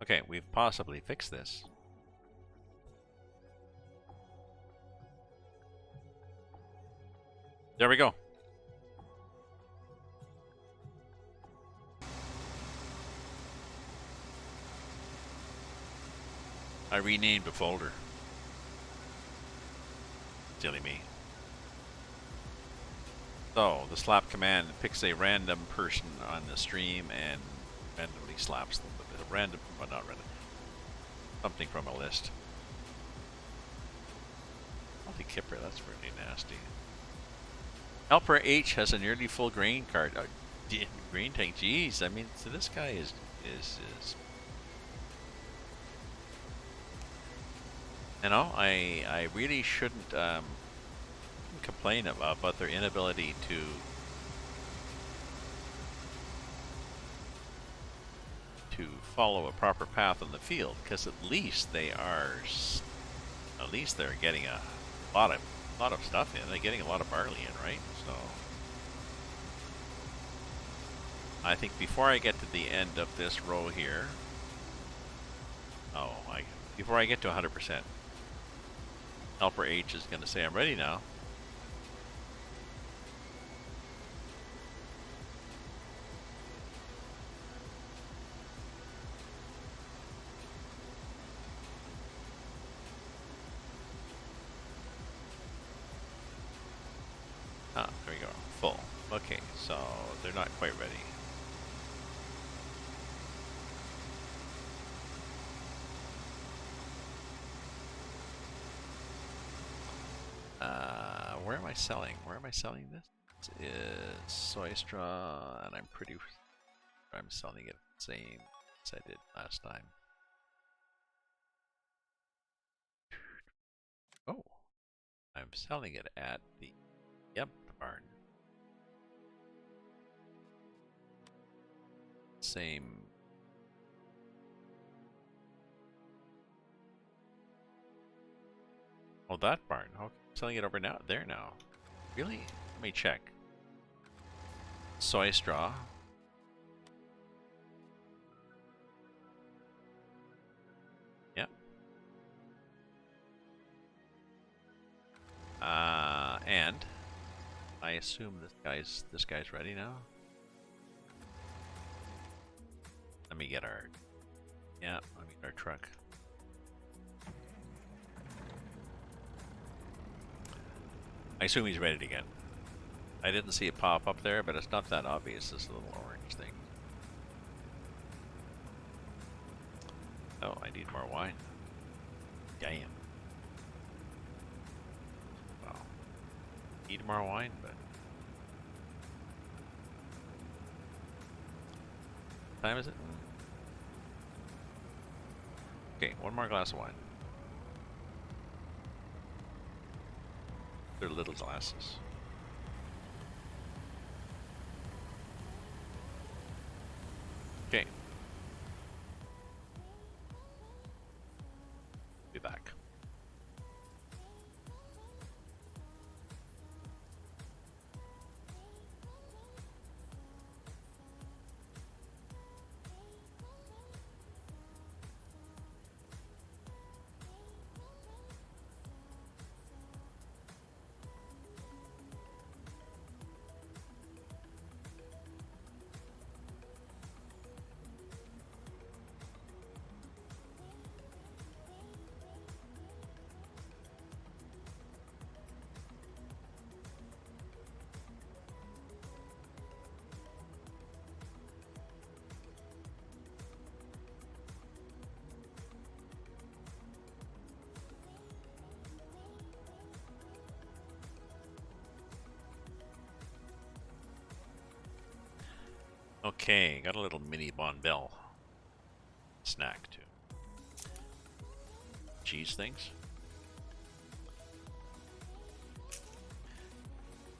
Okay, we've possibly fixed this. There we go. I renamed a folder. Silly me. So, the slap command picks a random person on the stream and randomly slaps them. But a random, well, not random. Something from a list. Multi-kipper, that's really nasty. Helper H has a nearly full grain cart. Grain tank, jeez. I mean, so this guy is you know, I really shouldn't complain about their inability to follow a proper path on the field, because at least they're getting a lot of stuff in. They're getting a lot of barley in, right? So I think before I get to the end of this row here, before I get to 100%, Helper H is going to say I'm ready now. Ah, there we go. Full. Okay, so they're not quite ready. Where am I selling? Where am I selling this? This is soy straw, and I'm pretty sure I'm selling it the same as I did last time. Oh, I'm selling it at the barn. Same. Oh, that barn. Okay, I'm selling it over now. There now. Really? Let me check. Soy straw. Yep. And I assume this guy's ready now. Let me get our... Yeah, let me get our truck. I assume he's ready to get. I didn't see it pop up there, but it's not that obvious, this little orange thing. Oh, I need more wine. Damn. Well, need more wine, but... What time is it? Okay, one more glass of wine. They're little glasses. Okay. Be back. Okay, got a little mini Bon Bell snack too. Cheese things.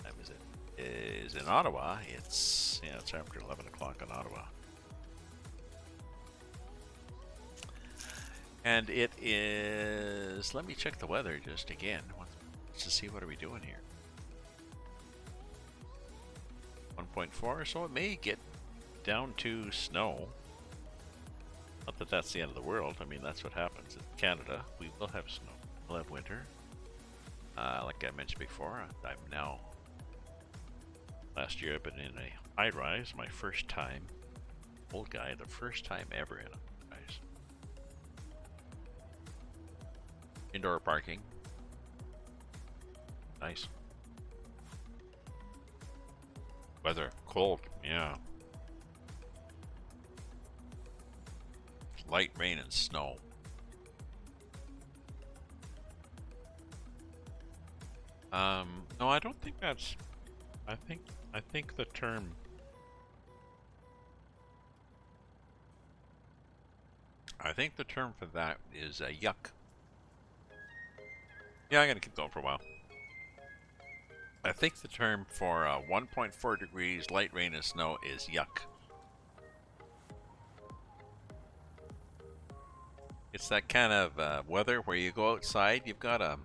That was it. Is in Ottawa. It's after 11 o'clock in Ottawa, and it is. Let me check the weather just again to see what are we doing here. 1.4, so it may get down to snow. Not that that's the end of the world. I mean, that's what happens in Canada. We will have snow. We'll have winter. Like I mentioned before, I'm now... Last year I've been in a high-rise. My first time. Old guy, the first time ever in a high-rise. Indoor parking. Nice. Weather. Cold. Yeah. Light rain and snow. No, I don't think that's... I think the term... I think the term for that is yuck. Yeah, I'm gonna keep going for a while. I think the term for 1.4 degrees, light rain and snow is yuck. It's that kind of weather where you go outside, you've got a...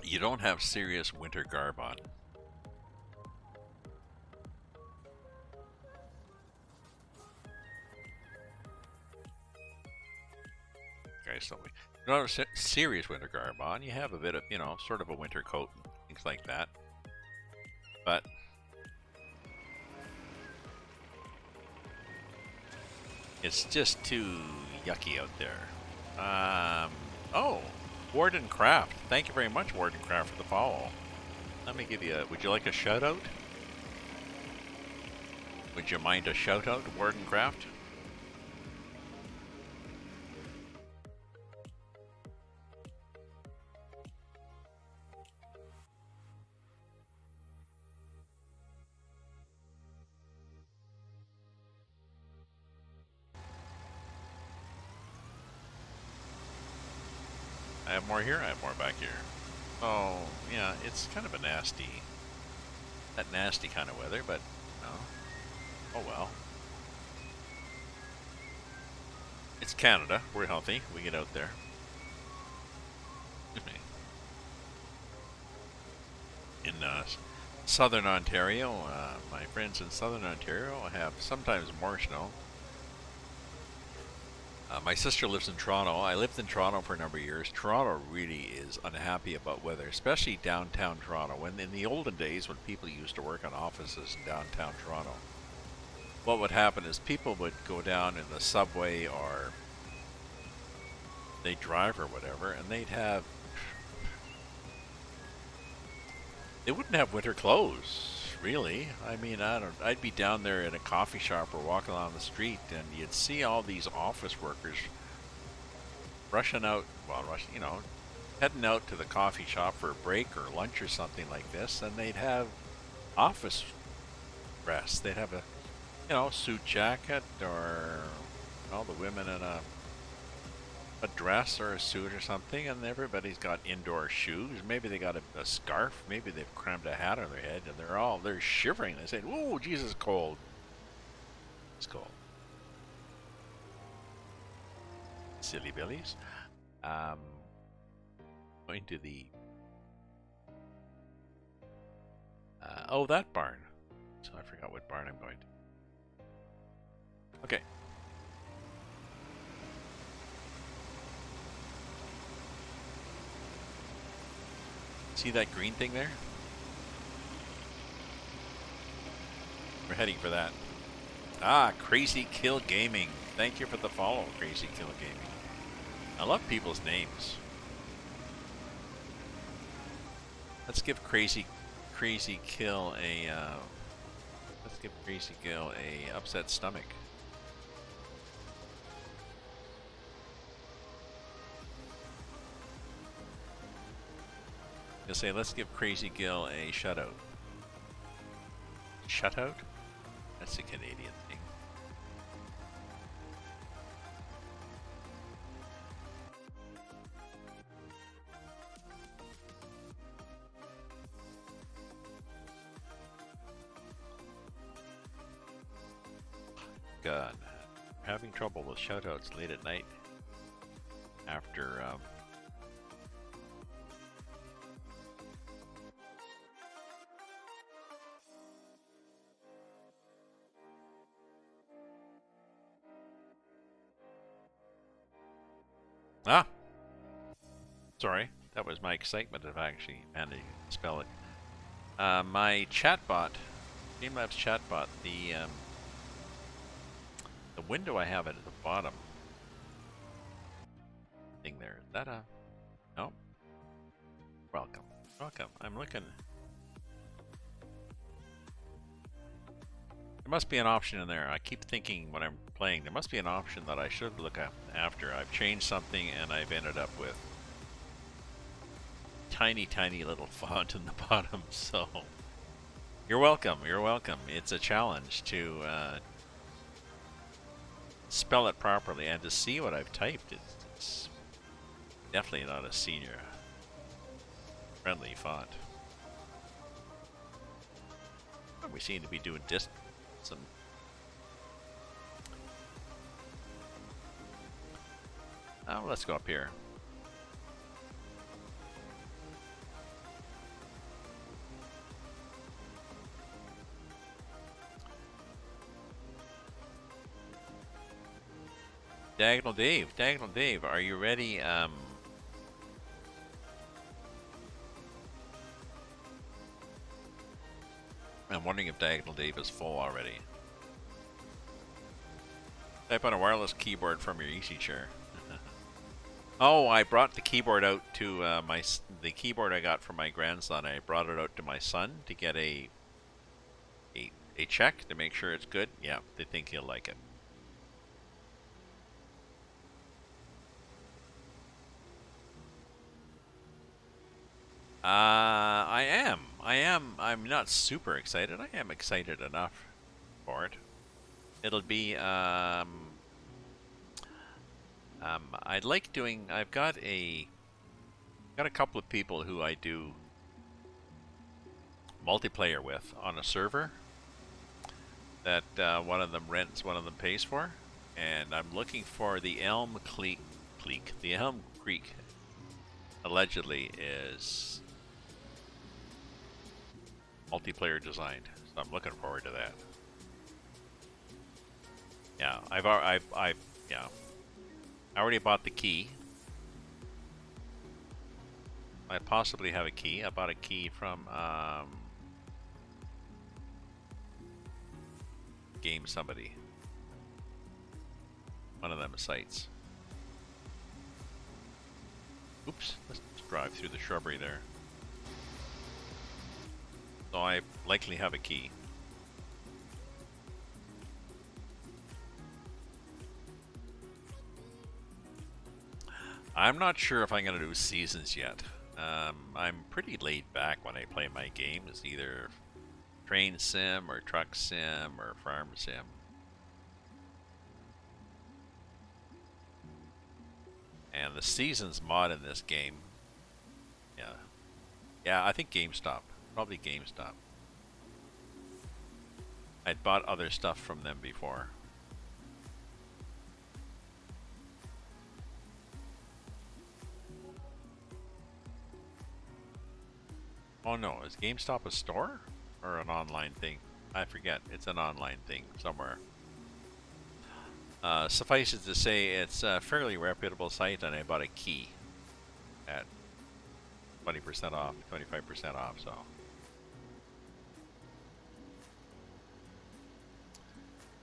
You don't have serious winter garb on. Okay, so you don't have serious winter garb on. You have a bit of, sort of a winter coat and things like that. But... it's just too yucky out there. Oh, Warden Craft. Thank you very much, Warden Craft, for the follow. Let me give you a... Would you like a shout-out? Would you mind a shout-out, Warden Craft? I have more here, I have more back here. Oh, yeah, it's kind of a nasty, that nasty kind of weather, but, oh well. It's Canada, we're healthy, we get out there. In southern Ontario, my friends in southern Ontario have sometimes more snow. My sister lives in Toronto. I lived in Toronto for a number of years. Toronto really is unhappy about weather, especially downtown Toronto. When in the olden days, when people used to work on offices in downtown Toronto, what would happen is people would go down in the subway or they drive or whatever, and they wouldn't have winter clothes, really. I mean, I'd be down there in a coffee shop or walking along the street, and you'd see all these office workers rushing out, heading out to the coffee shop for a break or lunch or something like this, and they'd have office dress. They'd have a, suit jacket, or all the women in a dress or a suit or something, and everybody's got indoor shoes. Maybe they got a scarf. Maybe they've crammed a hat on their head, and they're shivering. They say, "Oh, Jesus, cold." It's cold. Silly billies. Going to the that barn. So I forgot what barn I'm going to. Okay. See that green thing there? We're heading for that. Ah, Crazy Kill Gaming. Thank you for the follow, Crazy Kill Gaming. I love people's names. Let's give Crazy Kill a upset stomach. I'll say, let's give Crazy Gil a shutout. Shutout? That's a Canadian thing. God, I'm having trouble with shoutouts late at night after sorry, that was my excitement of actually managing to spell it. My chatbot, Streamlabs chatbot, the window I have it at the bottom thing there. Is that a no? Welcome. I'm looking. There must be an option in there. I keep thinking when I'm playing, there must be an option that I should look at after. I've changed something and I've ended up with tiny little font in the bottom. So you're welcome. It's a challenge to spell it properly and to see what I've typed. It's definitely not a senior friendly font. We seem to be doing some let's go up here. Diagonal Dave, are you ready? I'm wondering if Diagonal Dave is full already. Type on a wireless keyboard from your easy chair. Oh, I brought the keyboard out to the keyboard I got from my grandson. I brought it out to my son to get a check to make sure it's good. Yeah, they think he'll like it. I'm not super excited. I am excited enough for it. It'll be, I'd like doing, I've got a couple of people who I do multiplayer with on a server that one of them rents, one of them pays for, and I'm looking for the Elm Creek. The Elm Creek allegedly is multiplayer designed, so I'm looking forward to that. Yeah, I already bought the key. I possibly have a key. I bought a key from Game Somebody. One of them sites. Oops, let's drive through the shrubbery there. So I likely have a key. I'm not sure if I'm going to do seasons yet. I'm pretty laid back when I play my games, either train sim or truck sim or farm sim. And the seasons mod in this game, yeah, I think GameStop, probably GameStop. I'd bought other stuff from them before. Oh no, is GameStop a store or an online thing? I forget. It's an online thing somewhere. Suffice it to say, it's a fairly reputable site, and I bought a key at 20% off, 25% off, so.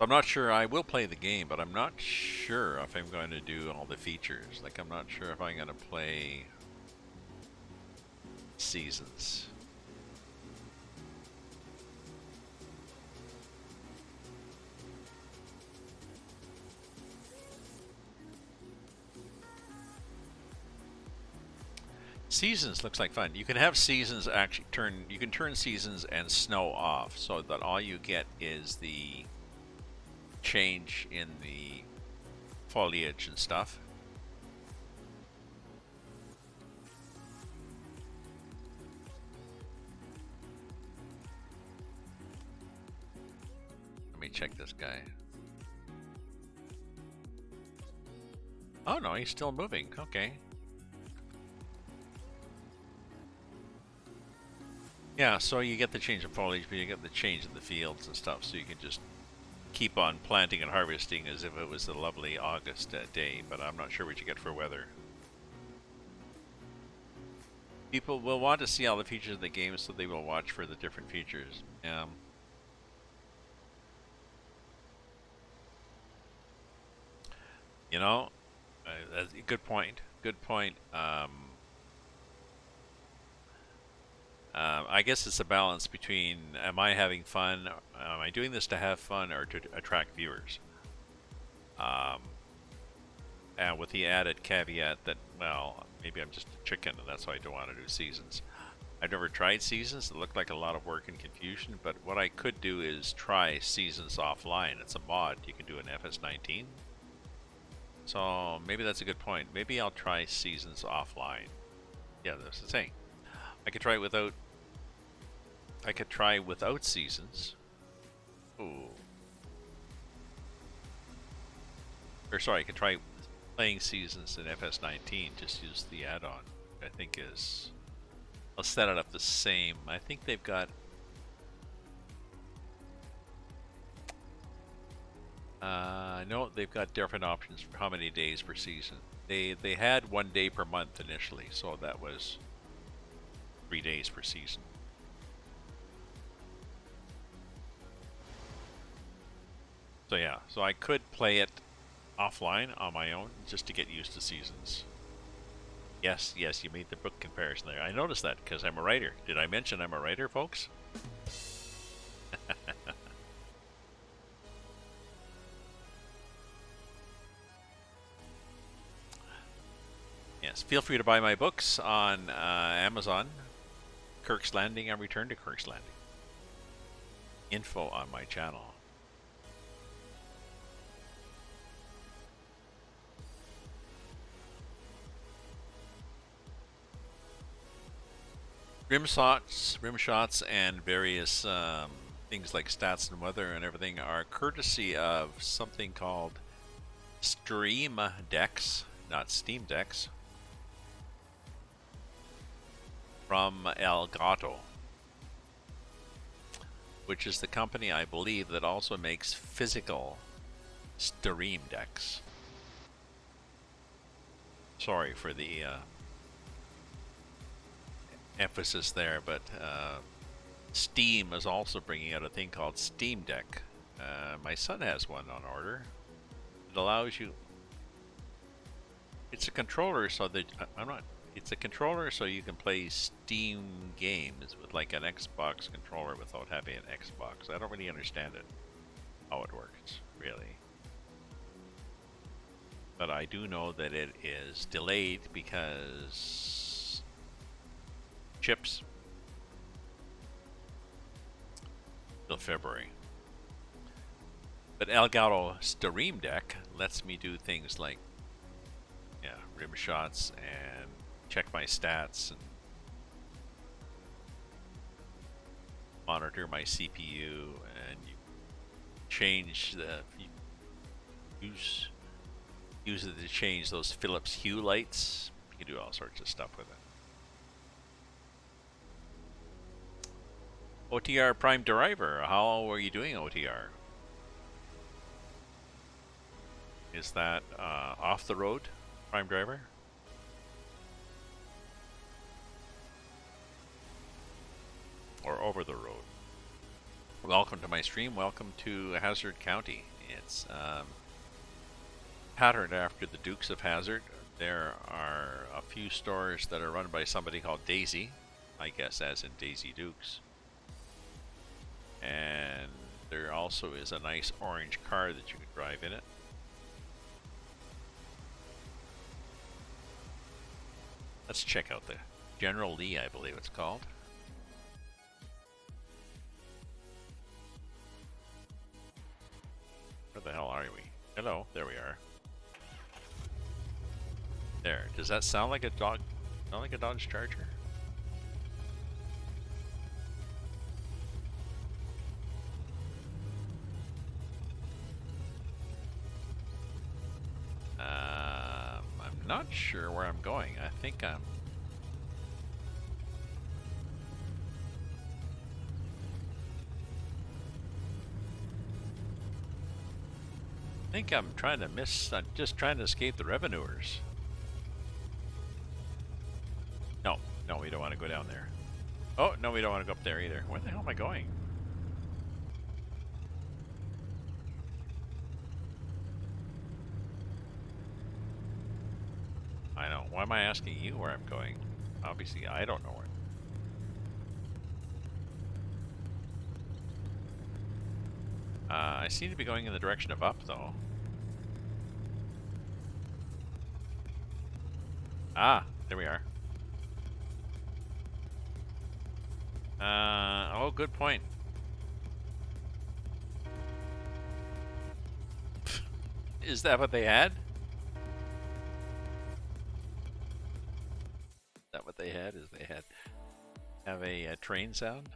I'm not sure. I will play the game, but I'm not sure if I'm going to do all the features. Like, I'm not sure if I'm going to play seasons. Seasons looks like fun. You can have seasons actually you can turn seasons and snow off, so that all you get is the change in the foliage and stuff. Let me check this guy. Oh no, he's still moving. Okay. Yeah, so you get the change in foliage, but you get the change in the fields and stuff, so you can just keep on planting and harvesting as if it was a lovely August day, but I'm not sure what you get for weather. People will want to see all the features of the game, so they will watch for the different features. You know, that's a good point. Good point. I guess it's a balance between, am I having fun, am I doing this to have fun or to attract viewers? And with the added caveat that, well, maybe I'm just a chicken and that's why I don't want to do seasons. I've never tried seasons. It looked like a lot of work and confusion, but what I could do is try seasons offline. It's a mod. You can do an FS19. So maybe that's a good point. Maybe I'll try seasons offline. Yeah, that's the thing. I could try without seasons. Ooh. Or sorry, I could try playing seasons in FS19. Just use the add-on. I think is. I'll set it up the same. I think they've got. No, they've got different options for how many days per season. They had 1 day per month initially, so that was 3 days per season. So yeah, so I could play it offline on my own just to get used to seasons. Yes, you made the book comparison there. I noticed that because I'm a writer. Did I mention I'm a writer, folks? Yes, feel free to buy my books on Amazon. Kirk's Landing and Return to Kirk's Landing. Info on my channel. Rim shots, and various things like stats and weather and everything are courtesy of something called Stream Decks, not Steam Decks, from Elgato, which is the company, I believe, that also makes physical Stream Decks. Sorry for the emphasis there, but Steam is also bringing out a thing called Steam Deck. My son has one on order. It allows you. It's a controller, so that I'm not. It's a controller, so you can play Steam games with like an Xbox controller without having an Xbox. I don't really understand it, how it works, really. But I do know that it is delayed because chips till February. But Elgato Stream Deck lets me do things like, yeah, rim shots and check my stats and monitor my CPU, and you change the use it to change those Philips Hue lights. You can do all sorts of stuff with it. OTR Prime Driver, how are you doing, OTR? Is that off the road, Prime Driver? Or over the road? Welcome to my stream. Welcome to Hazzard County. It's patterned after the Dukes of Hazzard. There are a few stores that are run by somebody called Daisy, I guess as in Daisy Dukes. And there also is a nice orange car that you can drive in it. Let's check out the General Lee, I believe it's called. Where the hell are we? Hello, there we are. There. Does that sound like a Dodge Charger? I'm not sure where I'm going. I think I'm just trying to escape the revenuers. No, we don't want to go down there. Oh, no, we don't want to go up there either. Where the hell am I going? I know. Why am I asking you where I'm going? Obviously, I don't know where. I seem to be going in the direction of up, though. Ah, there we are. Oh, good point. Is that what they had? Is that what they had? Is they have a train sound?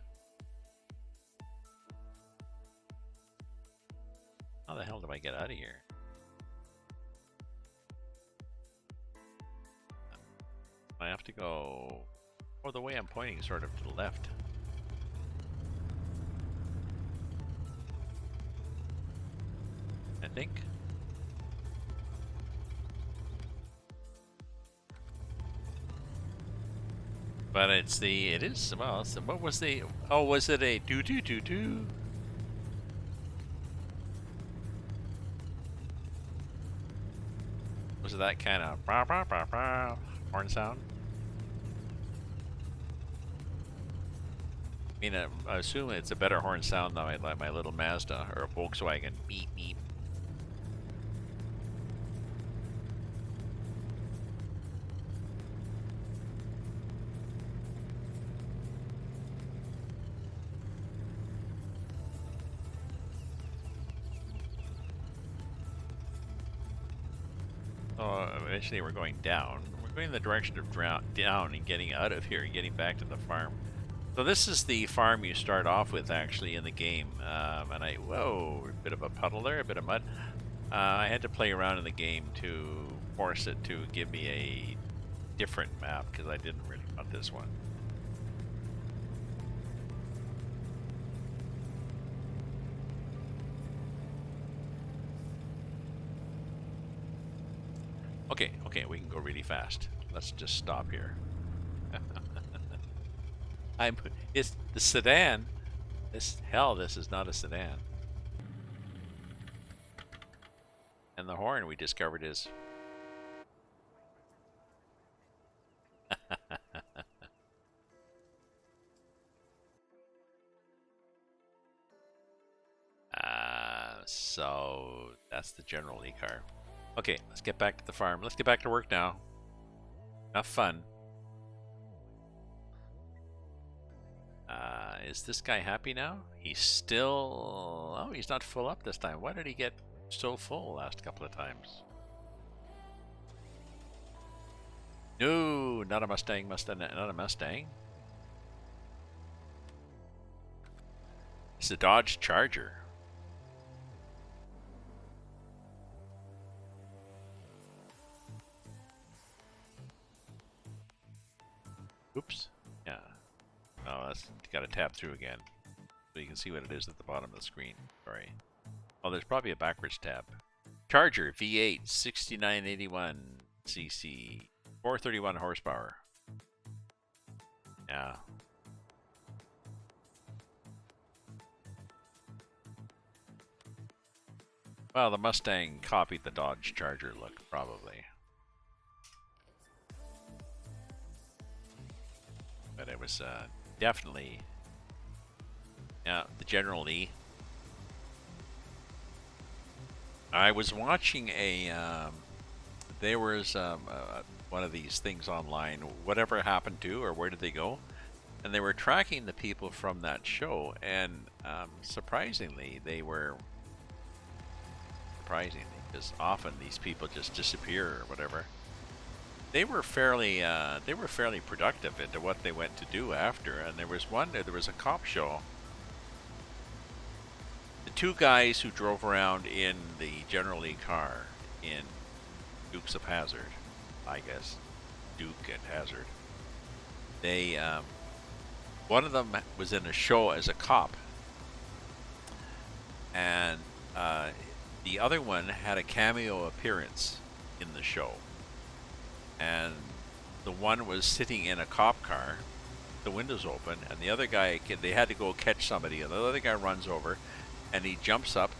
How the hell do I get out of here? I have to go... Oh, the way I'm pointing is sort of to the left. I think. But it is, well, so what was the, oh, was it a do-do-do-do? Was it that kind of horn sound? I mean, I assume it's a better horn sound than my little Mazda or a Volkswagen beep beep. Eventually we're going down. We're going in the direction of down and getting out of here and getting back to the farm. So this is the farm you start off with actually in the game. And whoa, a bit of a puddle there, a bit of mud. I had to play around in the game to force it to give me a different map because I didn't really want this one. Okay, okay, we can go really fast. Let's just stop here. It's the sedan. This is not a sedan. And the horn we discovered is so that's the General Lee car. Okay, let's get back to the farm. Let's get back to work now. Enough fun. Is this guy happy now? He's still... Oh, he's not full up this time. Why did he get so full last couple of times? No, not a Mustang, not a Mustang. It's a Dodge Charger. Oops. Yeah. Oh, that's got to tap through again, so you can see what it is at the bottom of the screen. Sorry. Oh, there's probably a backwards tab. Charger V8 6981 cc, 431 horsepower. Yeah. Well, the Mustang copied the Dodge Charger look, probably. But it was definitely, yeah, the General Lee. I was watching there was one of these things online, whatever happened to, or where did they go? And they were tracking the people from that show, and surprisingly, because often these people just disappear or whatever. They were fairly productive into what they went to do after, and there was a cop show. The two guys who drove around in the General Lee car in Dukes of Hazzard, I guess, Duke and Hazzard. They one of them was in a show as a cop, and the other one had a cameo appearance in the show. And the one was sitting in a cop car, the windows open, and the other guy, they had to go catch somebody, and the other guy runs over, and he jumps up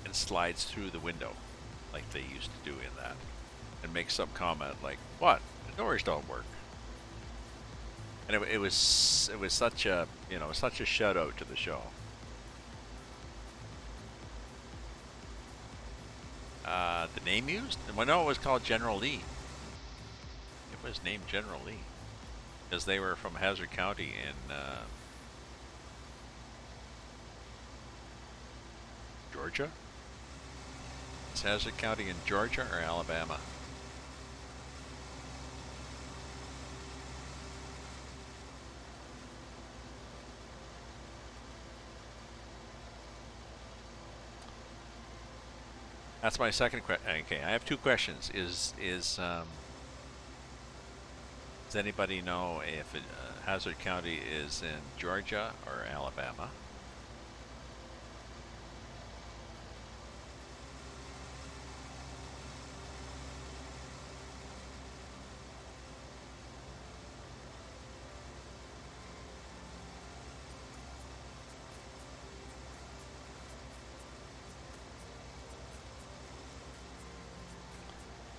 and slides through the window, like they used to do in that, and makes some comment like, "What? The doors don't work." And it was such a such a shout out to the show. The name used? Well, no, it was called General Lee. It was named General Lee because they were from Hazzard County in Georgia. Is Hazzard County in Georgia or Alabama? That's my second question. Okay, I have two questions. Does anybody know if Hazzard County is in Georgia or Alabama?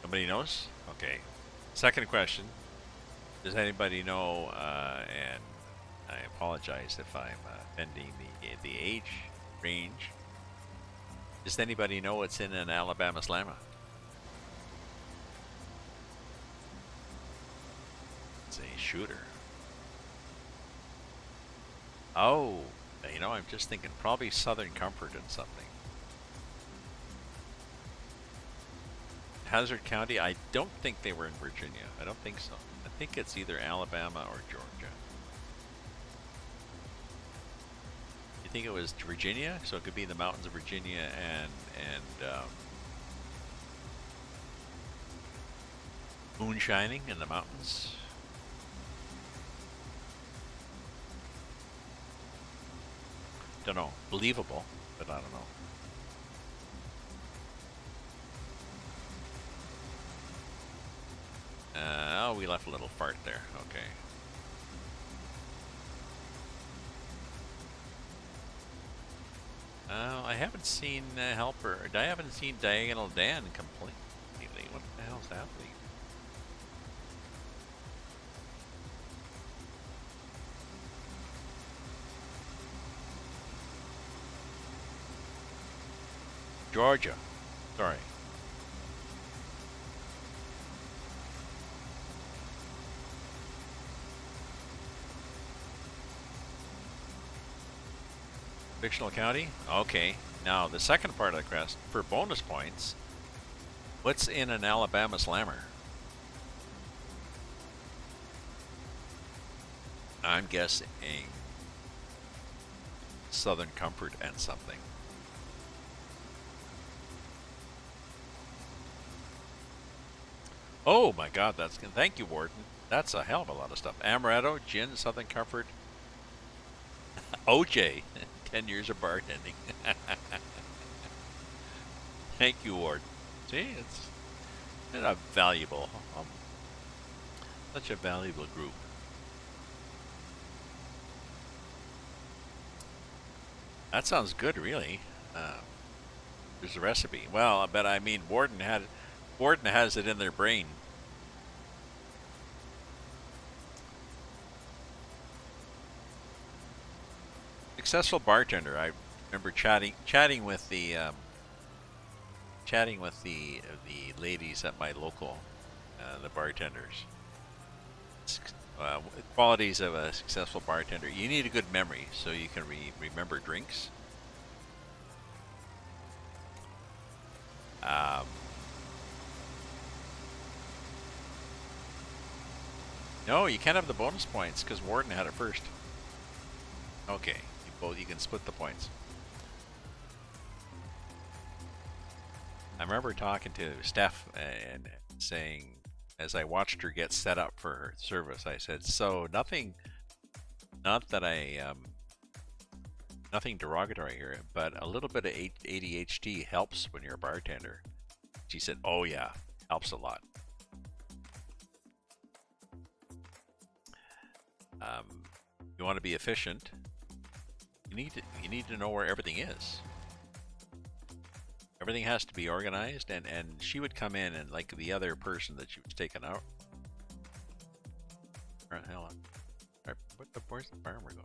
Nobody knows? Okay. Second question. Does anybody know, and I apologize if I'm offending the age range, does anybody know what's in an Alabama Slammer? It's a shooter. Oh, I'm just thinking probably Southern Comfort and something. Hazzard County, I don't think they were in Virginia. I don't think so. I think it's either Alabama or Georgia. You think it was Virginia? So it could be the mountains of Virginia and moonshining in the mountains. Don't know. Believable, but I don't know. Oh, we left a little fart there. Okay. I haven't seen Helper. I haven't seen Diagonal Dan complain lately. What the hell's happening? Georgia. Sorry. Fictional county? Okay. Now, the second part of the quest, for bonus points, what's in an Alabama slammer? I'm guessing Southern Comfort and something. Oh my god, that's good. Thank you, Warden. That's a hell of a lot of stuff. Amaretto, gin, Southern Comfort, OJ, 10 years of bartending. Thank you, Warden. See, it's a valuable, such a valuable group. That sounds good, really. There's a recipe. Well, but I mean, Warden has it in their brain. Successful bartender. I remember chatting with the ladies at my local, the bartenders. Qualities of a successful bartender. You need a good memory so you can remember drinks. No, you can't have the bonus points because Warden had it first. Okay, you can split the points. I remember talking to Steph and saying, as I watched her get set up for her service, I said, "So nothing derogatory here, but a little bit of ADHD helps when you're a bartender." She said, "Oh yeah, helps a lot." You want to be efficient. You need to know where everything is. Everything has to be organized, and she would come in and like the other person that she was taking out. Where the hell? Where's the farmer go?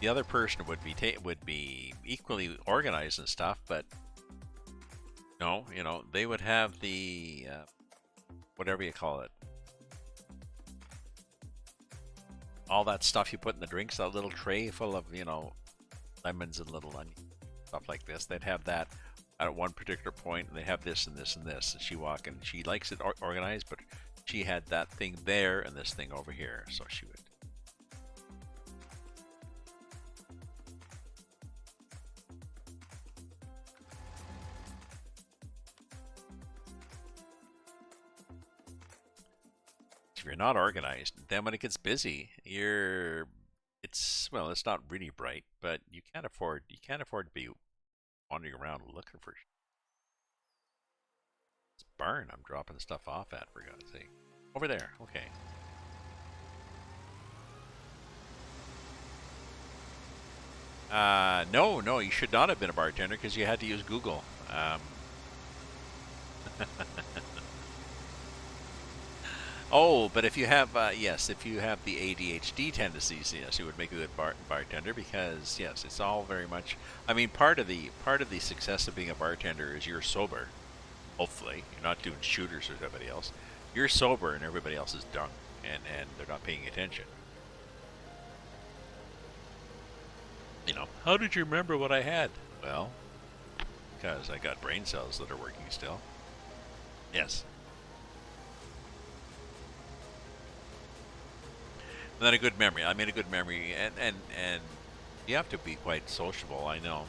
The other person would be equally organized and stuff, but no, they would have the whatever you call it. All that stuff you put in the drinks, that little tray full of, lemons and little onions, stuff like this. They'd have that at one particular point, and they have this and this and this. And she walk in, she likes it organized, but she had that thing there and this thing over here, so she would. If you're not organized, then when it gets busy, it's not really bright, but you can't afford to be wandering around looking for this barn I'm dropping stuff off at, for God's sake. Over there, okay. No, you should not have been a bartender because you had to use Google. Oh, but if you have, if you have the ADHD tendencies, yes, you would make a good bartender because, yes, it's all very much. I mean, part of the success of being a bartender is you're sober. Hopefully, you're not doing shooters with everybody else. You're sober, and everybody else is drunk, and they're not paying attention. How did you remember what I had? Well, because I got brain cells that are working still. Yes. And then a good memory. I made a good memory, and you have to be quite sociable. I know.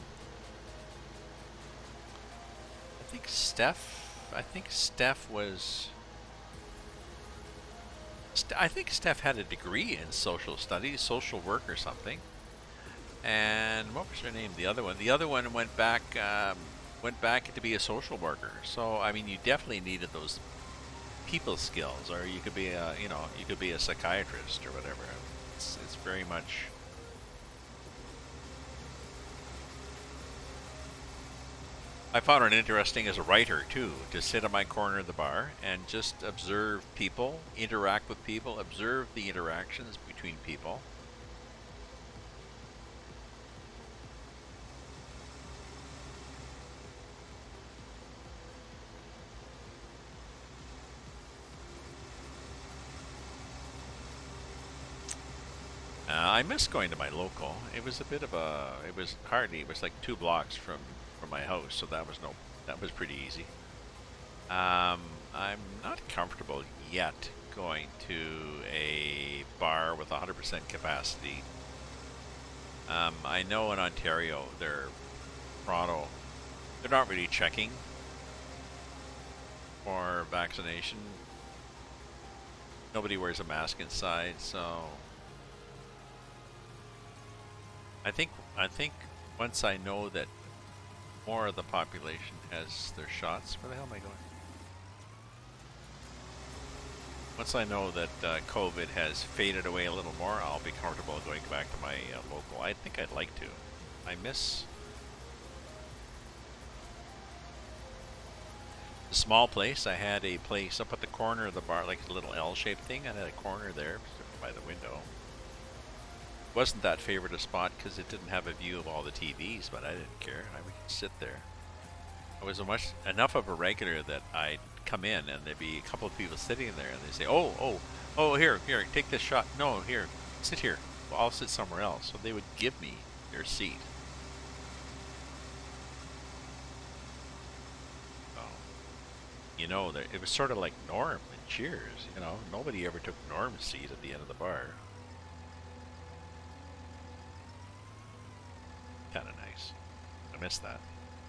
I think Steph was. I think Steph had a degree in social studies, social work, or something. And what was her name? The other one. The other one went back to be a social worker. So I mean, you definitely needed those people skills, or you could be a, you could be a psychiatrist or whatever. It's very much. I found it interesting as a writer too, to sit in my corner of the bar and just observe people, interact with people, observe the interactions between people. I miss going to my local. It was a bit of a. It was hardly. It was like 2 blocks from my house, so that was pretty easy. I'm not comfortable yet going to a bar with 100% capacity. I know in Ontario, Toronto, they're not really checking for vaccination. Nobody wears a mask inside, so I think once I know that more of the population has their shots. Where the hell am I going? Once I know that COVID has faded away a little more, I'll be comfortable going back to my local. I think I'd like to. I miss the small place. I had a place up at the corner of the bar, like a little L-shaped thing. I had a corner there by the window. Wasn't that favorite a spot because it didn't have a view of all the TVs, but I didn't care. I would sit there. I was enough of a regular that I'd come in and there'd be a couple of people sitting there and they'd say, oh, here, take this shot. No, here, sit here. Well, I'll sit somewhere else. So they would give me their seat. So, it was sort of like Norm and Cheers. Nobody ever took Norm's seat at the end of the bar. Kind of nice. I miss that.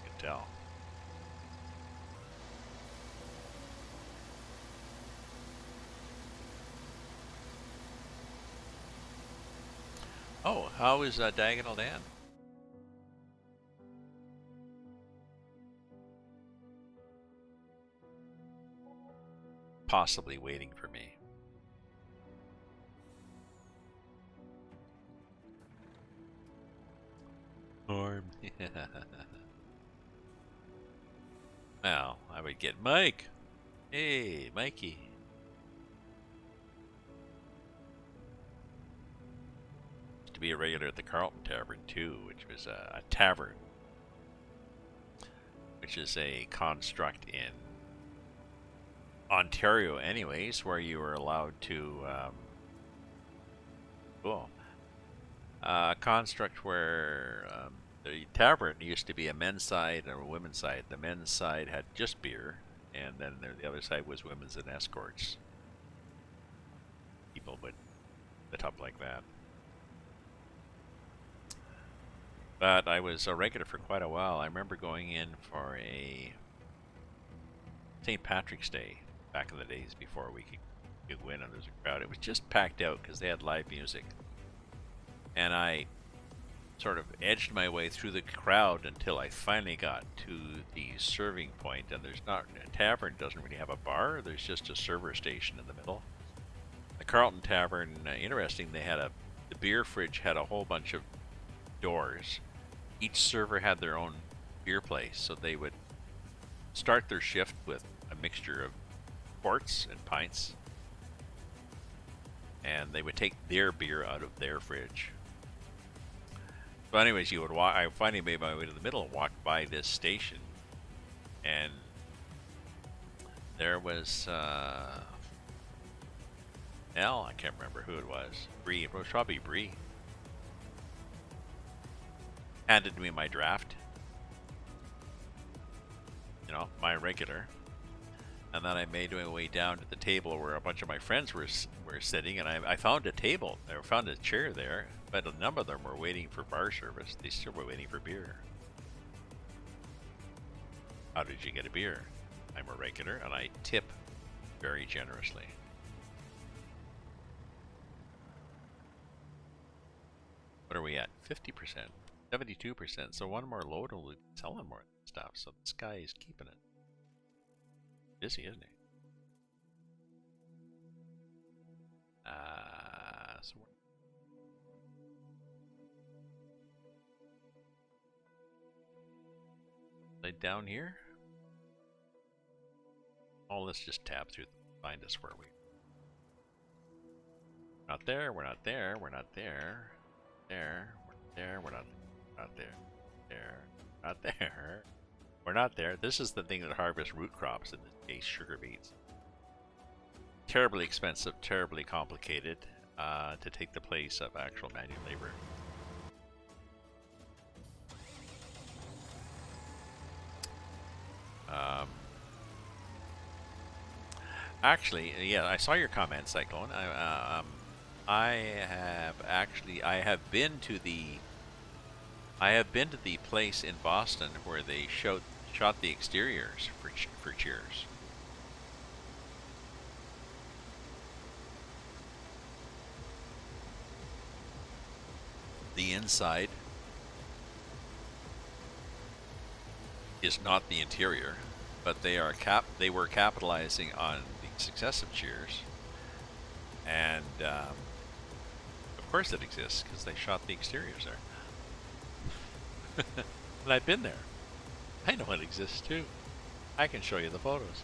You can tell. Oh, how is Diagonal Dan? Possibly waiting for me. Norm. Well, I would get Mike. Hey, Mikey. To be a regular at the Carlton Tavern too, which was a tavern, which is a construct in Ontario, anyways, where you were allowed to. A construct where the tavern used to be a men's side and a women's side. The men's side had just beer, and then the other side was women's and escorts. People would sit up like that. But I was a regular for quite a while. I remember going in for a St. Patrick's Day back in the days before we could go in and there's a crowd. It was just packed out because they had live music. And I sort of edged my way through the crowd until I finally got to the serving point. And a tavern doesn't really have a bar. There's just a server station in the middle. The Carlton Tavern, interesting, the beer fridge had a whole bunch of doors. Each server had their own beer place, so they would start their shift with a mixture of quarts and pints, and they would take their beer out of their fridge. So anyways, you would walk. I finally made my way to the middle and walked by this station, and there was I can't remember who it was. Bree. It was probably Bree. Handed me my draft, my regular, and then I made my way down to the table where a bunch of my friends were sitting, and I found a table. I found a chair there, but a number of them were waiting for bar service. They still were waiting for beer. How did you get a beer? I'm a regular, and I tip very generously. What are we at? 50%, 72%. So one more load and we'll be selling more stuff. So this guy is keeping it busy, isn't he? So like down here. Oh, let's just tab through, find us where we. Not there. We're not there. We're not there. There. We're there. We're not there. There. Not there. We're not there. This is the thing that harvests root crops, in this case, sugar beets. Terribly expensive, terribly complicated to take the place of actual manual labor. Actually, yeah, I saw your comment, Cyclone. I have been to the place in Boston where they shot the exteriors for Cheers. The inside is not the interior, but they were capitalizing on the success of Cheers, and of course it exists because they shot the exteriors there. And I've been there. I know it exists too. I can show you the photos.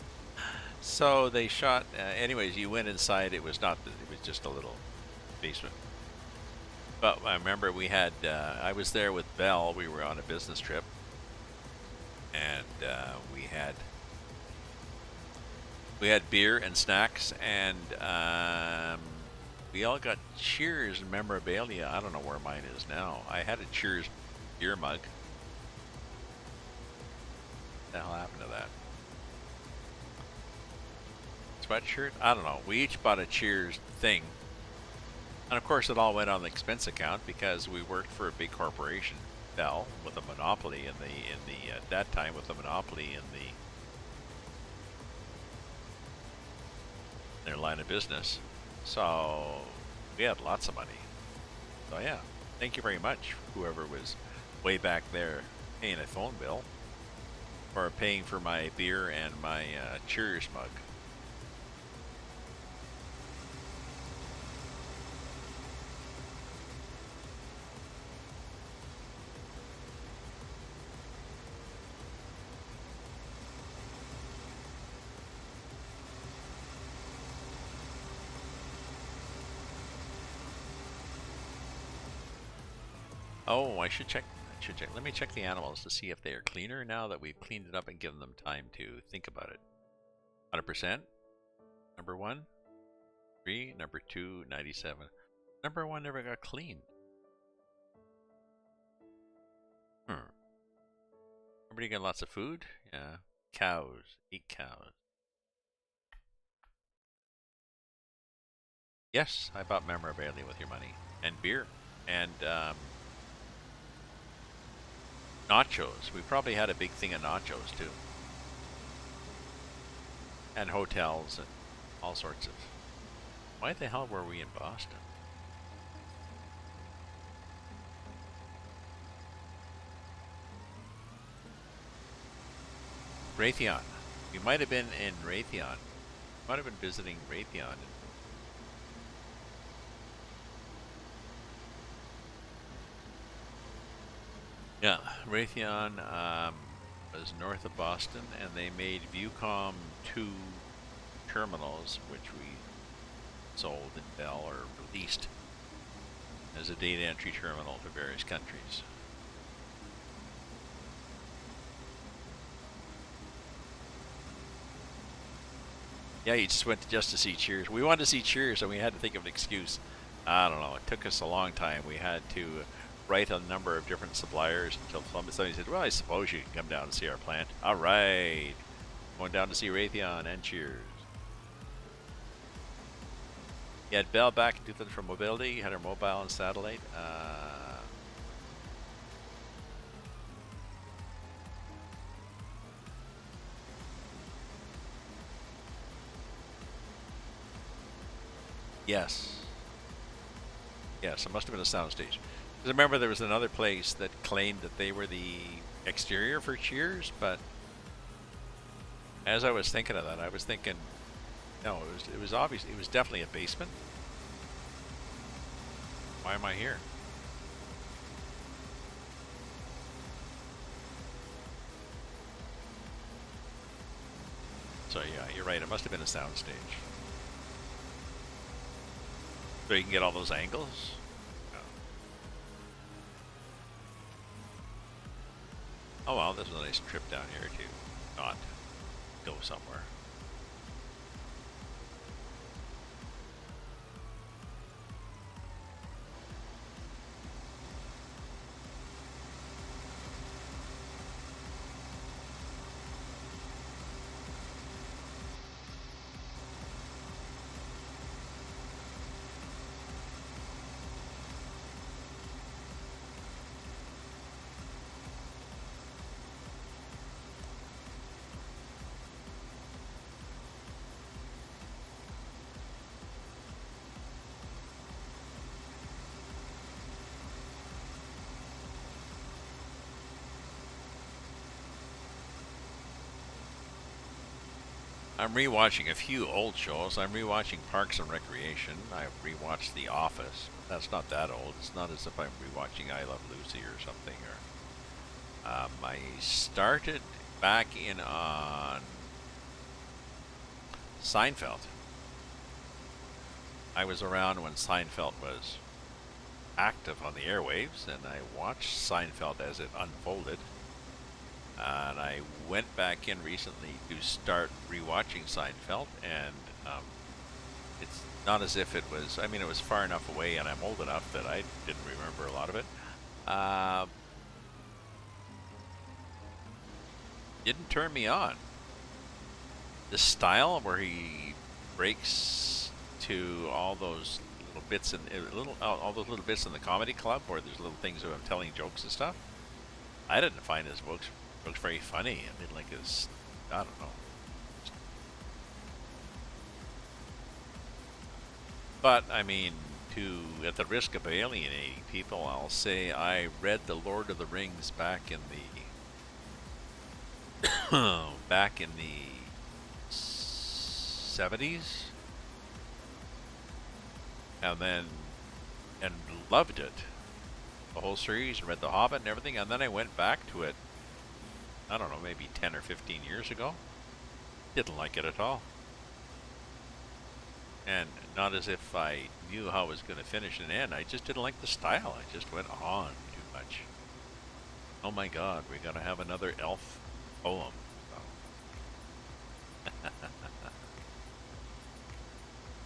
So they shot. Anyways, you went inside. It was not. It was just a little basement. But I remember we had. I was there with Belle. We were on a business trip, and we had beer and snacks, and we all got Cheers memorabilia. I don't know where mine is now. I had a Cheers beer mug. What the hell happened to that? Sweatshirt? I don't know. We each bought a Cheers thing. And of course it all went on the expense account because we worked for a big corporation, Bell, with a monopoly in the at that time with a monopoly in their line of business. So we had lots of money. So yeah, thank you very much, whoever was way back there paying a phone bill or paying for my beer and my Cheers mug. Oh, I should check. Let me check the animals to see if they are cleaner now that we've cleaned it up and given them time to think about it. 100%. Number 1, 3. Number 2, 97. Number 1 never got cleaned. Everybody got lots of food? Yeah. Cows. Eat cows. Yes, I bought memorabilia with your money. And beer. And, nachos. We probably had a big thing of nachos too. And hotels and all sorts of. Why the hell were we in Boston? Raytheon. We might have been in Raytheon. Might have been visiting Raytheon. Yeah, Raytheon was north of Boston, and they made Viewcom 2 terminals, which we sold in Bell or released as a data entry terminal for various countries. Yeah, you just went just to see Cheers. We wanted to see Cheers, and we had to think of an excuse. I don't know. It took us a long time. We had to write a number of different suppliers until somebody said, well, I suppose you can come down and see our plant. All right. Going down to see Raytheon and Cheers. You had Bell back in 2000 for mobility. You had our mobile and satellite. Yes. Yes, it must have been a soundstage. 'Cause I remember there was another place that claimed that they were the exterior for Cheers, but as I was thinking of that, I was thinking, no, it was obvious, it was definitely a basement. Why am I here? So yeah, you're right. It must have been a soundstage. So you can get all those angles. Oh well, this is a nice trip down here to not go somewhere. I'm rewatching a few old shows. I'm rewatching Parks and Recreation. I've rewatched The Office. That's not that old. It's not as if I'm rewatching I Love Lucy or something. Or I started back in on Seinfeld. I was around when Seinfeld was active on the airwaves, and I watched Seinfeld as it unfolded. And I went back in recently to start rewatching Seinfeld, and it's not as if it was, I mean, it was far enough away, and I'm old enough that I didn't remember a lot of it. Didn't turn me on. The style where he breaks to all those little bits in all those little bits in the comedy club, where there's little things of him telling jokes and stuff. I didn't find his books very funny. I mean, like his, I don't know. But I mean, at the risk of alienating people, I'll say I read The Lord of the Rings back in the back in the 70s, and loved it, the whole series, and read The Hobbit and everything, and then I went back to it, I don't know, maybe 10 or 15 years ago. Didn't like it at all. And not as if I knew how it was going to finish and end. I just didn't like the style. I just went on too much. Oh my God, we got to have another elf poem.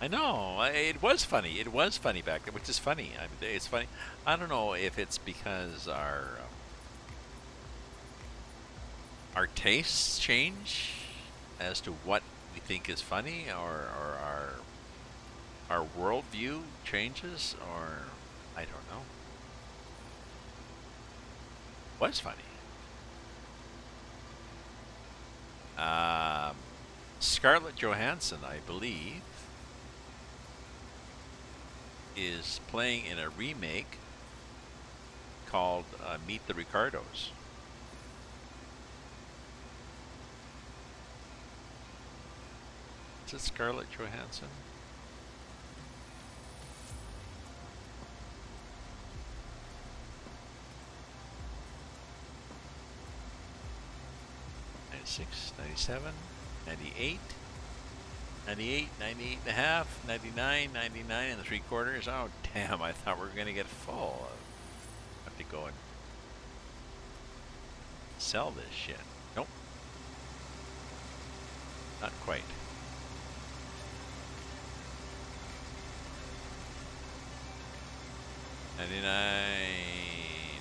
I know, it was funny. It was funny back then, which is funny. I mean, it's funny. I don't know if it's because our tastes change as to what we think is funny, or our worldview changes, or I don't know. Was funny. Scarlett Johansson, I believe, is playing in a remake called Meet the Ricardos. Is it Scarlett Johansson? '96, '97, '98, '98, '98 and a half, '99, '99 and 3/4. Oh, damn, I thought we were going to get full. I have to go and sell this shit. Nope. Not quite. 99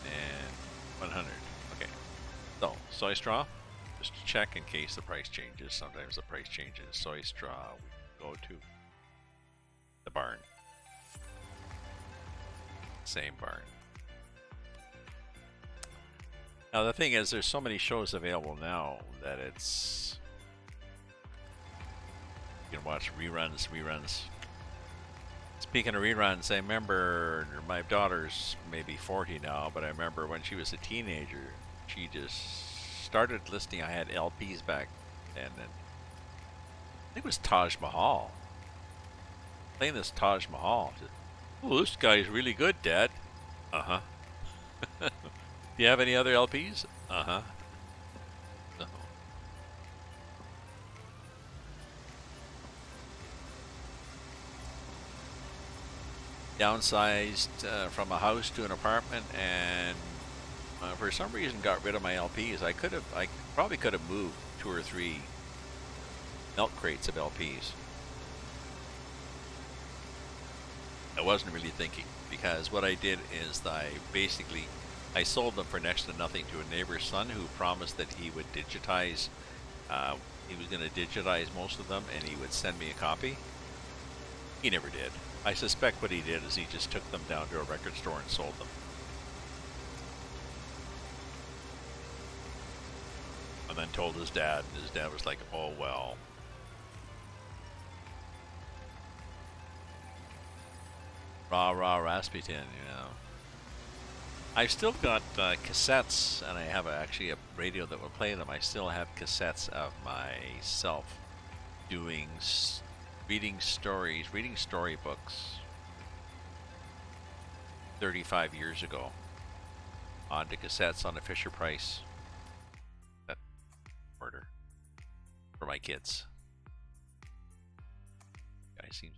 and 100. Okay. So, soy straw. Just check in case the price changes. Sometimes the price changes. Soy straw. We go to the barn. Same barn. Now the thing is, there's so many shows available now that it's, you can watch reruns. Speaking of reruns, I remember my daughter's maybe 40 now, but I remember when she was a teenager, she just started listening. I had LPs back then, and I think it was Taj Mahal. Playing this Taj Mahal. Just, oh, this guy's really good, Dad. Uh huh. Do you have any other LPs? Uh huh. No. Downsized from a house to an apartment, and for some reason got rid of my LPs. I probably could have moved 2 or 3 milk crates of LPs. I wasn't really thinking, because what I did is I sold them for next to nothing to a neighbor's son who promised that he would digitize. He was going to digitize most of them, and he would send me a copy. He never did. I suspect what he did is he just took them down to a record store and sold them. And then told his dad, and his dad was like, oh well. Rah rah Rasputin, you know. I've still got cassettes, and I have actually a radio that will play them. I still have cassettes of myself doing reading stories, reading storybooks 35 years ago onto cassettes on a Fisher Price order for my kids. Guy seems.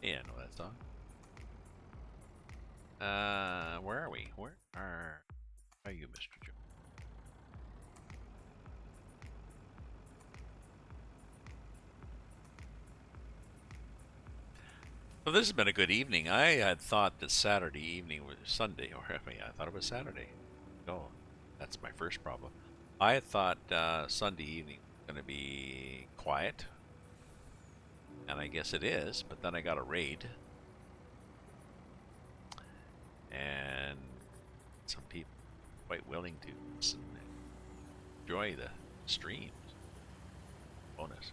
Yeah, I know that song. Where are we? Where are you, Mr. Joe? Well, this has been a good evening. I had thought that Saturday evening was Sunday, or I mean, I thought it was Saturday. No, that's my first problem. I had thought Sunday evening was going to be quiet, and I guess it is, but then I got a raid. And some people quite willing to listen and enjoy the streams. Bonus.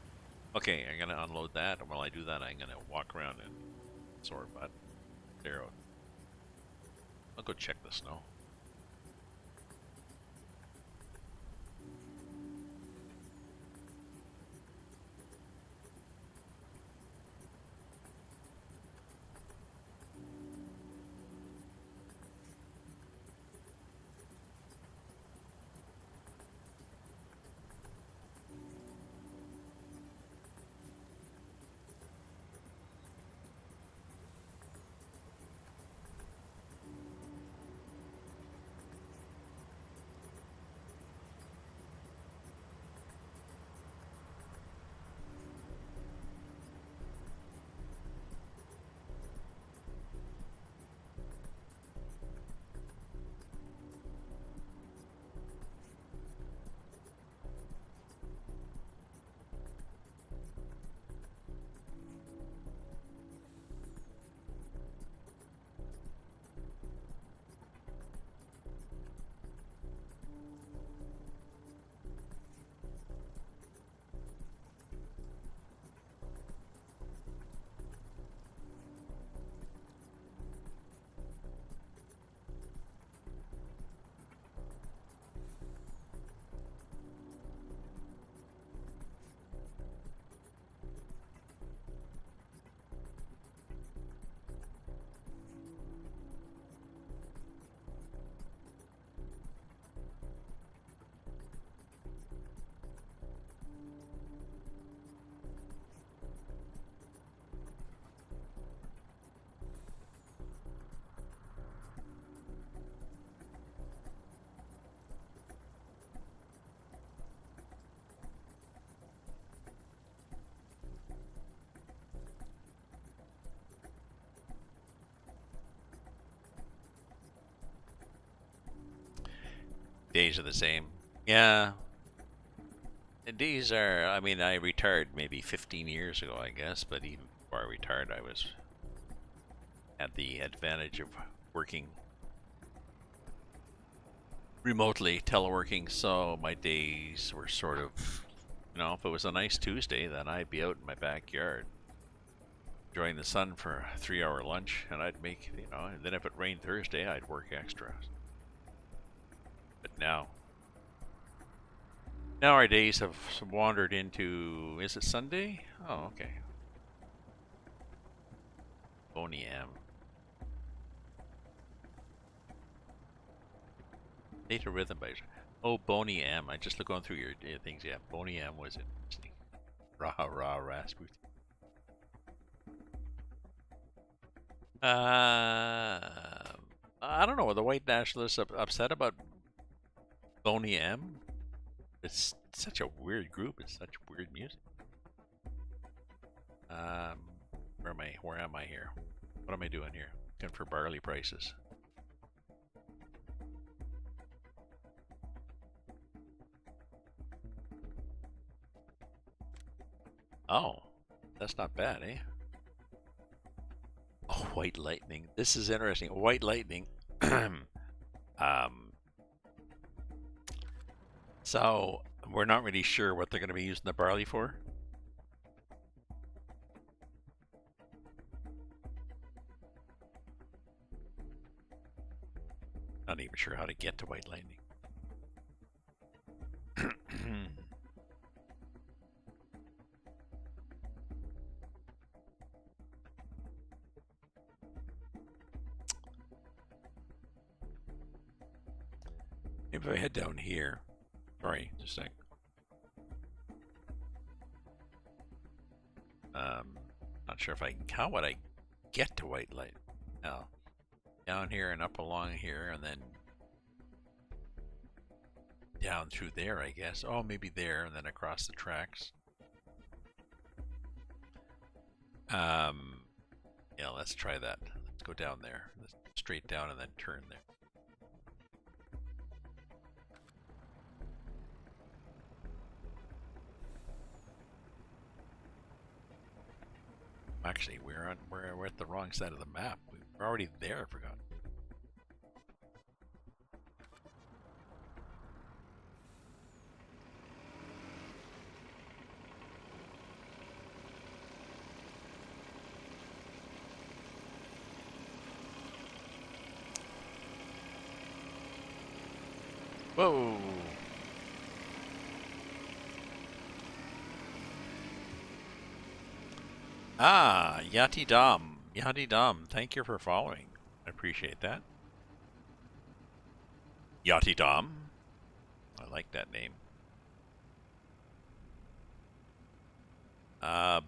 Okay, I'm gonna unload that, and while I do that, I'm gonna walk around and sort butt. There. I'll go check the snow. Days are the same. Yeah. And days are, I mean, I retired maybe 15 years ago, I guess, but even before I retired, I had the advantage of working remotely teleworking, so my days were sort of, if it was a nice Tuesday, then I'd be out in my backyard enjoying the sun for a 3-hour lunch, and I'd make, and then if it rained Thursday, I'd work extra. But now our days have wandered into, is it Sunday? Oh, okay. Boney M. Data Rhythm by... Oh, Boney M. I just look going through your things. Yeah, Boney M was interesting. Rah, rah, Rasputin. I don't know. The white nationalists upset about Boney M? It's such a weird group. It's such weird music. Where am I here? What am I doing here? Looking for barley prices. Oh, that's not bad, eh? Oh, White Lightning. This is interesting. White Lightning. So we're not really sure what they're going to be using the barley for. Not even sure how to get to White Lightning. Maybe if I head down here. Sorry, just a sec. Not sure if I can. How would I get to White Light? No. Down here and up along here, and then down through there, I guess. Oh, maybe there, and then across the tracks. Yeah, let's try that. Let's go down there. Let's straight down and then turn there. Actually, we're at the wrong side of the map. We're already there, I forgot. Whoa! Ah, Yati Dom. Yati Dom, thank you for following. I appreciate that. Yati Dom. I like that name.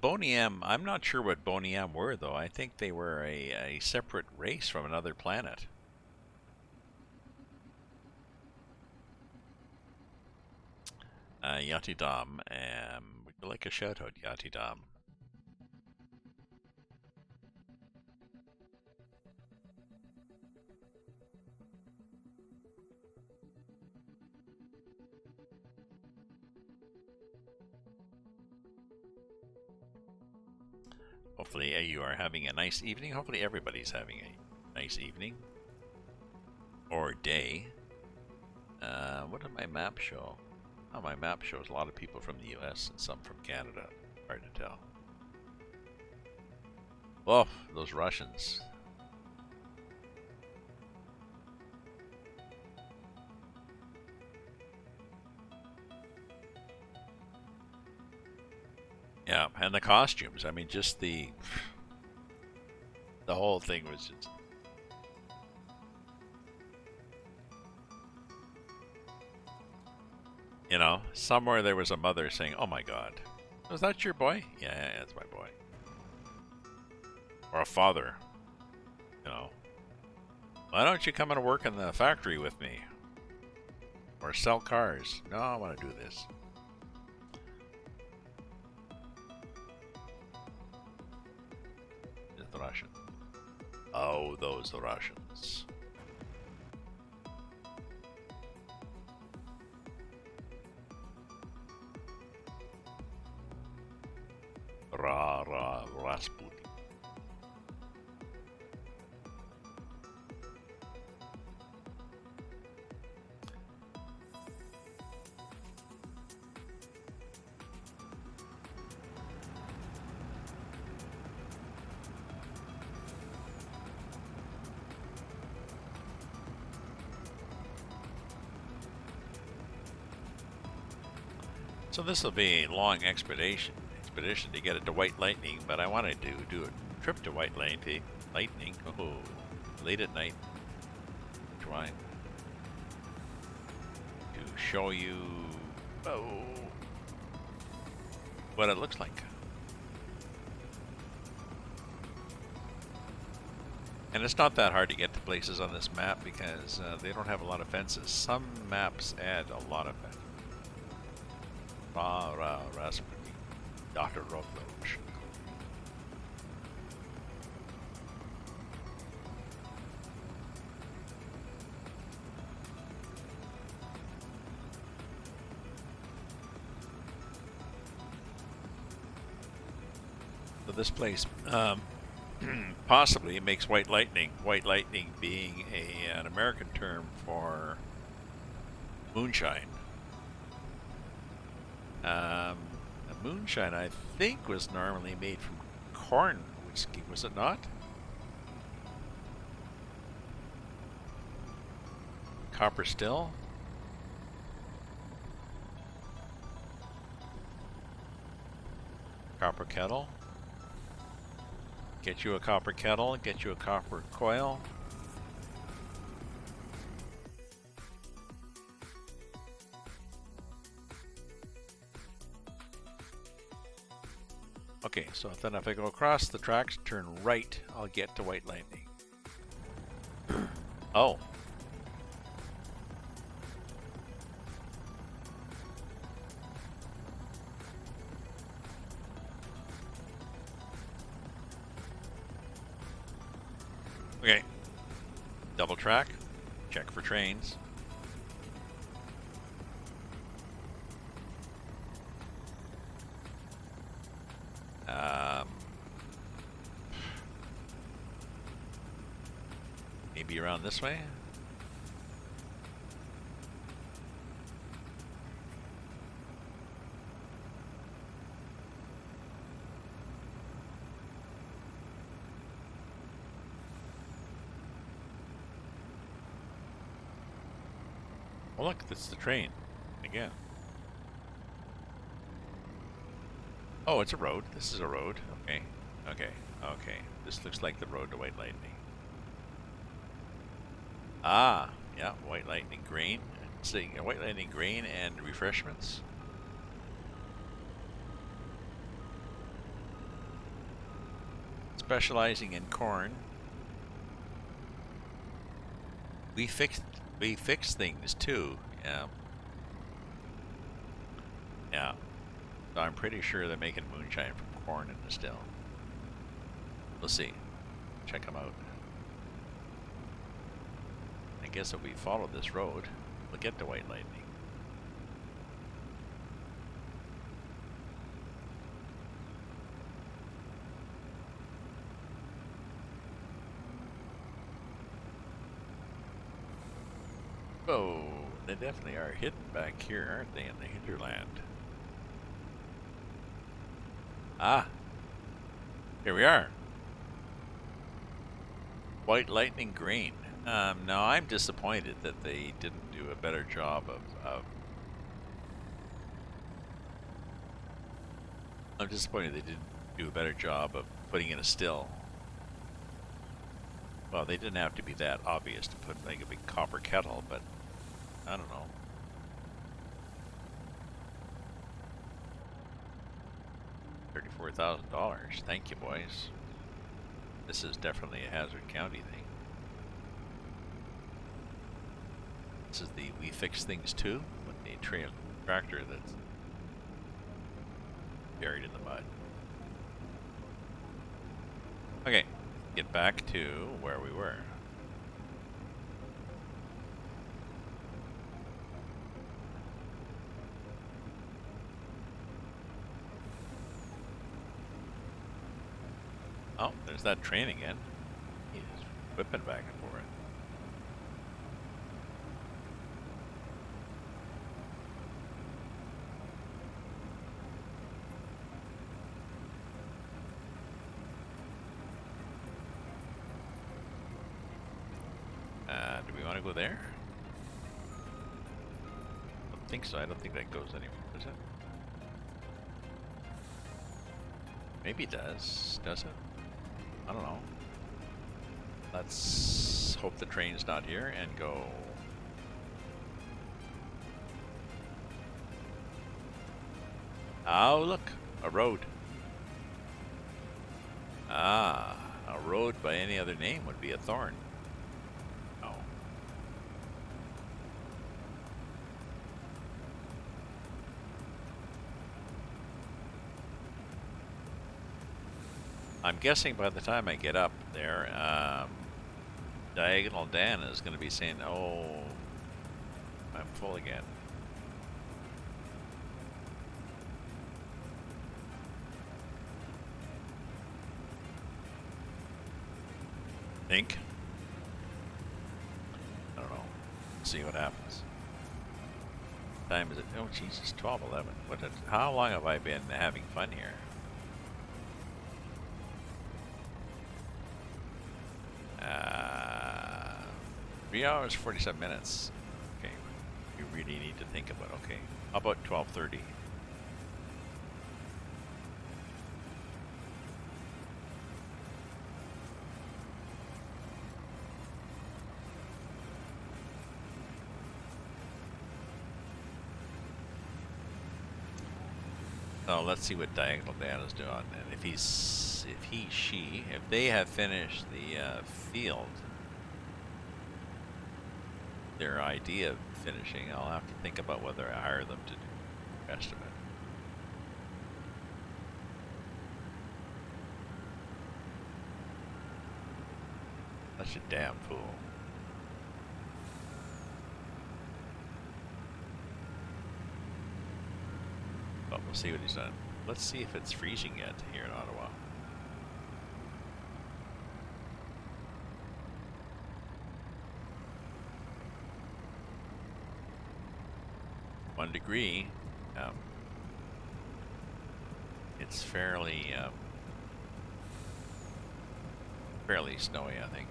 Boney M. I'm not sure what Boney M were, though. I think they were a separate race from another planet. Yati Dom. Would you like a shout out, Yati Dom? Hopefully you are having a nice evening. Hopefully everybody's having a nice evening. Or day. What did my map show? Oh, my map shows a lot of people from the US and some from Canada. Hard to tell. Oh, those Russians. Yeah, and the costumes. I mean, just the whole thing was just... You know, somewhere there was a mother saying, "Oh my God, was that your boy?" Yeah, that's my boy. Or a father, you know, "Why don't you come and work in the factory with me? Or sell cars?" "No, I want to do this." It's the Russian. Oh, those Russians. Rasputin. So this will be a long expedition to get it to White Lightning, but I wanted to do a trip to White Lightning. Oh, late at night. Trying to show you what it looks like. And it's not that hard to get to places on this map because they don't have a lot of fences. Some maps add a lot of fences. Raspberry, Dr. Roach. So this place possibly makes White Lightning. White Lightning being an American term for moonshine. Moonshine, I think, was normally made from corn whiskey, was it not? Copper still? Copper kettle? Get you a copper kettle, get you a copper coil. Okay, so then if I go across the tracks, turn right, I'll get to White Lightning. Oh. Okay. Double track, check for trains. Maybe around this way? Oh look, that's the train. Again. Oh, it's a road. This is a road. Okay. Okay. Okay. This looks like the road to White Lightning. Ah, yeah, White Lightning Grain. See, White Lightning Grain and refreshments. Specializing in corn. We fix things too. Yeah. Yeah. So I'm pretty sure they're making moonshine from corn and distill. We'll see. Check them out. I guess if we follow this road, we'll get to White Lightning. Oh, they definitely are hidden back here, aren't they, in the hinterland? Ah, here we are. White Lightning Grain. Now I'm disappointed that they didn't do a better job of I'm disappointed they didn't do a better job of putting in a still. Well, they didn't have to be that obvious to put like a big copper kettle, but I don't know. $34,000. Thank you, boys. This is definitely a Hazzard County thing. This is the We Fix Things Too, with the tractor that's buried in the mud. Okay, get back to where we were. Oh, there's that train again. He's whipping back and forth. Do we want to go there? I don't think so. I don't think that goes anywhere, does it? Maybe it does. Does it? I don't know. Let's hope the train's not here and go. Oh, look, a road. Ah, a road by any other name would be a thorn. Oh. I'm guessing by the time I get up there, Diagonal Dan is going to be saying, "Oh, I'm full again." Think. I don't know. See what happens. Time is it? Oh, Jesus, 12:11. How long have I been having fun here? Uh, 3 hours, 47 minutes. Okay, you really need to think about. Okay, how about 12:30? So let's see what Diagonal Dan is doing, and if they have finished the field, their idea of finishing, I'll have to think about whether I hire them to do the rest of it. Such a damn fool. But we'll see what he's done. Let's see if it's freezing yet here in Ottawa. One degree. It's fairly snowy, I think.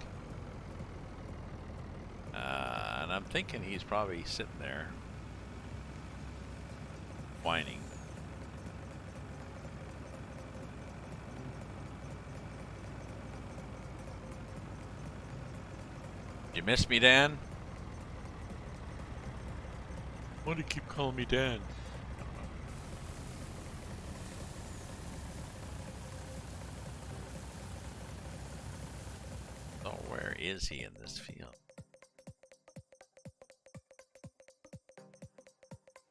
And I'm thinking he's probably sitting there whining. You miss me, Dan? Why do you keep calling me Dan? Oh, where is he in this field?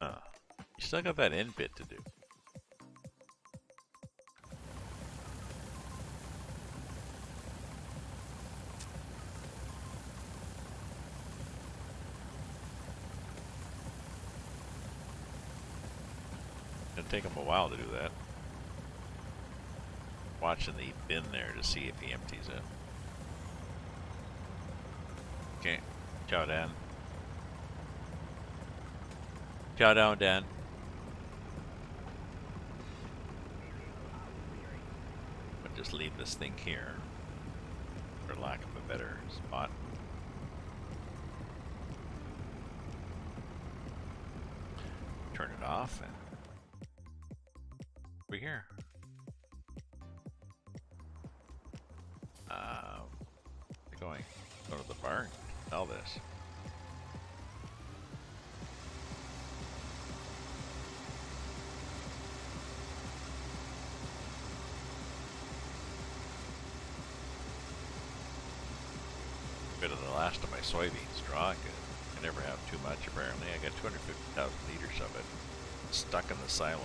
You still got that end bit to do. It'll take him a while to do that. Watching the bin there to see if he empties it. Okay. Ciao, Dan. Ciao down, Dan. But just leave this thing here, for lack of a better spot. Turn it off and over here. Going. Go to the barn. Sell this. Bit of the last of my soybeans straw. I never have too much apparently. I got 250,000 liters of it stuck in the silo.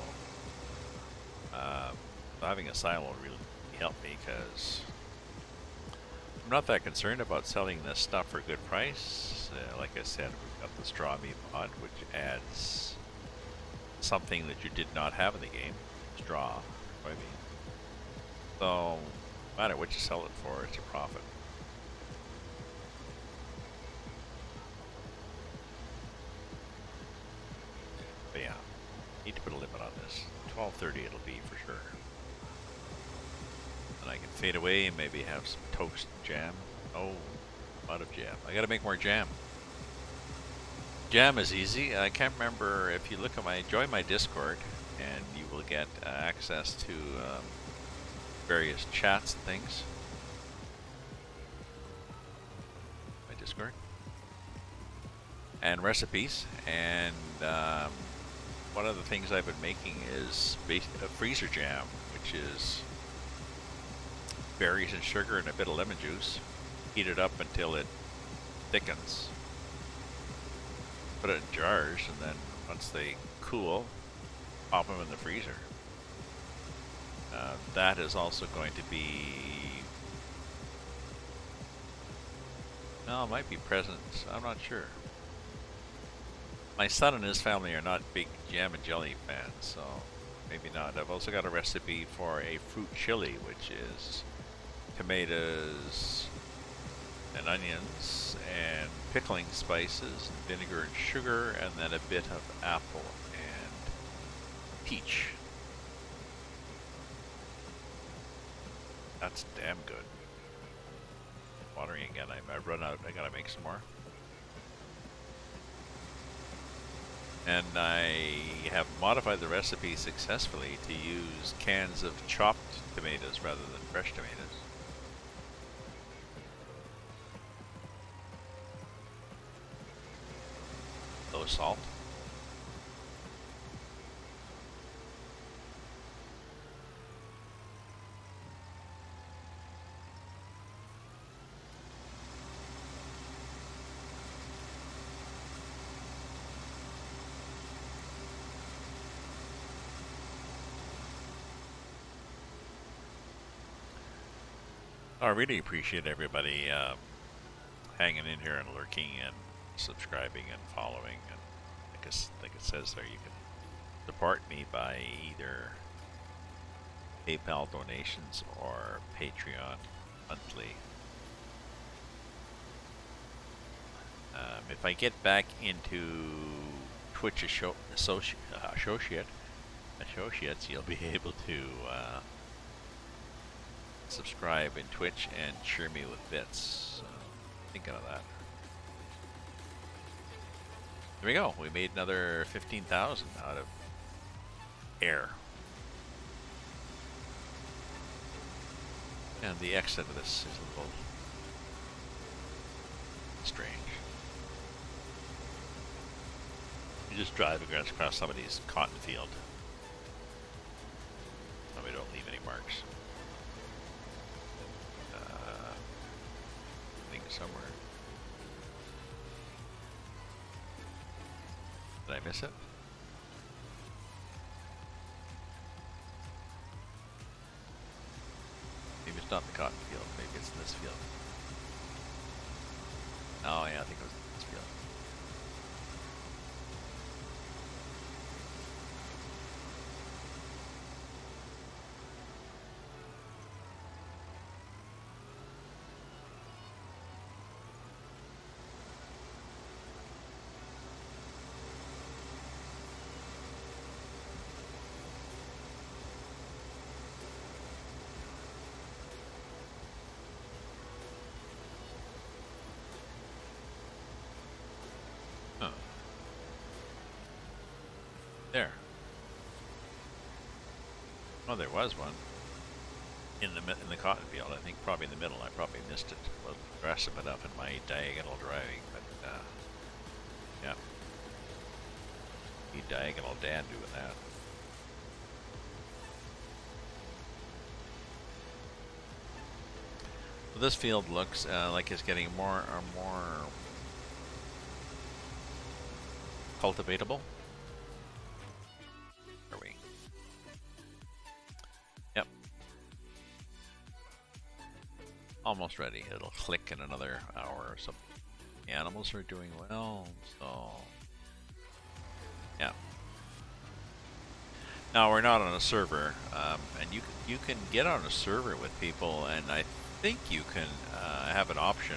Having a silo really helped me because I'm not that concerned about selling this stuff for a good price. Like I said, we've got the straw meat pod, which adds something that you did not have in the game, straw, soybean. So, no matter what you sell it for, it's a profit. But yeah, need to put a limit on this. 12:30 it'll be for sure. And I can fade away and maybe have some toast jam. Oh, a lot of jam. I gotta make more jam. Jam is easy. I can't remember if you look at join my Discord and you will get access to various chats and things. My Discord. And recipes. And one of the things I've been making is a freezer jam, which is berries and sugar and a bit of lemon juice. Heat it up until it thickens. Put it in jars, and then once they cool, pop them in the freezer. That is also going to be... No, it might be presents. I'm not sure. My son and his family are not big jam and jelly fans, so maybe not. I've also got a recipe for a fruit chili, which is tomatoes and onions and pickling spices and vinegar and sugar, and then a bit of apple and peach. That's damn good. Watering again. I've run out. I gotta make some more. And I have modified the recipe successfully to use cans of chopped tomatoes rather than fresh tomatoes. Low salt. I really appreciate everybody hanging in here and lurking and subscribing and following. And like it says there, you can support me by either PayPal donations or Patreon monthly. If I get back into Twitch associates, you'll be able to subscribe in Twitch and cheer me with bits. So, thinking of that. There we go. We made another 15,000 out of air. And the exit of this is a little strange. You just drive across somebody's cotton field. So we don't leave any marks. Somewhere. Did I miss it? Maybe it's not the cotton field. Maybe it's in this field. Oh yeah, I think it was in this field. There. Oh, there was one in the cotton field. I think probably in the middle. I probably missed it. Wasn't aggressive enough in my diagonal driving, but yeah, need diagonal Dan doing that. So this field looks like it's getting more and more cultivatable. Almost ready. It'll click in another hour or so. The animals are doing well, so yeah. Now we're not on a server, and you can get on a server with people, and I think you can have an option.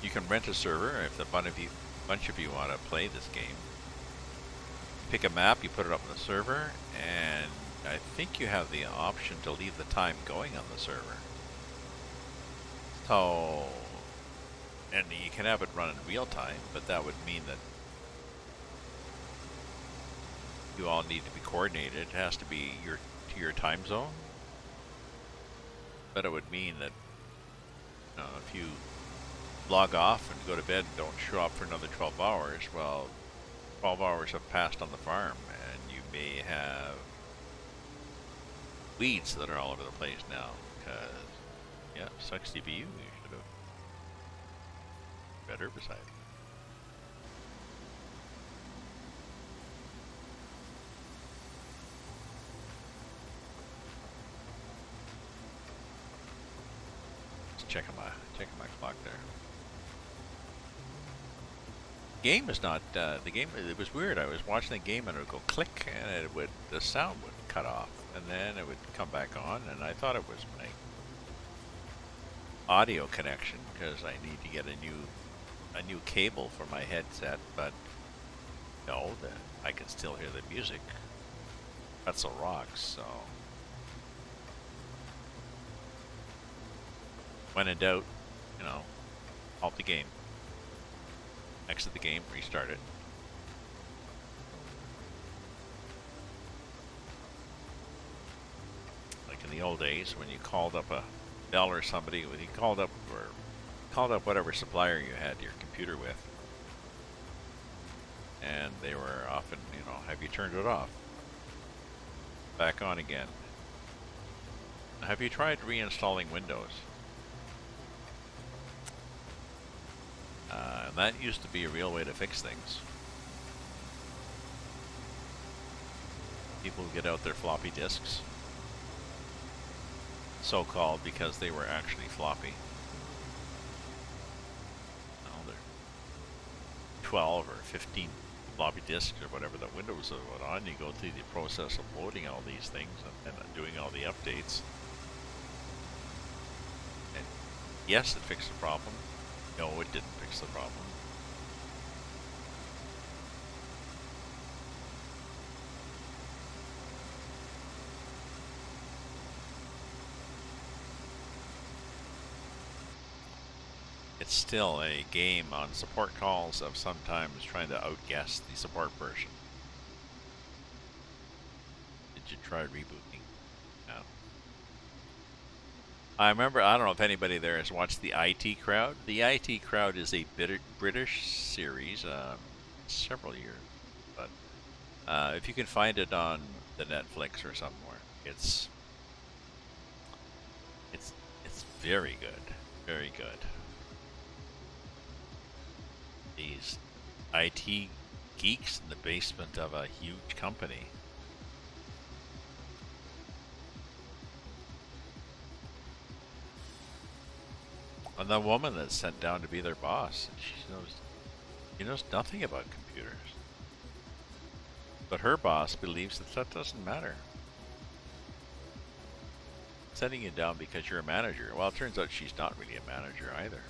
You can rent a server if the bunch of you want to play this game. Pick a map, you put it up on the server, and I think you have the option to leave the time going on the server. So, and you can have it run in real time, but that would mean that you all need to be coordinated. It has to be to your time zone. But it would mean that if you log off and go to bed and don't show up for another 12 hours, well, 12 hours have passed on the farm, and you may have weeds that are all over the place now. Because, yeah, sucks to be you. You should have better herbicide. Checking my clock there. Game is not the game. It was weird. I was watching the game and it would go click, and the sound would cut off, and then it would come back on, and I thought it was my audio connection because I need to get a new cable for my headset, but no, I can still hear the music. That's a rocks. So. When in doubt, halt the game. Exit the game, restart it. Like in the old days when you called up a Dell or somebody, when you called up whatever supplier you had your computer with, and they were often, have you turned it off? Back on again. Have you tried reinstalling Windows? And that used to be a real way to fix things. People would get out their floppy disks, so-called, because they were actually floppy. They're 12 or 15 floppy disks or whatever that Windows went on. You go through the process of loading all these things and doing all the updates. And yes, it fixed the problem. No, it didn't fix the problem. It's still a game on support calls of sometimes trying to outguess the support person. Did you try rebooting? No. I remember, I don't know if anybody there has watched the IT Crowd. The IT Crowd is a British series, several years, but if you can find it on the Netflix or somewhere, it's very good, very good. These IT geeks in the basement of a huge company. And the woman that's sent down to be their boss, she knows nothing about computers. But her boss believes that doesn't matter. Sending you down because you're a manager. Well, it turns out she's not really a manager either.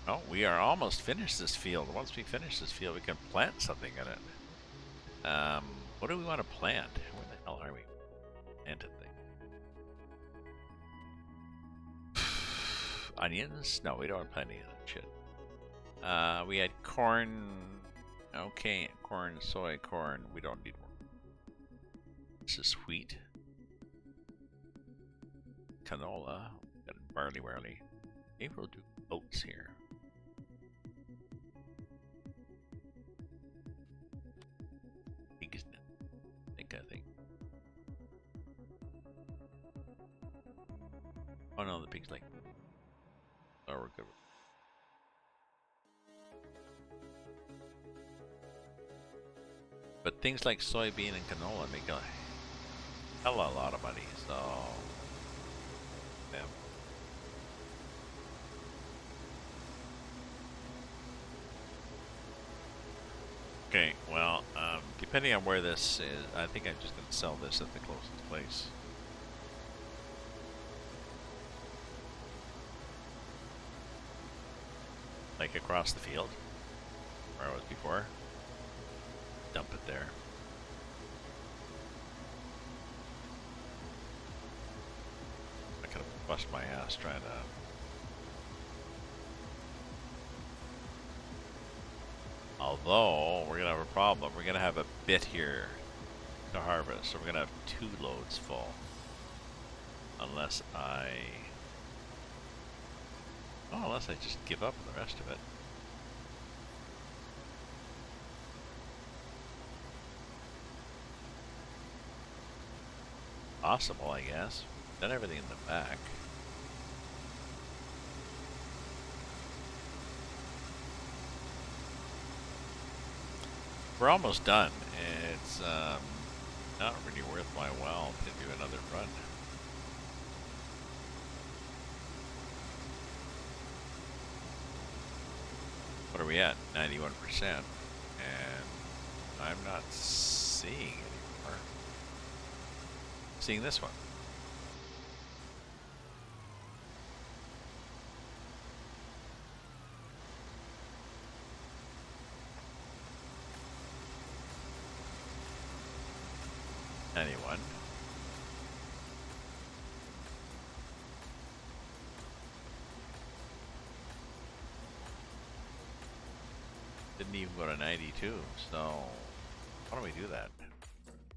Oh, we are almost finished this field. Once we finish this field, we can plant something in it. What do we want to plant? Where the hell are we? Planted thing. Onions? No, we don't want to plant any of that shit. We had corn. Okay, corn, soy, corn. We don't need more. This is wheat. Canola. Got barley. Maybe we'll do oats here. I think. Oh no, the pig's like. Oh, we're good. But things like soybean and canola make a hell of a lot of money, so. Yeah. Okay, well, depending on where this is, I think I'm just going to sell this at the closest place. Like across the field, where I was before. dump it there. I could have bust my ass trying to. Although we're gonna have a problem. We're gonna have a bit here to harvest, so we're gonna have 2 loads full. Unless I just give up on the rest of it. Possible, I guess. Done everything in the back. We're almost done. It's not really worth my while to do another run. What are we at? 91%. And I'm not seeing anymore. Seeing this one. Anyone? Didn't even go to 92, so why don't we do that?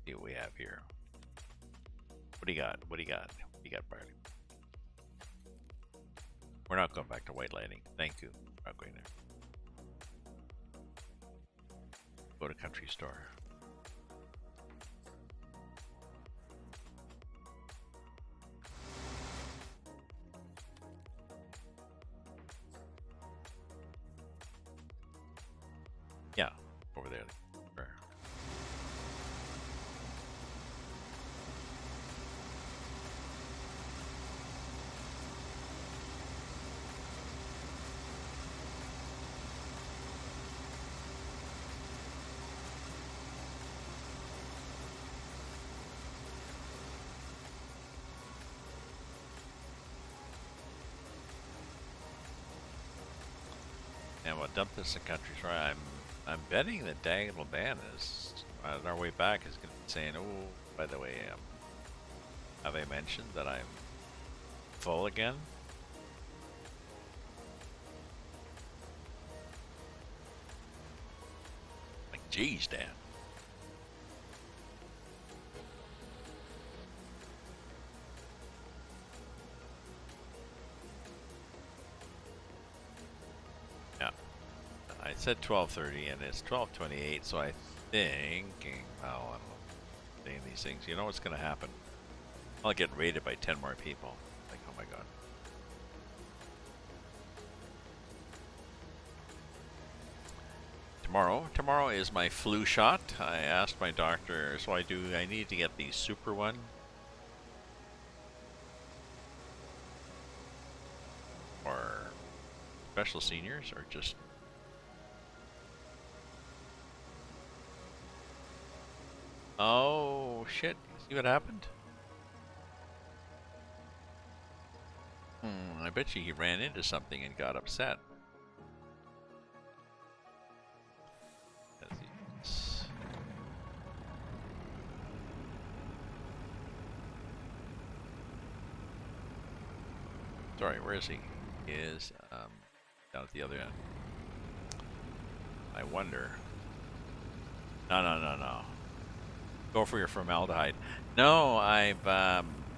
See what we have here. What do you got? What do you got? What do you got, Barley? We're not going back to White Lightning. Thank you. We're not going there. Go to Country Store. Yeah, over there. Sure. And we'll dump this in Country Store. I'm betting that Diagonal Dan is on our way back is going to be saying, "Oh, by the way, have I mentioned that I'm full again?" Like, geez, Dan. I said 12:30 and it's 12:28, so I think, well, I don't know, saying these things, you know what's going to happen? I'll get raided by 10 more people. Like, oh my god. Tomorrow is my flu shot. I asked my doctor, so I need to get the super one. Or special seniors, or just oh, shit. See what happened? I bet you he ran into something and got upset. Sorry, where is he? He is down at the other end. I wonder. No. Go for your formaldehyde. No, I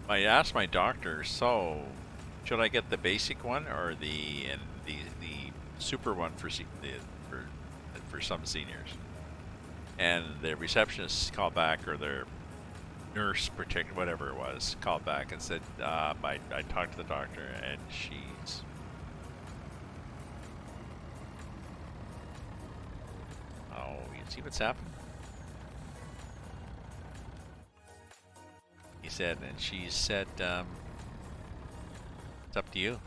asked my doctor. So, should I get the basic one or the super one for some seniors? And the receptionist called back, or their nurse, whatever it was, called back and said, I talked to the doctor, and she's. Oh, you see what's happened? He said, and she said, it's up to you.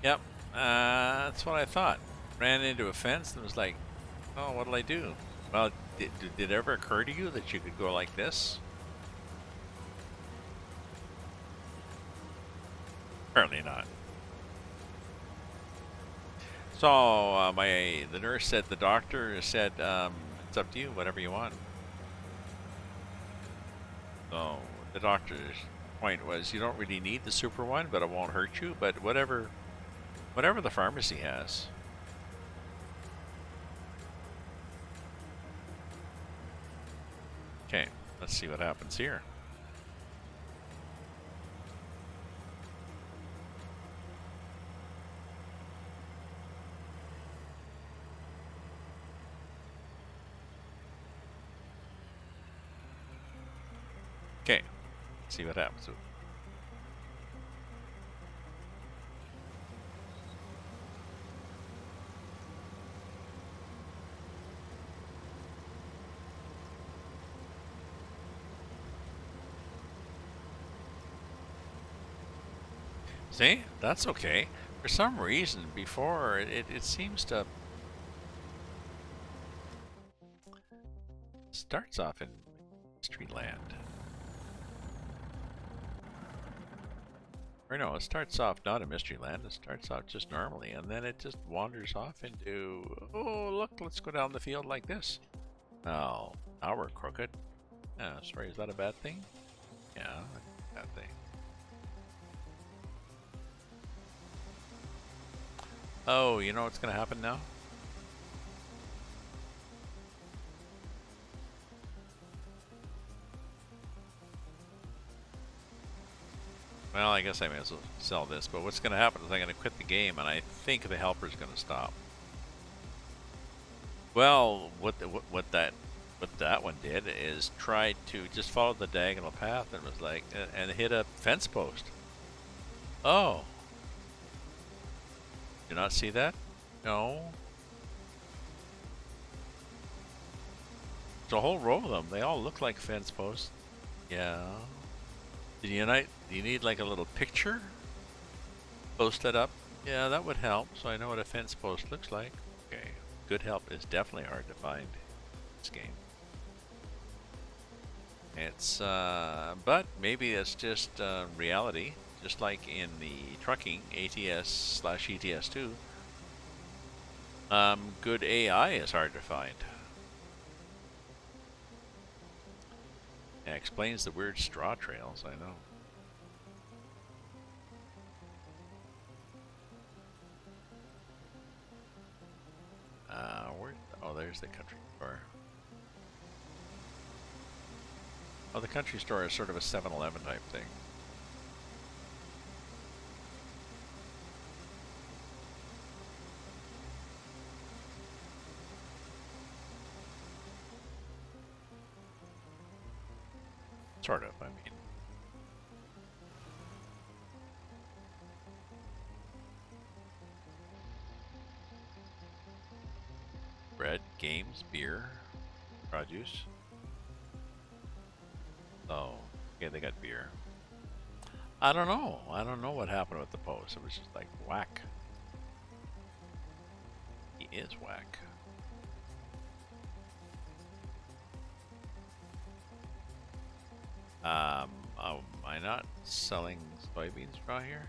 Yep, that's what I thought. Ran into a fence and was like, oh, what'll I do? Well, Did it ever occur to you that you could go like this? Apparently not. So the nurse said, the doctor said, it's up to you, whatever you want. So the doctor's point was, you don't really need the super one, but it won't hurt you. But whatever the pharmacy has. Okay, let's see what happens here. Okay, let's see what happens. See, that's okay. For some reason, before it seems to starts off in Mystery Land. Or no, it starts off not in Mystery Land. It starts off just normally, and then it just wanders off into, oh look, let's go down the field like this. Oh, now we're crooked. Sorry, is that a bad thing? Yeah, bad thing. Oh, you know what's gonna happen now? Well, I guess I may as well sell this, but what's gonna happen is I'm gonna quit the game, and I think the helper's gonna stop. Well, what that one did is tried to just follow the diagonal path, and was like, and hit a fence post. Oh. Do you not see that? No. There's a whole row of them. They all look like fence posts. Yeah. Do you need like a little picture? Post it up? Yeah, that would help, so I know what a fence post looks like. Okay. Good help is definitely hard to find in this game. It's, but maybe it's just reality. Just like in the trucking, ATS/ETS2, good AI is hard to find. It explains the weird straw trails, I know. Oh, there's the country store. Oh, the country store is sort of a 7-Eleven type thing. Sort of, I mean. Bread, games, beer, produce. Oh, okay, they got beer. I don't know. I don't know what happened with the post. It was just like whack. He is whack. Am I not selling soybean straw here?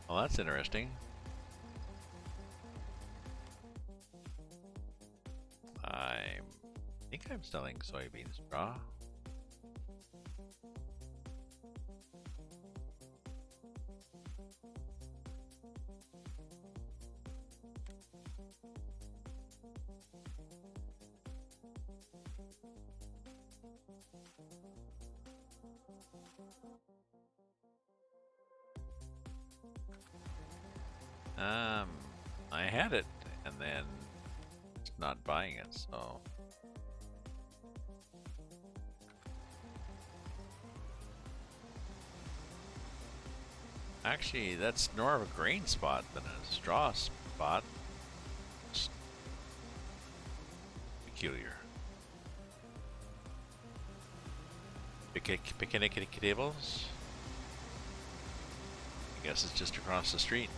Well, that's interesting. I think I'm selling soybean straw. I had it and then not buying it, so Actually, that's more of a grain spot than a straw spot. It's peculiar. Picnic tables. I guess it's just across the street.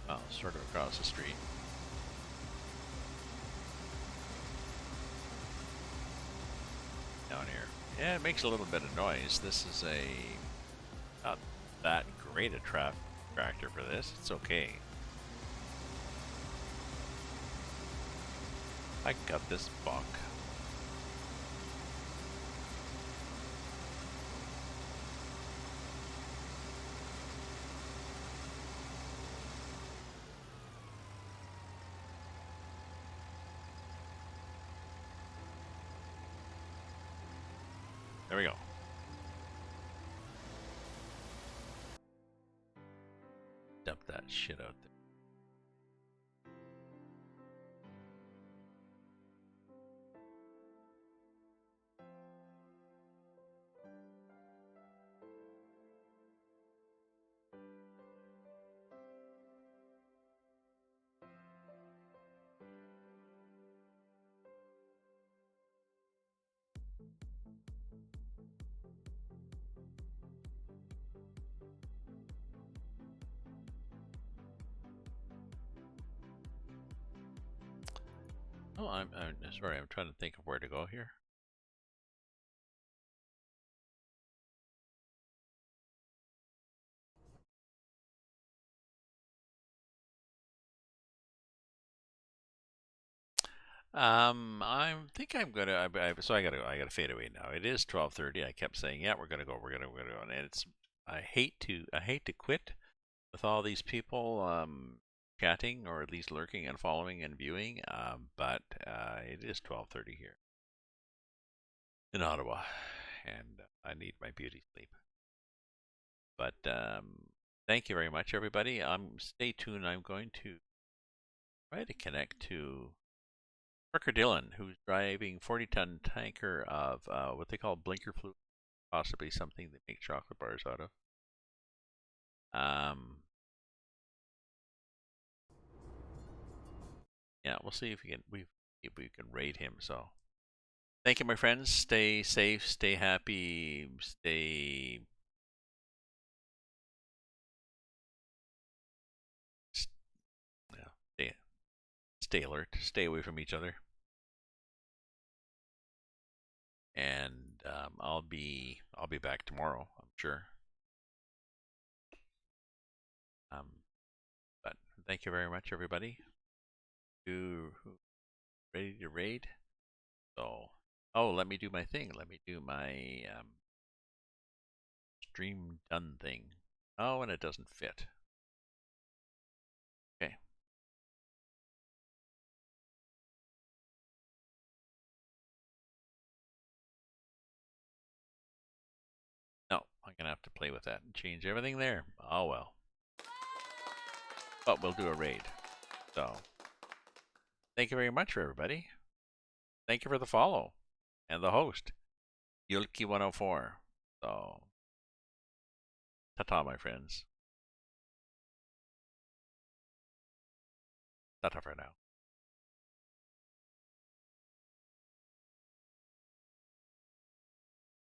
Well, sort of across the street. Down here. Yeah, it makes a little bit of noise. This is not that great a tractor for this. It's okay. I got this buck. There we go. Dump that shit out there. Oh, I'm sorry. I'm trying to think of where to go here. I think I'm gonna. So I gotta fade away now. It is 12:30. I kept saying, yeah, we're gonna go, and it's. I hate to quit with all these people chatting or at least lurking and following and viewing. But it is 12:30 here in Ottawa, and I need my beauty sleep. But thank you very much, everybody. Stay tuned. I'm going to try to connect to Trucker Dylan, who's driving 40-ton tanker of what they call blinker fluid, possibly something they make chocolate bars out of. Yeah, we'll see if we can raid him. So, thank you, my friends. Stay safe, stay happy, stay alert, stay away from each other, and I'll be back tomorrow, I'm sure. But thank you very much, everybody. Ready to raid? So, oh, let me do my thing. Let me do my stream done thing. Oh, and it doesn't fit. Okay. No, I'm gonna have to play with that and change everything there. Oh well. But we'll do a raid. So, thank you very much for everybody. Thank you for the follow and the host, Yulki104. So, ta-ta, my friends. Ta-ta for now.